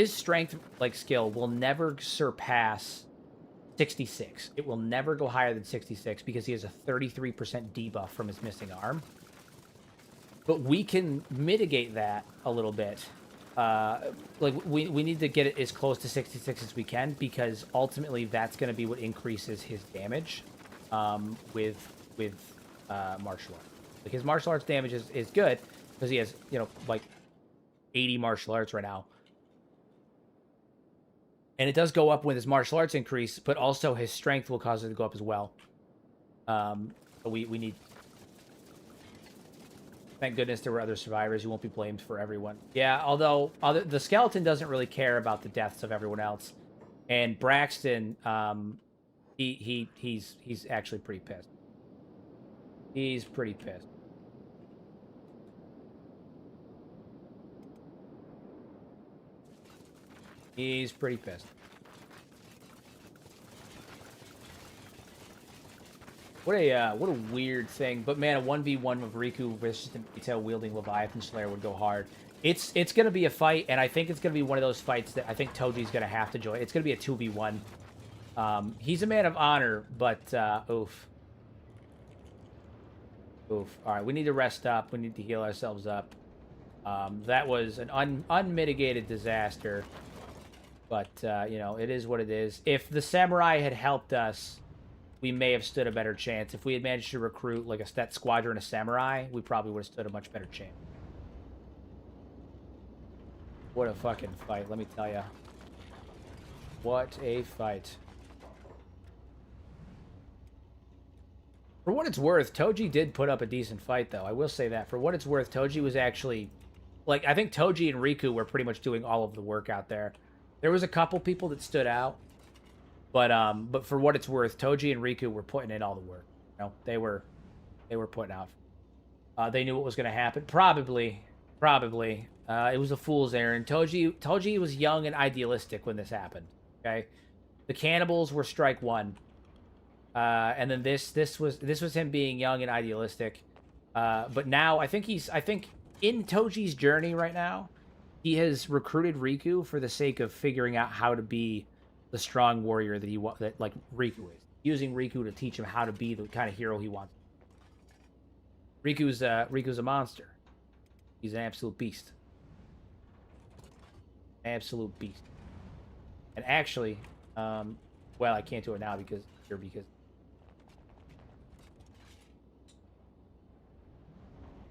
strength like skill will never surpass 66. It will never go higher than 66 because he has a 33% debuff from his missing arm. But we can mitigate that a little bit. Like we need to get it as close to 66 as we can because ultimately that's going to be what increases his damage with martial arts. Like his martial arts damage is good because he has like 80 martial arts right now, and it does go up when his martial arts increase, but also his strength will cause it to go up as well. So we need. Thank goodness there were other survivors. You won't be blamed for everyone. Yeah, although the skeleton doesn't really care about the deaths of everyone else, and Braxton, he's actually pretty pissed. He's pretty pissed. He's pretty pissed. What a weird thing. But man, a 1v1 of Riku versus the Maytao wielding Leviathan Slayer would go hard. It's gonna be a fight, and I think it's gonna be one of those fights that I think Toji's gonna have to join. It's gonna be a 2v1. He's a man of honor, but oof. Oof. All right, we need to rest up. We need to heal ourselves up. That was an unmitigated disaster. But, you know, it is what it is. If the samurai had helped us, we may have stood a better chance. If we had managed to recruit, like, that squadron of samurai, we probably would have stood a much better chance. What a fucking fight, let me tell you. What a fight. For what it's worth, Toji did put up a decent fight, though. I will say that. For what it's worth, Toji was actually... Like, I think Toji and Riku were pretty much doing all of the work out there. There was a couple people that stood out. But for what it's worth, Toji and Riku were putting in all the work. You know, they were putting out. They knew what was going to happen. Probably. It was a fool's errand. Toji was young and idealistic when this happened. Okay, the cannibals were strike one. And then this was him being young and idealistic. But now I think in Toji's journey right now, he has recruited Riku for the sake of figuring out how to be the strong warrior that like Riku is. Using Riku to teach him how to be the kind of hero he wants. Riku's a monster. He's an absolute beast. Absolute beast. And actually, well, I can't do it now because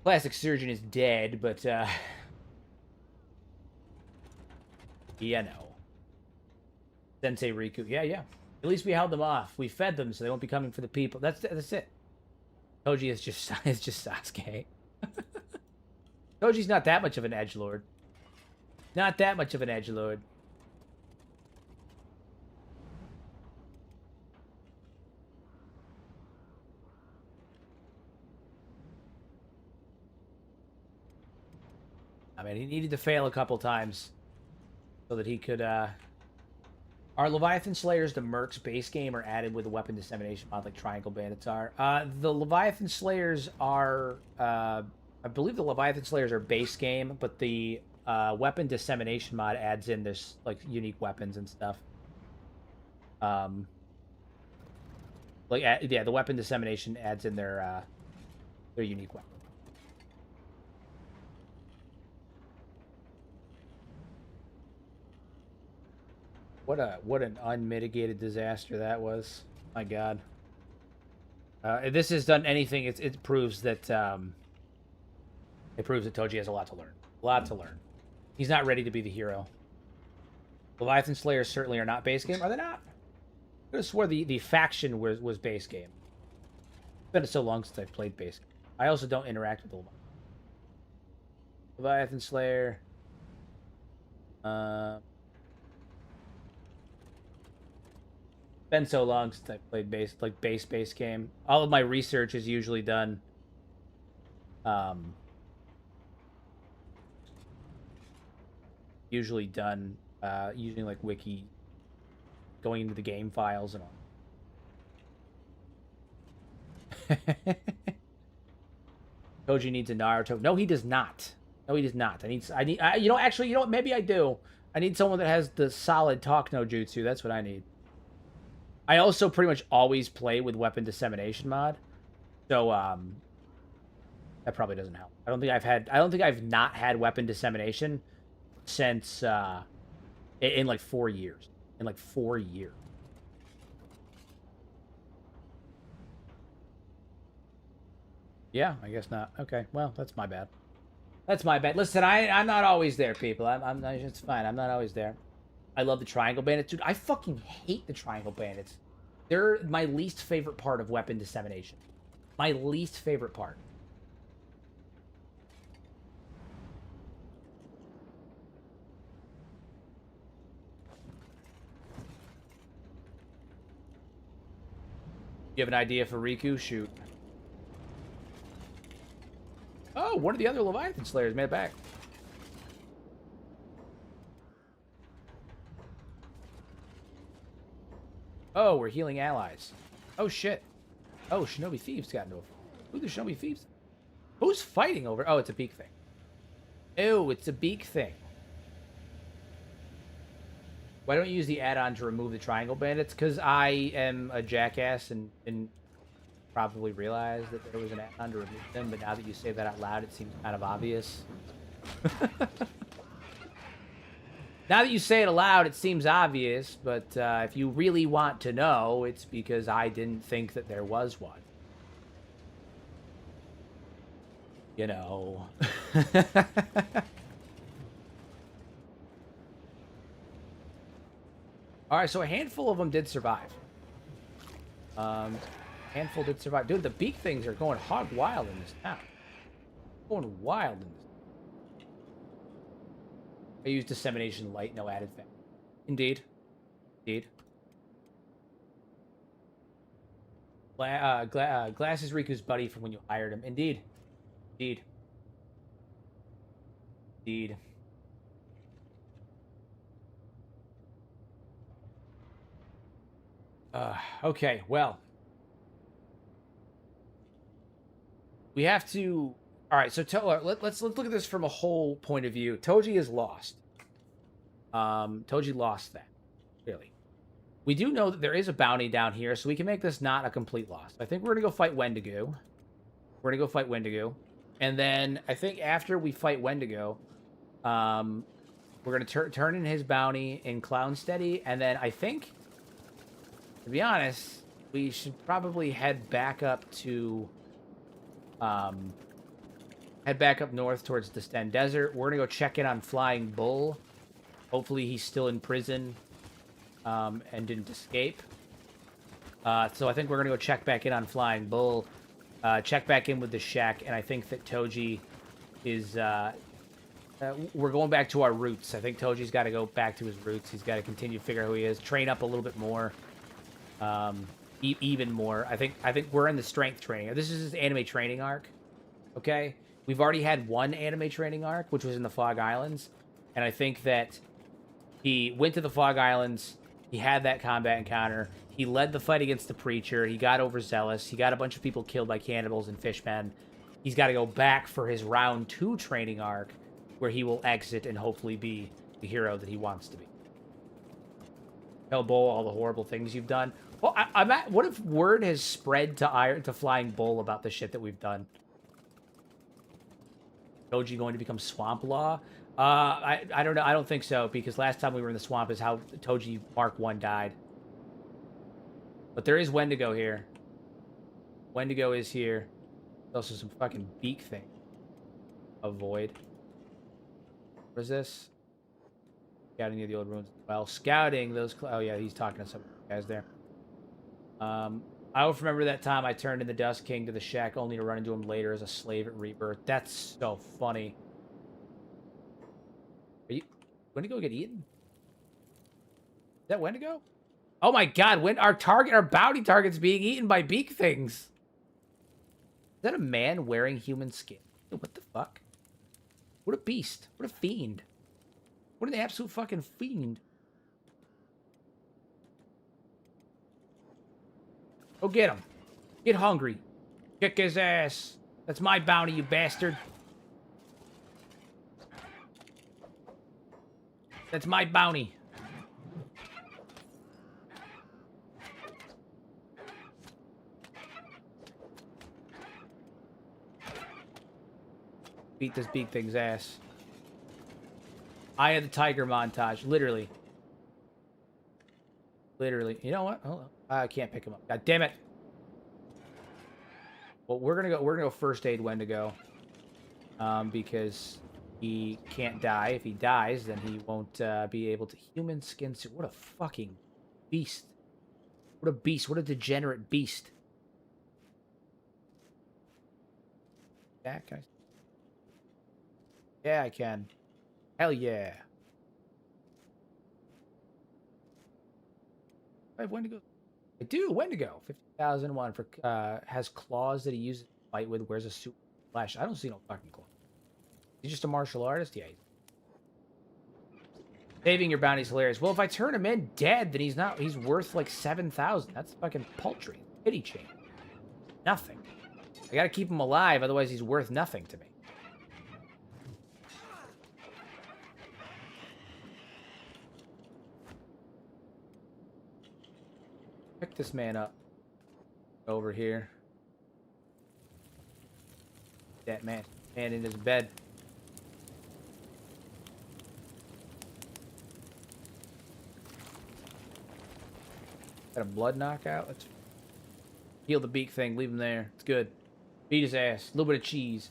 Plastic Surgeon is dead, but yeah, no. Sensei Riku. Yeah. At least we held them off. We fed them so they won't be coming for the people. That's it. Toji is just Sasuke. Toji's not that much of an edgelord. Not that much of an edgelord. I mean, he needed to fail a couple times so that he could, Are Leviathan Slayers the Mercs base game or added with a weapon dissemination mod like Triangle Bandits are? The Leviathan Slayers are, I believe the Leviathan Slayers are base game, but the weapon dissemination mod adds in this, like, unique weapons and stuff. Yeah, the weapon dissemination adds in their unique weapon. What an unmitigated disaster that was. My God. If this has done anything, it proves that Toji has a lot to learn. A lot to learn. He's not ready to be the hero. Leviathan Slayers certainly are not base game. Are they not? I could have swore the faction was base game. It's been so long since I've played base game. I also don't interact with the Leviathan Slayer. Been so long since I played base game. All of my research is usually done using like wiki, going into the game files and all. Toji needs a Naruto. No, he does not. No, he does not. You know what? Maybe I do. I need someone that has the solid talk no jutsu. That's what I need. I also pretty much always play with weapon dissemination mod, so that probably doesn't help. I don't think I've not had weapon dissemination since in like 4 years. In like 4 years. Yeah, I guess not. Okay, well, that's my bad. That's my bad. Listen, I'm not always there, people. It's fine. I'm not always there. I love the Triangle Bandits. Dude, I fucking hate the Triangle Bandits. They're my least favorite part of weapon dissemination. My least favorite part. You have an idea for Riku? Shoot. Oh, one of the other Leviathan Slayers made it back. Oh, we're healing allies. Oh, shit. Oh, Shinobi Thieves got into a... Who the Shinobi Thieves? Who's fighting over... Oh, it's a beak thing. Ew, it's a beak thing. Why don't you use the add-on to remove the Triangle Bandits? Because I am a jackass and probably realized that there was an add-on to remove them, but now that you say that out loud, it seems kind of obvious. Now that you say it aloud, it seems obvious, but if you really want to know, it's because I didn't think that there was one. You know. Alright, so a handful of them did survive. Handful did survive. Dude, the beak things are going hog wild in this town. Going wild in this. I use dissemination light, no added value. Indeed. Indeed. Glass is Riku's buddy from when you hired him. Indeed. Indeed. Indeed. Okay, well. We have to... Alright, so let's look at this from a whole point of view. Toji is lost. Toji lost that. Clearly. We do know that there is a bounty down here, so we can make this not a complete loss. I think we're going to go fight Wendigo. We're going to go fight Wendigo. And then, I think after we fight Wendigo, we're going to turn in his bounty in Clownsteady, and then I think, to be honest, we should probably head back up to... head back up north towards the Sten Desert. We're going to go check in on Flying Bull. Hopefully he's still in prison and didn't escape. So I think we're going to go check back in on Flying Bull. Check back in with the shack. And I think that Toji is... we're going back to our roots. I think Toji's got to go back to his roots. He's got to continue to figure out who he is. Train up a little bit more. Even more. I think we're in the strength training. This is his anime training arc. Okay? We've already had one anime training arc, which was in the Fog Islands. And I think that he went to the Fog Islands. He had that combat encounter. He led the fight against the Preacher. He got overzealous. He got a bunch of people killed by cannibals and fishmen. He's got to go back for his round 2 training arc, where he will exit and hopefully be the hero that he wants to be. Tell Bull all the horrible things you've done. Well, what if word has spread to Flying Bull about the shit that we've done? Toji going to become Swamp Law? I don't know. I don't think so, because last time we were in the swamp is how Toji Mark 1 died. But there is Wendigo here. Wendigo is here. There's also some fucking beak thing. Avoid. What is this? Scouting near the old ruins. Well, scouting those... Oh, yeah, he's talking to some guys there. I always remember that time I turned in the Dust King to the shack only to run into him later as a slave at Rebirth. That's so funny. Are you... Wendigo get eaten? Is that Wendigo? Oh my god, when our bounty target's being eaten by beak things. Is that a man wearing human skin? What the fuck? What a beast. What a fiend. What an absolute fucking fiend. Go get him. Get hungry. Kick his ass. That's my bounty, you bastard. That's my bounty. Beat this beak thing's ass. Eye of the Tiger montage. Literally. Literally. You know what? Hold on. I can't pick him up. God damn it. Well, we're gonna go first aid Wendigo. Because he can't die. If he dies, then he won't be able to human skin suit. What a fucking beast. What a beast. What a degenerate beast. Yeah, can I... Yeah, I can. Hell yeah. I have Wendigo. I do, Wendigo. 50,001 for has claws that he uses to fight with, wears a suit flesh. I don't see no fucking claws. He's just a martial artist? Yeah. Saving your bounty's hilarious. Well, if I turn him in dead, then he's worth like 7,000. That's fucking paltry. Pity chain. Nothing. I gotta keep him alive, otherwise he's worth nothing to me. Pick this man up. Over here. that man. Man in his bed. Got a blood knockout. Let's heal the beak thing. Leave him there. It's good. Beat his ass. A little bit of cheese.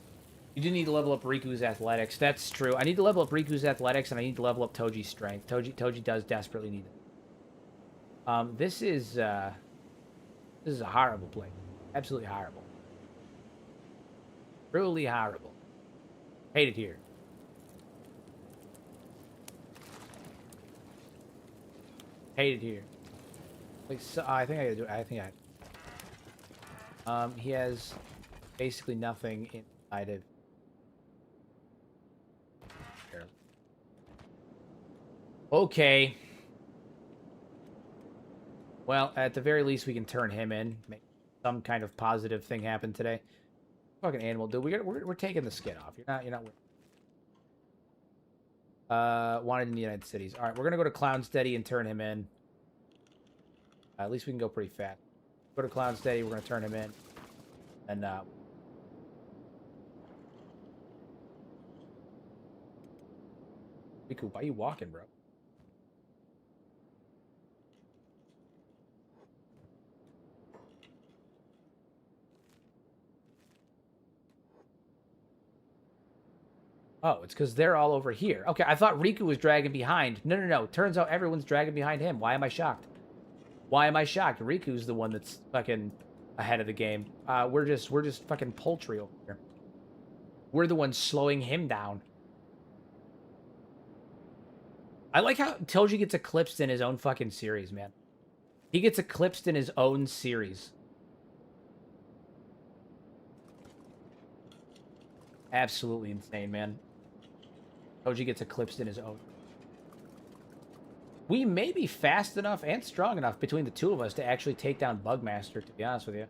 You do need to level up Riku's athletics. That's true. I need to level up Riku's athletics, and I need to level up Toji's strength. Toji does desperately need it. This is a horrible place. Absolutely horrible. Truly horrible. Hate it here. Hate it here. Like, so, I think I gotta do it. I think he has basically nothing inside of. Okay. Well, at the very least, we can turn him in. Make some kind of positive thing happen today. Fucking animal, dude. We're taking the skin off. You're not. Wanted in the United Cities. All right, we're gonna go to Clownsteady and turn him in. At least we can go pretty fast. Go to Clownsteady. We're gonna turn him in, and Riku, why are you walking, bro? Oh, it's because they're all over here. Okay, I thought Riku was dragging behind. No. Turns out everyone's dragging behind him. Why am I shocked? Why am I shocked? Riku's the one that's fucking ahead of the game. We're just fucking poultry over here. We're the ones slowing him down. I like how Toji gets eclipsed in his own fucking series, man. He gets eclipsed in his own series. Absolutely insane, man. Toji gets eclipsed in his own. We may be fast enough and strong enough between the two of us to actually take down Bugmaster, to be honest with you.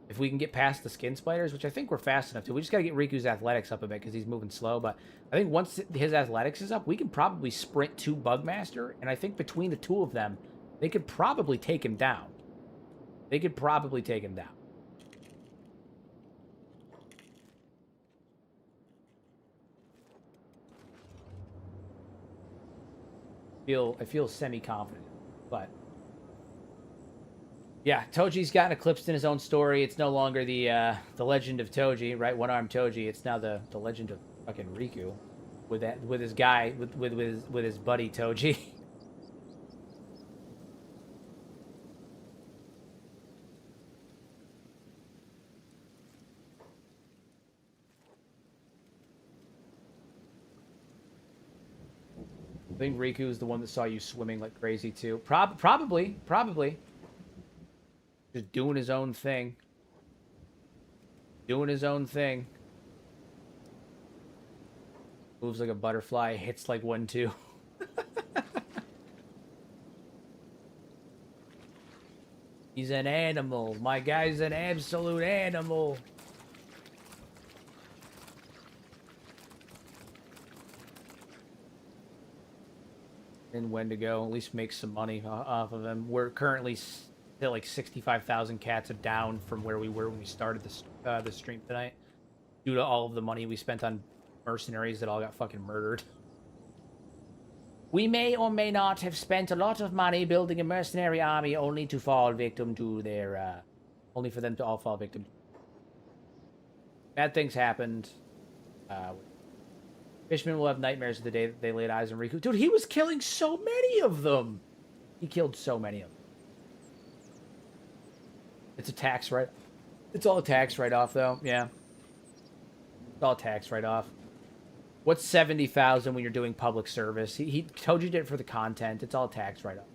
If we can get past the skin spiders, which I think we're fast enough to. We just got to get Riku's athletics up a bit because he's moving slow. But I think once his athletics is up, we can probably sprint to Bugmaster. And I think between the two of them, they could probably take him down. They could probably take him down. I feel semi-confident, but yeah, Toji's gotten eclipsed in his own story. It's no longer the legend of Toji, right? One-armed Toji. It's now the legend of fucking Riku, with his guy with his buddy Toji. I think Riku's the one that saw you swimming like crazy too. Probably. Just doing his own thing. Doing his own thing. Moves like a butterfly, hits like 1-2. He's an animal. My guy's an absolute animal. And when to go, at least make some money off of him. We're currently still like 65,000 cats down from where we were when we started the stream tonight, due to all of the money we spent on mercenaries that all got fucking murdered. We may or may not have spent a lot of money building a mercenary army only to fall victim to their, only for them to all fall victim. Bad things happened. Fishmen will have nightmares the day that they laid eyes on Riku. Dude, he was killing so many of them. He killed so many of them. It's a tax write. It's all a tax write-off, though. Yeah. It's all a tax write-off. What's 70,000 when you're doing public service? Toji did it for the content. It's all a tax write-off.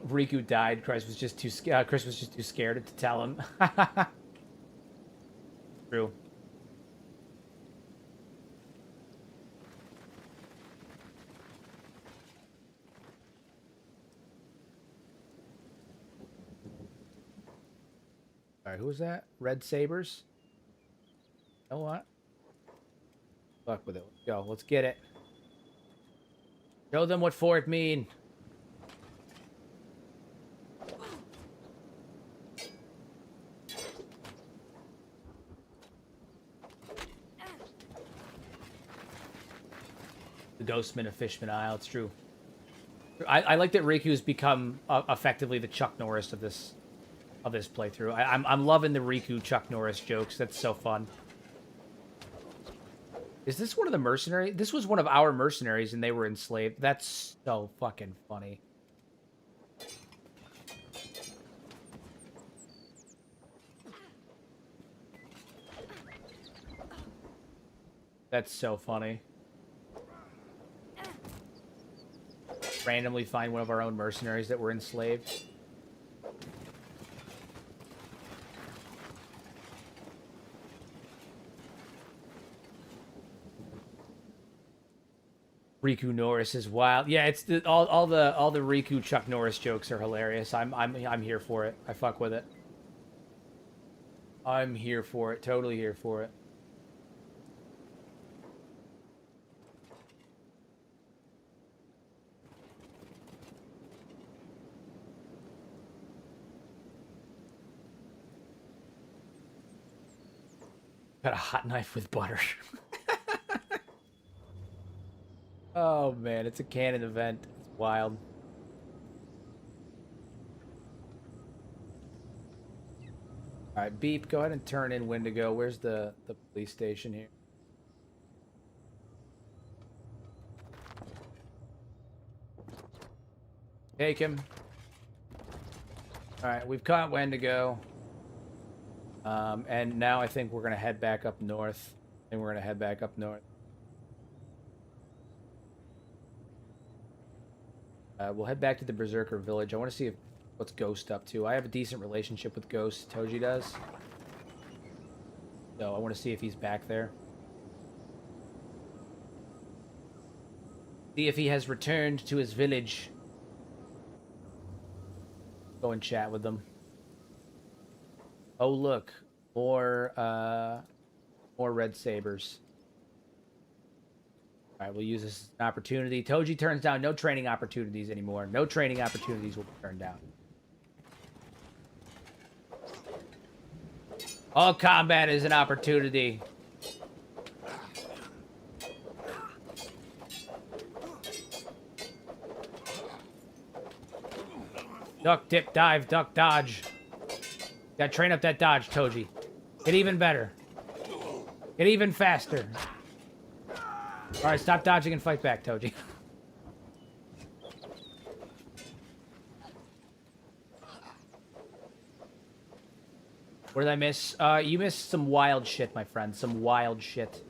Riku died. Chris was just too scared to tell him. True. All right, who was that? Red Sabers? You know what? Fuck with it. Let's go. Let's get it. Show them what for it mean. Ghostman of Fishman Isle. It's true. I like that Riku's become effectively the Chuck Norris of this playthrough. I'm loving the Riku Chuck Norris jokes. That's so fun. Is this one of the mercenaries? This was one of our mercenaries, and they were enslaved. That's so fucking funny. That's so funny. Randomly find one of our own mercenaries that were enslaved. Riku Norris is wild. Yeah, it's all the Riku Chuck Norris jokes are hilarious. I'm here for it. I fuck with it. I'm here for it. Totally here for it. Got a hot knife with butter. Oh man, it's a canon event. It's wild. Alright, Beep, go ahead and turn in Wendigo. Where's the police station here? Take him. Alright, we've caught Wendigo. And now I think we're gonna head back up north. We'll head back to the Berserker village. I want to see what's Ghost up to. I have a decent relationship with Ghost. Toji does. So I want to see if he's back there. See if he has returned to his village. Go and chat with them. Oh look, more red sabers. All right, we'll use this as an opportunity. Toji turns down no training opportunities anymore. No training opportunities will be turned down. All combat is an opportunity. Duck, dip, dive, duck, dodge. Gotta train up that dodge, Toji. Get even better. Get even faster. Alright, stop dodging and fight back, Toji. What did I miss? You missed some wild shit, my friend. Some wild shit.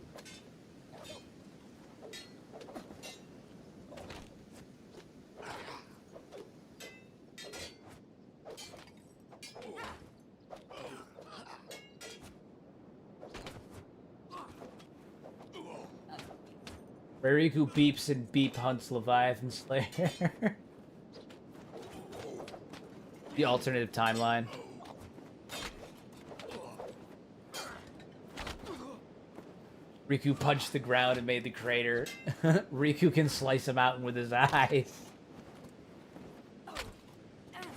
Riku beeps and Beep hunts Leviathan Slayer. The alternative timeline. Riku punched the ground and made the crater. Riku can slice a mountain with his eyes.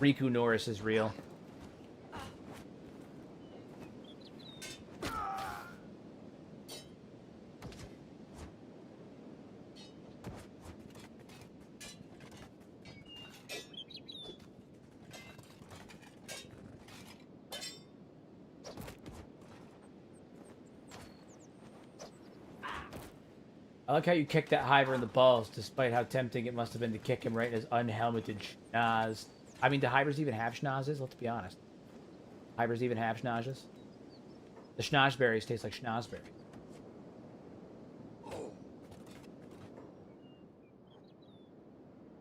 Riku Norris is real. I like how you kicked that Hiver in the balls, despite how tempting it must have been to kick him right in his unhelmeted schnoz. I mean, do Hivers even have schnozzes? Let's be honest. Hivers even have schnozzes? The schnozberries taste like schnozberry.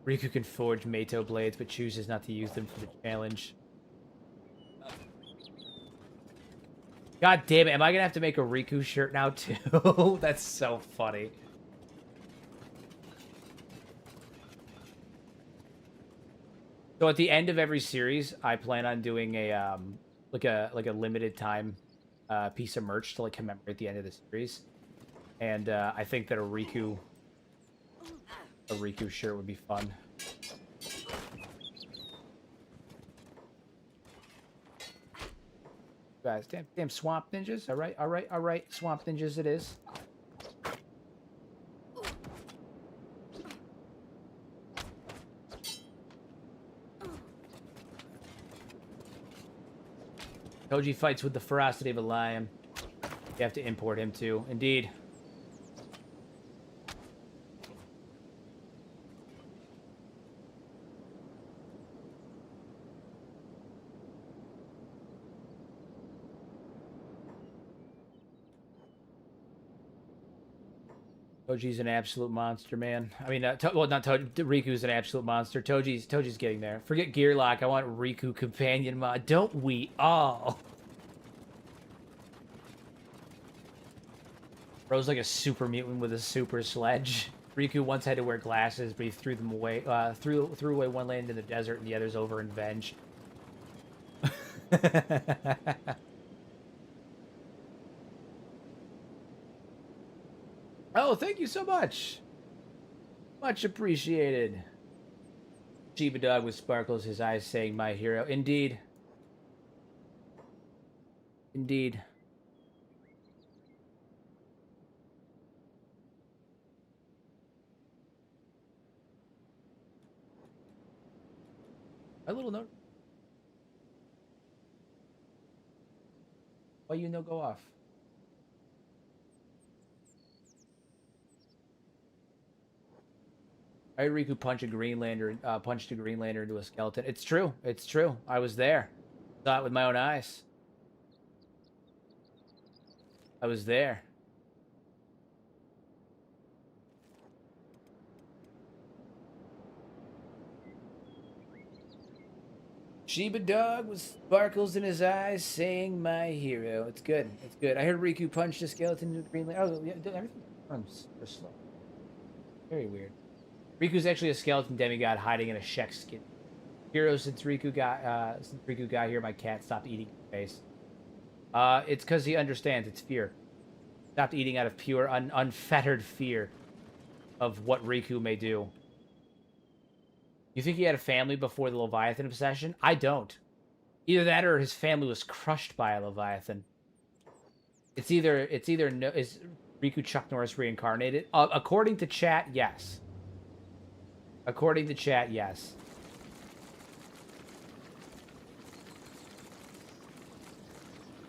Riku can forge Mato blades, but chooses not to use them for the challenge. God damn it, am I gonna have to make a Riku shirt now, too? That's so funny. So at the end of every series, I plan on doing a like a limited time piece of merch to like commemorate the end of the series, and I think that a Riku shirt would be fun. Guys, damn swamp ninjas! All right, swamp ninjas it is. Toji fights with the ferocity of a lion. You have to import him too. Indeed. Toji's an absolute monster, man. I mean, well, not Toji. Riku's an absolute monster. Toji's getting there. Forget Gearlock. I want Riku companion mod. Don't we all? Bro's like a super mutant with a super sledge. Riku once had to wear glasses, but he threw them away. Threw away one land in the desert, and the other's over in Venge. Oh, thank you so much. Much appreciated. Shiba Dog with sparkles, his eyes saying my hero. Indeed. Indeed. A little note. Why you no go off? I heard Riku punched a Greenlander into a skeleton. It's true. It's true. I was there. Saw it with my own eyes. I was there. Shiba Dog with sparkles in his eyes, saying my hero. It's good. It's good. I heard Riku punched a skeleton into a Greenlander. Oh, yeah, everything runs super slow. Very weird. Riku's actually a skeleton demigod hiding in a Shek skin. Hero, since Riku got here, my cat stopped eating face. It's because he understands. It's fear. Stopped eating out of pure, unfettered fear of what Riku may do. You think he had a family before the Leviathan obsession? I don't. Either that or his family was crushed by a Leviathan. It's either no, is Riku Chuck Norris reincarnated? According to chat, yes. According to chat, yes.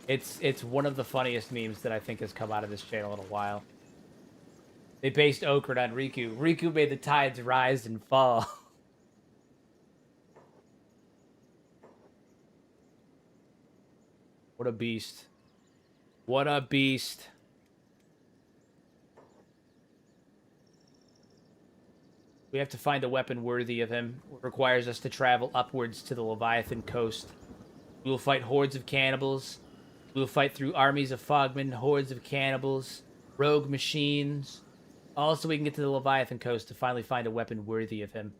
It's one of the funniest memes that I think has come out of this channel in a while. They based Okran on Riku. Riku made the tides rise and fall. What a beast. What a beast. We have to find a weapon worthy of him. It requires us to travel upwards to the Leviathan coast. We will fight hordes of cannibals. We will fight through armies of fogmen, hordes of cannibals, rogue machines. All so we can get to the Leviathan coast to finally find a weapon worthy of him.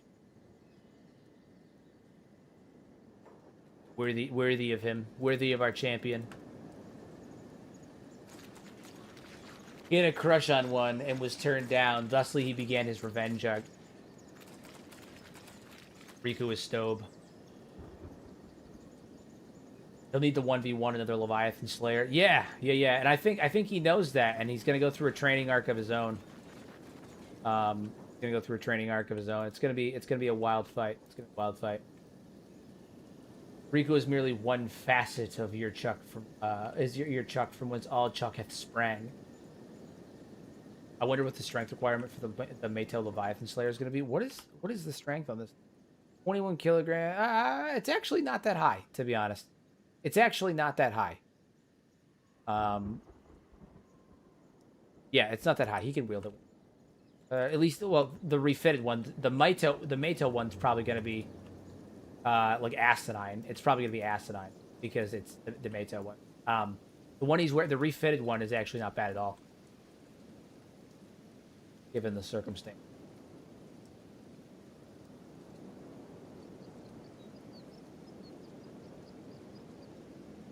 Worthy of him. Worthy of our champion. He had a crush on one and was turned down. Thusly, he began his revenge arc. Riku is Stobe. He'll need to 1v1 another Leviathan Slayer. Yeah. And I think he knows that, and he's gonna go through a training arc of his own. It's gonna be a wild fight. Riku is merely one facet of your Chuck from your Chuck from whence all Chuck hath sprang. I wonder what the strength requirement for the Maytail Leviathan Slayer is going to be. What is the strength on this? 21 kilogram. It's actually not that high, to be honest. It's actually not that high. Yeah, it's not that high. He can wield it. At least, well, the refitted one, the Maytail one's probably going to be like asinine. It's probably going to be asinine because it's the Maytail one. The one he's wearing, the refitted one, is actually not bad at all, given the circumstance.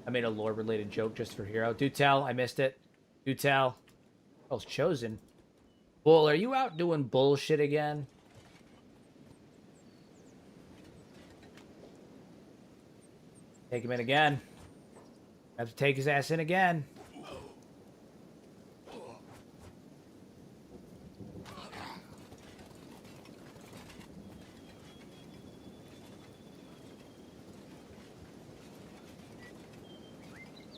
I made a lore-related joke just for Hero. Do tell, I missed it. Do tell. I was chosen. Bull, are you out doing bullshit again? Take him in again. Have to take his ass in again.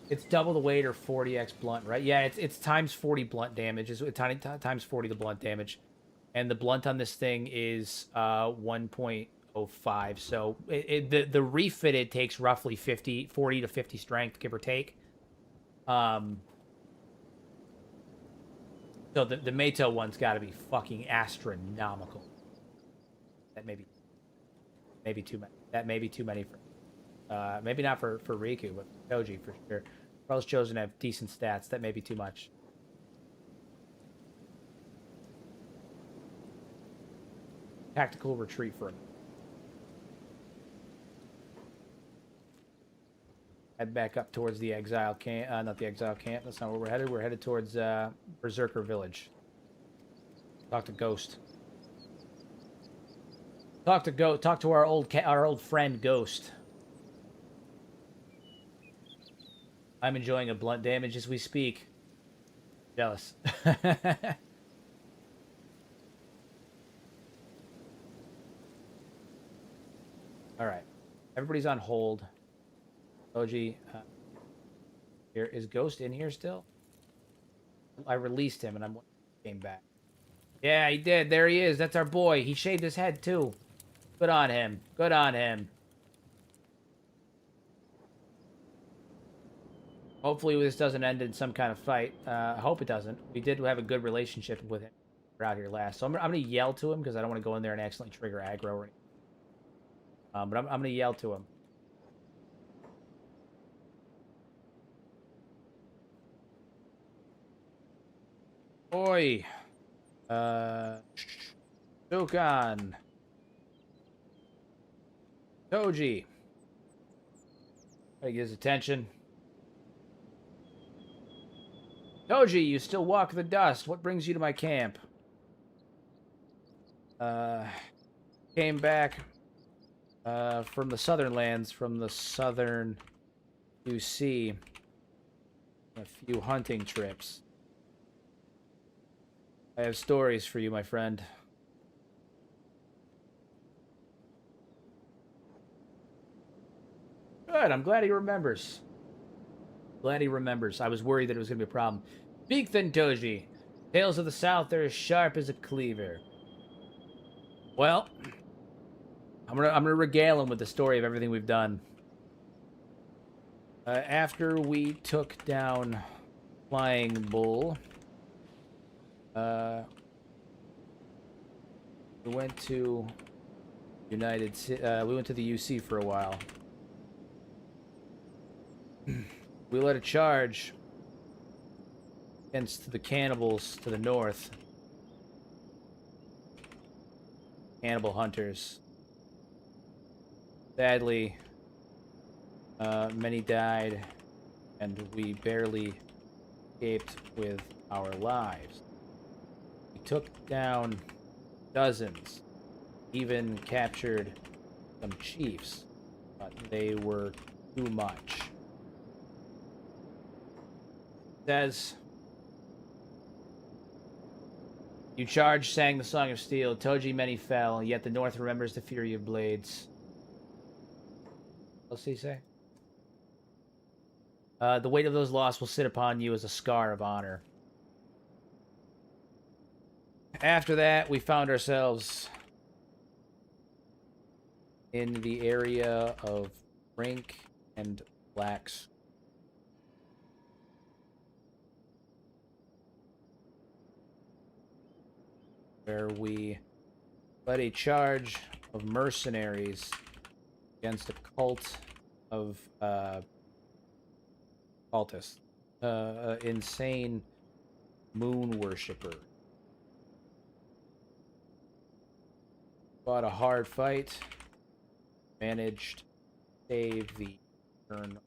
It's double the weight or 40x blunt, right? Yeah, it's times 40 blunt damage. Is times 40 the blunt damage, and the blunt on this thing is 1.05. So the refitted takes roughly 40 to 50 strength, give or take. So the Meito one's got to be fucking astronomical. That maybe too many. That may be too many for maybe not for Riku, but for Toji for sure. Carl's chosen to have decent stats. That may be too much. Tactical retreat for him. Head back up towards the exile camp. Not the exile camp. That's not where we're headed. We're headed towards Berserker Village. Talk to Ghost. Talk to our old friend Ghost. I'm enjoying a blunt damage as we speak. Jealous. All right, everybody's on hold. Toji, here is Ghost in here still? I released him and I'm came back. Yeah, he did. There he is. That's our boy. He shaved his head too. Good on him. Good on him. Hopefully this doesn't end in some kind of fight. I hope it doesn't. We did have a good relationship with him. We're out here last. So I'm gonna yell to him because I don't want to go in there and accidentally trigger aggro or anything. But I'm gonna yell to him. Oi! Shokan! Toji! Gotta get his attention. Toji, you still walk the dust. What brings you to my camp? Came back from the southern lands, from the southern UC. A few hunting trips. I have stories for you, my friend. Good, I'm glad he remembers. Glad he remembers. I was worried that it was going to be a problem. Speak then, Toji. Tales of the South are as sharp as a cleaver. Well, I'm gonna regale him with the story of everything we've done. After we took down Flying Bull, we went to we went to the UC for a while. We led a charge against the cannibals to the north. Cannibal hunters. Sadly, many died, and we barely escaped with our lives. We took down dozens, even captured some chiefs, but they were too much. Says, you charged, sang the Song of Steel. Toji many fell, yet the North remembers the fury of blades. What's he say? The weight of those lost will sit upon you as a scar of honor. After that, we found ourselves in the area of Rink and Blacks. Where we led a charge of mercenaries against a cult of cultists, insane moon worshipper. Fought a hard fight, managed to save the turn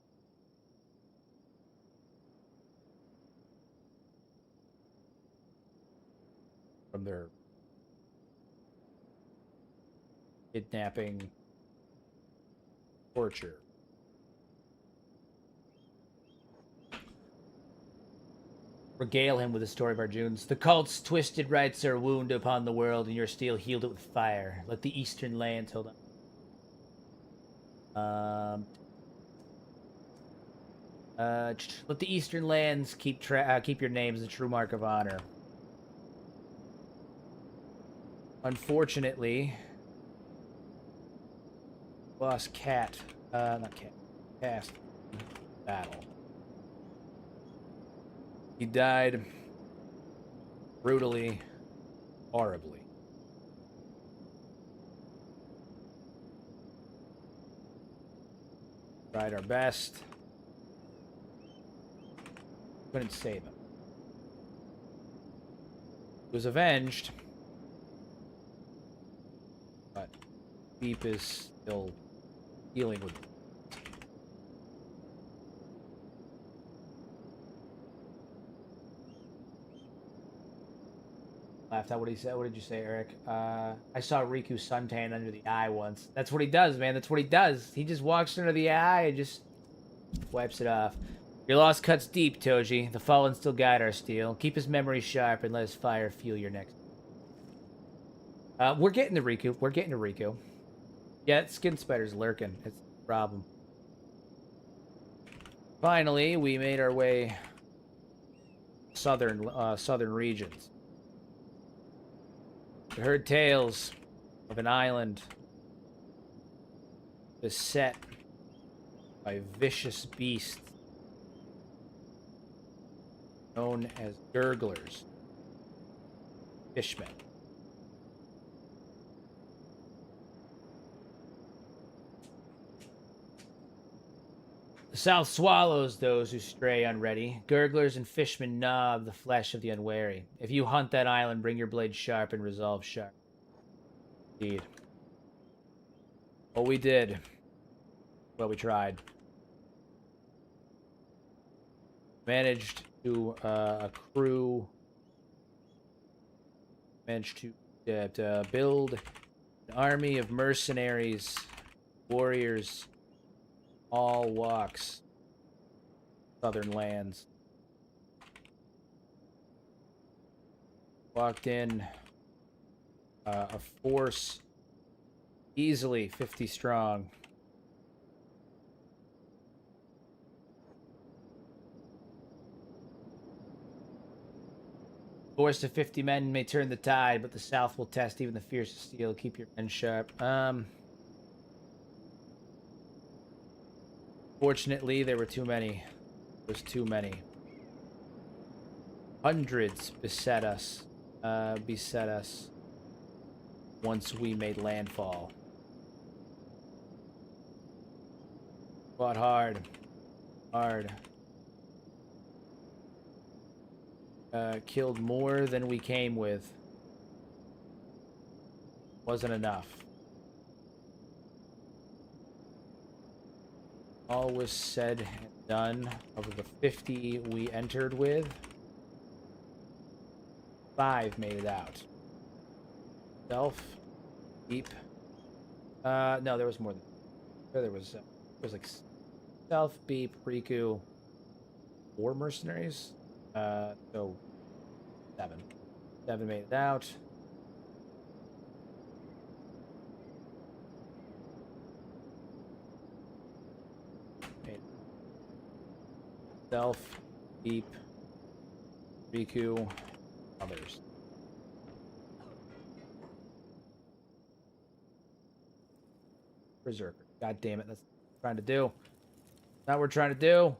from their kidnapping, torture. Regale him with the story of our Junes. The cult's twisted rites are a wound upon the world, and your steel healed it with fire. Let the eastern lands hold on. Let the Eastern lands keep your names a true mark of honor. Unfortunately, lost Cat. Not Cat. Cast. Battle. He died brutally, horribly. Tried our best. Couldn't save him. He was avenged. But Deep is still dealing with it. Laughed at what he said. What did you say, Eric? I saw Riku suntan under the eye once. That's what he does, man. That's what he does. He just walks under the eye and just wipes it off. Your loss cuts deep, Toji. The fallen still guide our steel. Keep his memory sharp and let his fire fuel your next. We're getting to Riku. We're getting to Riku. Yeah, skin spider's lurking. It's a problem. Finally, we made our way southern regions. We heard tales of an island beset by vicious beasts known as gurglers, fishmen. The south swallows those who stray unready. Gurglers and fishmen gnaw the flesh of the unwary. If you hunt that island, bring your blade sharp and resolve sharp. Indeed. Well, we did. Well, we tried. Managed to accrue. Managed to build an army of mercenaries, warriors, all walks, southern lands. Walked in a force easily 50 strong. Force of 50 men may turn the tide, but the South will test even the fiercest steel. Keep your men sharp. Fortunately, there were too many. There was too many. Hundreds beset us. Once we made landfall. Fought hard. Killed more than we came with. Wasn't enough. All was said and done. Of the 50 we entered with, 5 made it out. Self, Deep. No, there was more than. There was like Self, Beep, Riku, 4 mercenaries. So 7. 7 made it out. Self, Deep, Riku, others. Berserker. God damn it, that's what we're trying to do. That's not what we're trying to do.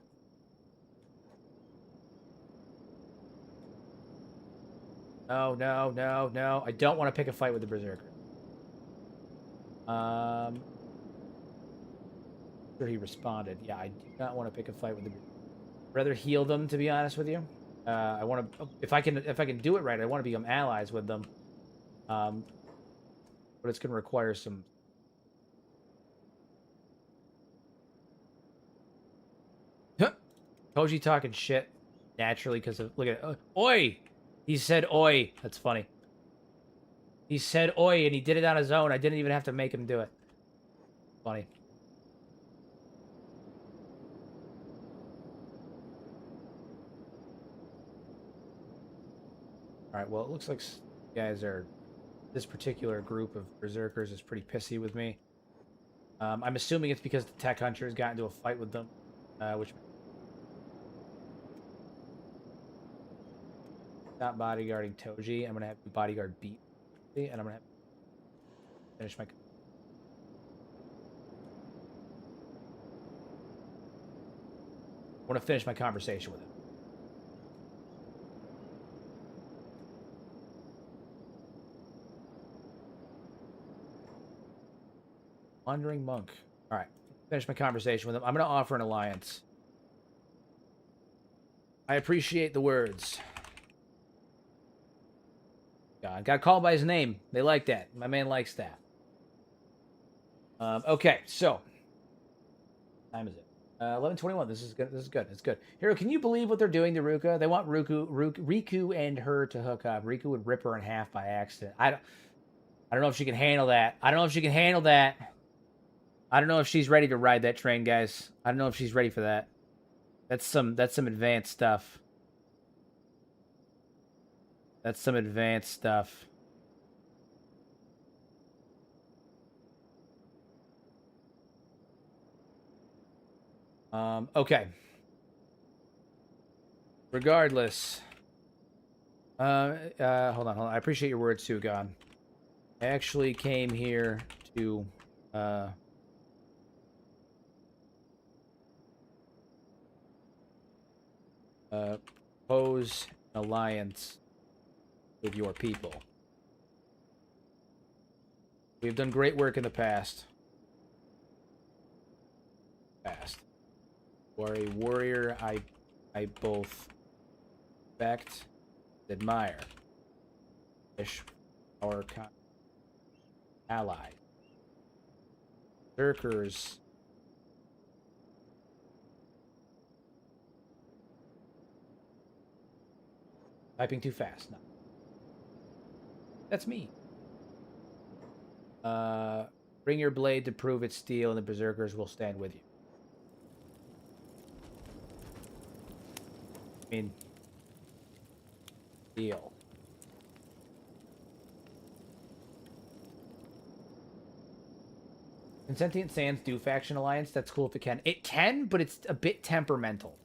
No. I don't want to pick a fight with the Berserker. Sure he responded. Yeah, I do not want to pick a fight with the Berserker. Rather heal them, to be honest with you. I want to, if I can do it right, I want to become allies with them. But it's going to require some. Toji talking shit naturally because of look at oi. He said oi. That's funny. He said oi and he did it on his own. I didn't even have to make him do it. Funny. Alright, well, it looks like you guys are... This particular group of berserkers is pretty pissy with me. I'm assuming it's because the tech hunter has gotten into a fight with them. Which... Not bodyguarding Toji. I'm gonna have to bodyguard B, and I'm gonna have to finish my. I want to finish my conversation with him. Wandering monk. All right, finish my conversation with him. I'm gonna offer an alliance. I appreciate the words. God, got called by his name. They like that. My man likes that. Okay, so time is it? 11:21. This is good. This is good. It's good. Hiro, can you believe what they're doing to Ruka? They want Riku and her to hook up. Riku would rip her in half by accident. I don't know if she can handle that. I don't know if she can handle that. I don't know if she's ready to ride that train, guys. I don't know if she's ready for that. That's some advanced stuff. That's some advanced stuff. Okay. Regardless. Hold on. I appreciate your words too, God. I actually came here to, pose an alliance with your people. We've done great work in the past. You are a warrior I both respect and admire. Wish our ally. Berserkers. Typing too fast. No. That's me. Bring your blade to prove it's steel, and the berserkers will stand with you. I mean, deal. Can Sentient Sands do faction alliance? That's cool if it can. It can, but it's a bit temperamental.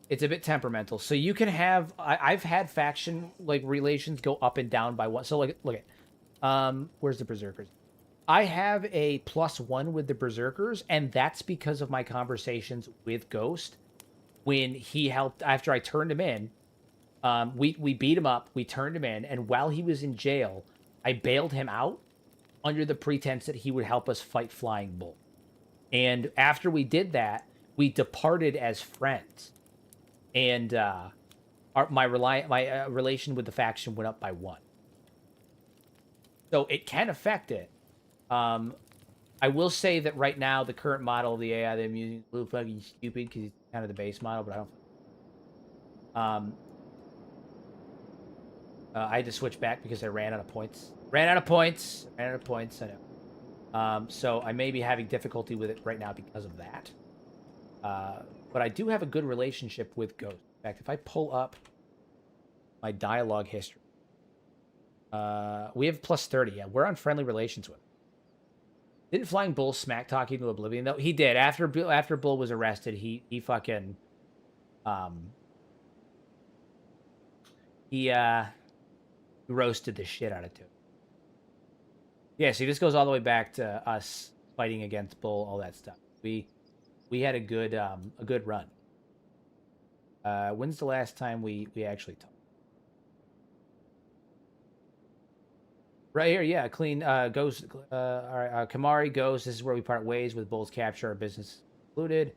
It's a bit temperamental. So you can have... I've had faction like relations go up and down by one. So like, look at... where's the berserkers? I have a +1 with the berserkers, and that's because of my conversations with Ghost. When he helped, after I turned him in, we beat him up, we turned him in, and while he was in jail, I bailed him out under the pretense that he would help us fight Flying Bull. And after we did that, we departed as friends. And my relation with the faction went up by 1. So it can affect it. I will say that right now, the current model of the AI that I'm using is a little fucking stupid because it's kind of the base model, but I don't... I had to switch back because I ran out of points. I know. So I may be having difficulty with it right now because of that. But I do have a good relationship with Ghost. In fact, if I pull up my dialogue history, we have +30. Yeah, we're on friendly relations with him. Didn't Flying Bull smack talking to Oblivion though? He did. After Bull was arrested, he fucking he roasted the shit out of Toji. Yeah, so this goes all the way back to us fighting against Bull, all that stuff. We had a good run. When's the last time we actually talked? Right here, yeah. Clean Ghost. All right, Kamari Ghost. This is where we part ways with Bull's capture. Our business included.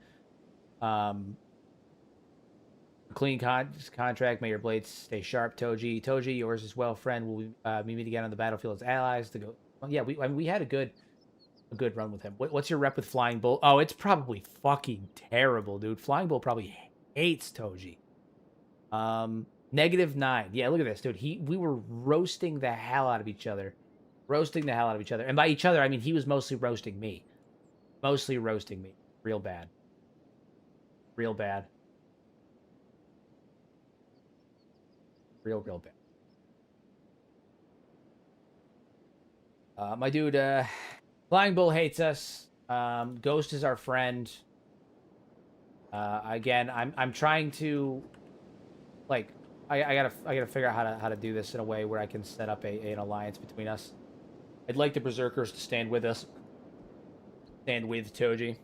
Clean contract. May your blades stay sharp, Toji. Toji, yours as well, friend. Will we meet again on the battlefield as allies? To go. Well, yeah, we had a good run with him. What's your rep with Flying Bull? Oh, it's probably fucking terrible, dude. Flying Bull probably hates Toji. -9. Yeah, look at this, dude. We were roasting the hell out of each other. And by each other, I mean he was mostly roasting me. Real bad. Real bad. My dude, Flying Bull hates us. Ghost is our friend. Again, I'm trying to like I gotta figure out how to do this in a way where I can set up an alliance between us. I'd like the berserkers to stand with us, stand with Toji.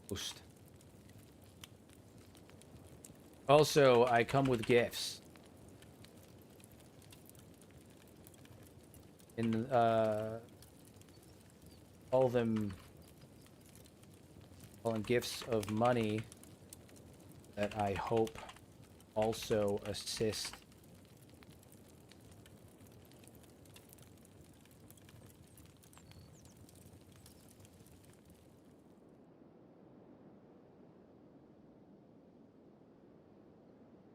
Post. Also, I come with gifts. In all them gifts of money that I hope also assist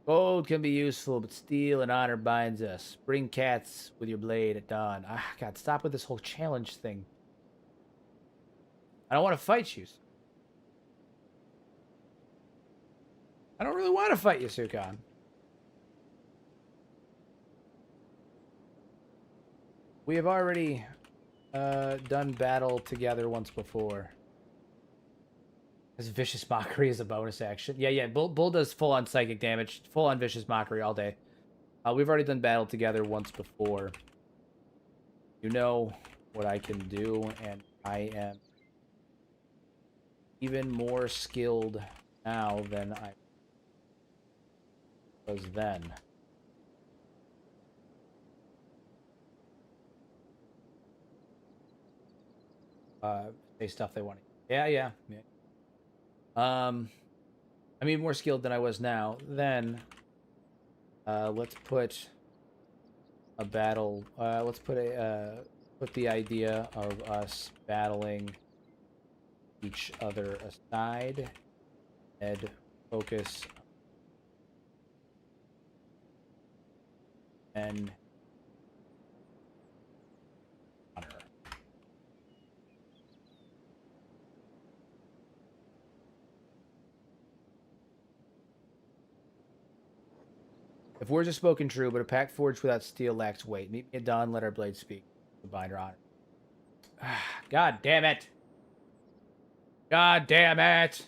gold can be useful, but steel and honor binds us. Bring cats with your blade at dawn. Ah, God, stop with this whole challenge thing. I don't want to fight you. I don't really want to fight you, Sukan. We have already done battle together once before. This vicious mockery is a bonus action. Yeah. Bull does full-on psychic damage. Full-on vicious mockery all day. We've already done battle together once before. You know what I can do, and I am even more skilled now than I was then. Say stuff they want to. Yeah. I mean, more skilled than I was now. Then, let's put a battle. Let's put put the idea of us battling each other aside and focus and honor. If words are spoken true, but a pact forged without steel lacks weight. Meet me at dawn, let our blades speak. To bind our honor. God damn it! God damn it!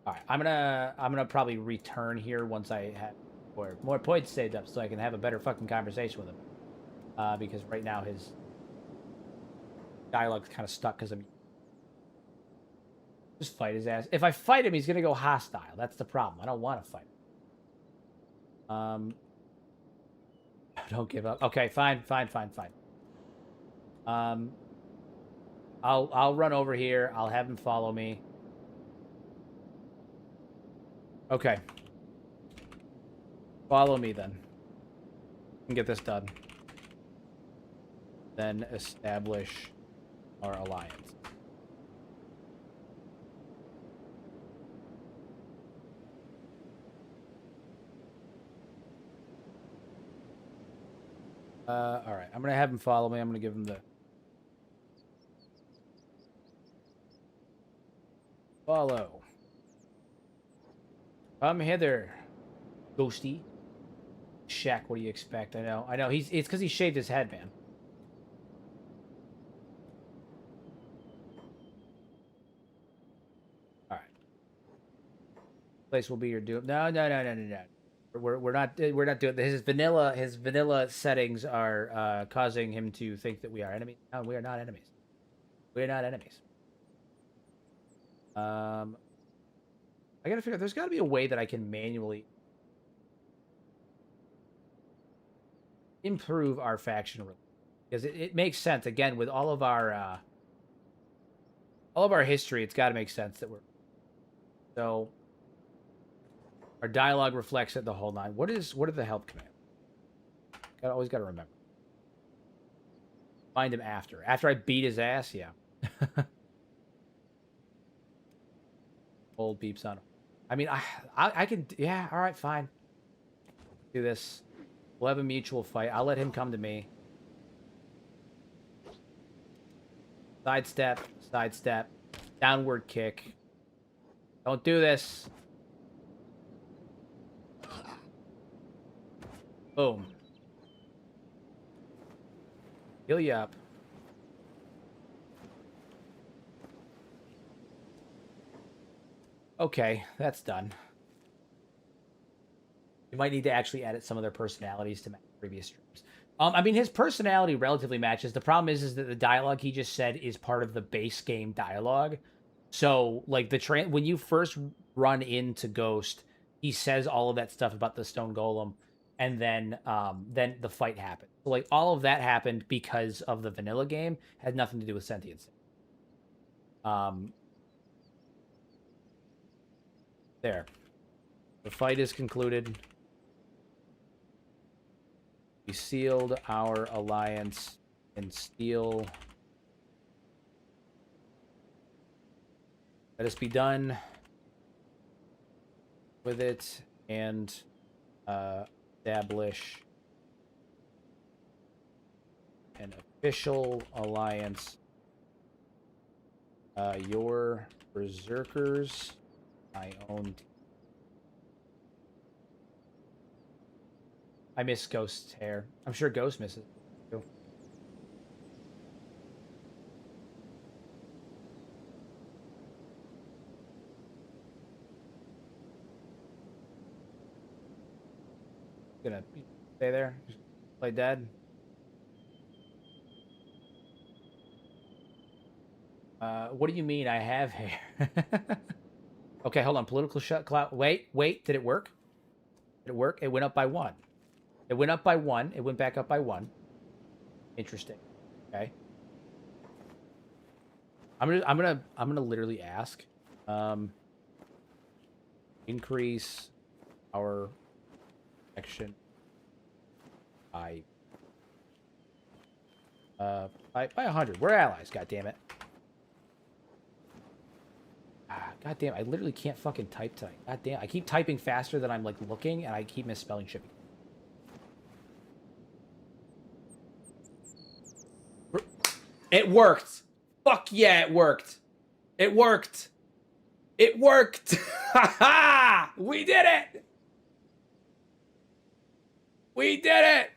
Alright, I'm gonna probably return here once I have more points saved up so I can have a better fucking conversation with him. Because right now his dialogue's kind of stuck because I'm just fight his ass. If I fight him, he's gonna go hostile. That's the problem. I don't want to fight him. Don't give up. Okay, fine. I'll run over here. I'll have him follow me. Okay. Follow me then. And get this done. Then establish our alliance. Alright. I'm gonna have him follow me. I'm gonna give him the follow. Come hither, ghosty. Shaq, what do you expect? I know. It's because he shaved his head, man. All right. Place will be your doom. No. We're not doing this. His vanilla settings are causing him to think that we are enemies. No, we are not enemies. We are not enemies. I gotta figure out. There's got to be a way that I can manually improve our faction because it makes sense again with all of our history. It's got to make sense that we're so. Our dialogue reflects it the whole nine. What are the help commands? Always got to remember. Find him after I beat his ass. Yeah. Old beeps on him. I mean, I can. Yeah. All right. Fine. Do this. We'll have a mutual fight. I'll let him come to me. Sidestep. Downward kick. Don't do this. Boom. Heal you up. Okay, that's done. You might need to actually edit some of their personalities to match previous streams. I mean, his personality relatively matches. The problem is that the dialogue he just said is part of the base game dialogue. So, like when you first run into Ghost, he says all of that stuff about the stone golem, and then the fight happened. So, like all of that happened because of the vanilla game. Had nothing to do with Sentient. There, the fight is concluded. We sealed our alliance in steel. Let us be done with it and establish an official alliance. Your berserkers, my own. I miss Ghost's hair. I'm sure Ghost misses it too. Gonna stay there, play dead. What do you mean I have hair? Okay, hold on. Political shut clout. Wait. Did it work? Did it work? It went up by 1. It went up by 1. It went back up by 1. Interesting. Okay. I'm gonna literally ask. Increase our action by 100. We're allies. God damn it. God damn, I literally can't fucking type tonight. God damn, I keep typing faster than I'm like looking, and I keep misspelling shipping. It worked. Fuck yeah, it worked. It worked. It worked. Ha ha! We did it. We did it.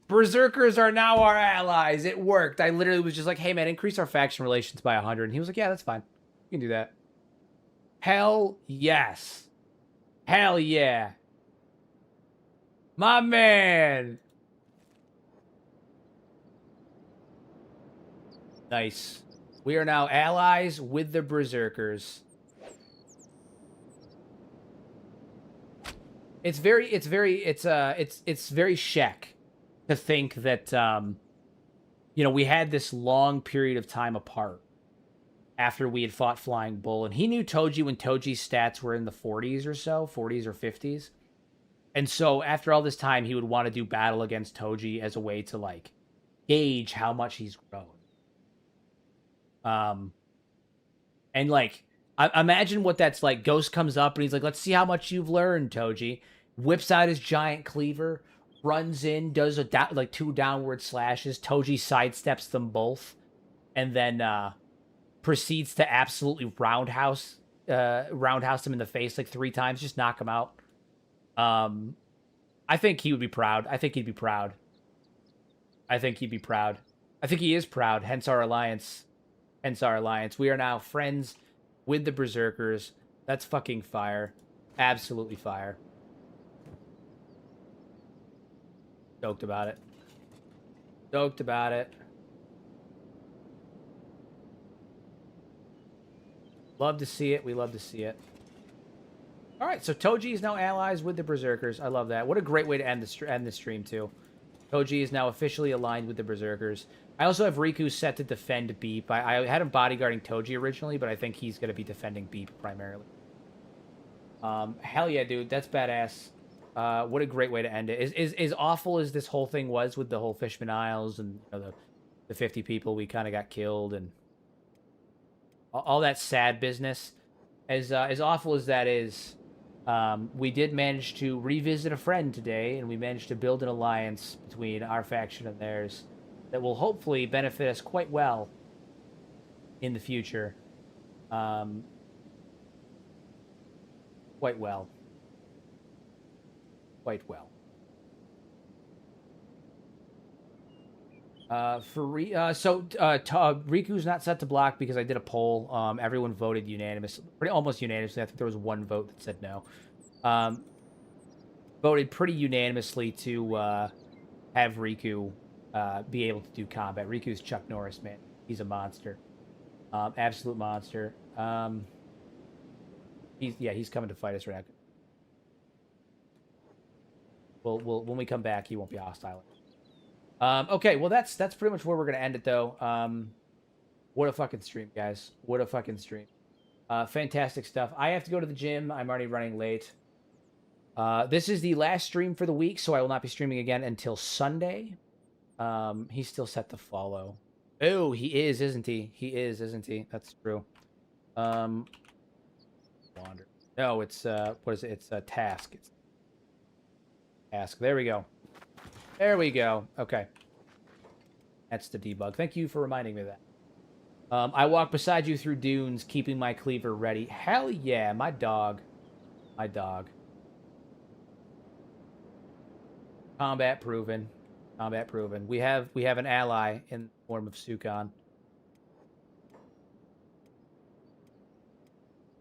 Berserkers are now our allies. It worked. I literally was just like, hey man, increase our faction relations by 100. And he was like, yeah, that's fine. You can do that. Hell yes. Hell yeah. My man. Nice. We are now allies with the Berserkers. It's very Shek to think that you know, we had this long period of time apart after we had fought Flying Bull, and he knew Toji when Toji's stats were in the 40s or so, 40s or 50s. And so after all this time, he would want to do battle against Toji as a way to like gauge how much he's grown. And like, imagine what that's like. Ghost comes up and he's like, "Let's see how much you've learned, Toji." Whips out his giant cleaver, runs in, does like 2 downward slashes. Toji sidesteps them both, and then proceeds to absolutely roundhouse him in the face like 3 times, just knock him out. I think he would be proud. I think he'd be proud. I think he'd be proud. I think he is proud. Hence our alliance. Hence our alliance. We are now friends with the Berserkers. That's fucking fire. Absolutely fire. Stoked about it. Stoked about it. Love to see it. We love to see it. All right, so Toji is now allies with the Berserkers. I love that. What a great way to end the stream, too. Toji is now officially aligned with the Berserkers. I also have Riku set to defend Beep. I had him bodyguarding Toji originally, but I think he's going to be defending Beep primarily. Hell yeah, dude. That's badass. What a great way to end it. As awful as this whole thing was with the whole Fishman Isles and you know, the 50 people we kind of got killed and all that sad business, as awful as that is, we did manage to revisit a friend today, and we managed to build an alliance between our faction and theirs that will hopefully benefit us quite well in the future. Quite well. Quite well. Riku's not set to block because I did a poll. Everyone voted almost unanimously. I think there was one vote that said no. Voted pretty unanimously to have Riku be able to do combat. Riku's Chuck Norris, man. He's a monster, absolute monster. He's coming to fight us right now. When we come back, he won't be hostile. Okay, well that's pretty much where we're gonna end it though. What a fucking stream, guys! What a fucking stream. Fantastic stuff. I have to go to the gym. I'm already running late. This is the last stream for the week, so I will not be streaming again until Sunday. He's still set to follow. Oh, he is, isn't he? He is, isn't he? That's true. Wander. No, it's what is it? It's a task. It's task. There we go. There we go. Okay. That's the debug. Thank you for reminding me of that. I walk beside you through dunes, keeping my cleaver ready. Hell yeah, my dog. My dog. Combat proven. Combat proven. We have an ally in the form of Sukan.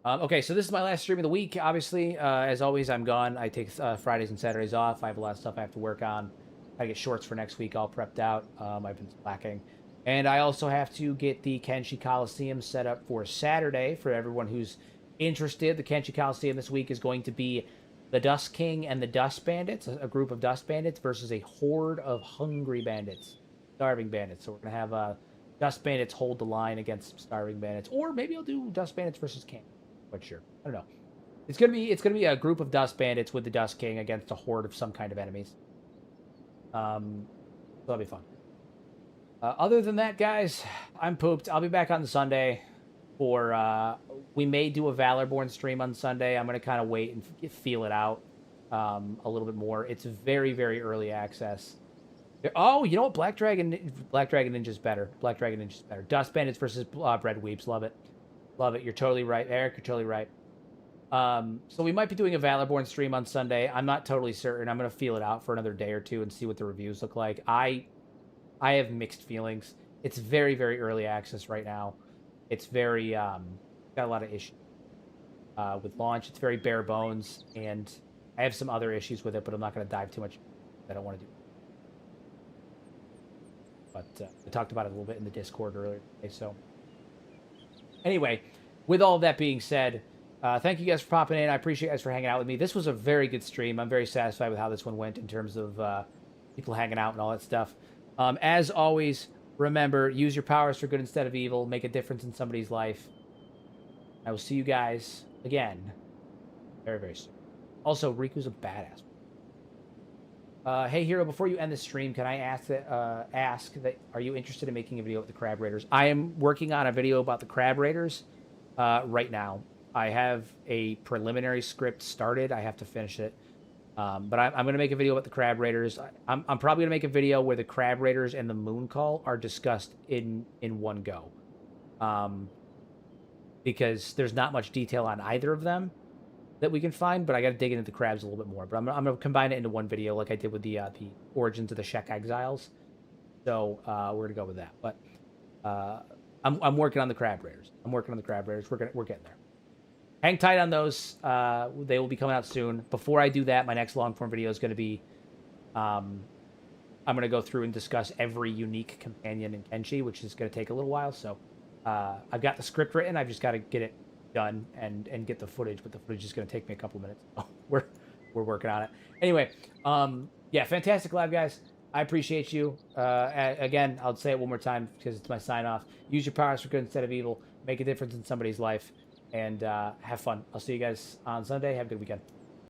Okay, so this is my last stream of the week. Obviously, as always, I'm gone. I take Fridays and Saturdays off. I have a lot of stuff I have to work on. I get shorts for next week all prepped out. I've been slacking. And I also have to get the Kenshi Coliseum set up for Saturday for everyone who's interested. The Kenshi Coliseum this week is going to be the Dust King and the Dust Bandits, a group of Dust Bandits versus a horde of hungry bandits, starving bandits. So we're going to have Dust Bandits hold the line against starving bandits. Or maybe I'll do Dust Bandits versus King. Quite sure. I don't know. It's gonna be a group of Dust Bandits with the Dust King against a horde of some kind of enemies. So that'll be fun. Other than that, guys, I'm pooped. I'll be back on Sunday for we may do a Valorborn stream on Sunday. I'm gonna kind of wait and feel it out a little bit more. It's very, very early access. Oh, you know what? Black Dragon Ninja's better. Black Dragon Ninja's better. Dust Bandits versus Bread Weeps. Love it. Love it. You're totally right, Eric. You're totally right. So we might be doing a Valorborn stream on Sunday. I'm not totally certain. I'm going to feel it out for another day or two and see what the reviews look like. I have mixed feelings. It's very, very early access right now. It's very, got a lot of issues with launch. It's very bare bones, and I have some other issues with it, but I'm not going to dive too much. I don't want to do. But I talked about it a little bit in the Discord earlier today, so. Anyway, with all of that being said, thank you guys for popping in. I appreciate you guys for hanging out with me. This was a very good stream. I'm very satisfied with how this one went in terms of people hanging out and all that stuff. As always, remember, use your powers for good instead of evil. Make a difference in somebody's life. I will see you guys again very, very soon. Also, Riku's a badass. Hey, Hero, before you end the stream, can I ask that, are you interested in making a video with the Crab Raiders? I am working on a video about the Crab Raiders right now. I have a preliminary script started. I have to finish it. But I'm going to make a video about the Crab Raiders. I'm probably going to make a video where the Crab Raiders and the Moon Call are discussed in one go. Because there's not much detail on either of them that we can find, but I got to dig into the crabs a little bit more. But I'm going to combine it into one video like I did with the origins of the Shek Exiles. So we're going to go with that. But I'm working on the Crab Raiders. We're getting there. Hang tight on those. They will be coming out soon. Before I do that, my next long-form video is going to be... I'm going to go through and discuss every unique companion in Kenshi, which is going to take a little while. So I've got the script written. I've just got to get it done and get the footage, but the footage is going to take me a couple minutes. We're working on it. Anyway, yeah, fantastic live, guys. I appreciate you. Again, I'll say it one more time because it's my sign-off. Use your powers for good instead of evil. Make a difference in somebody's life. And have fun. I'll see you guys on Sunday. Have a good weekend.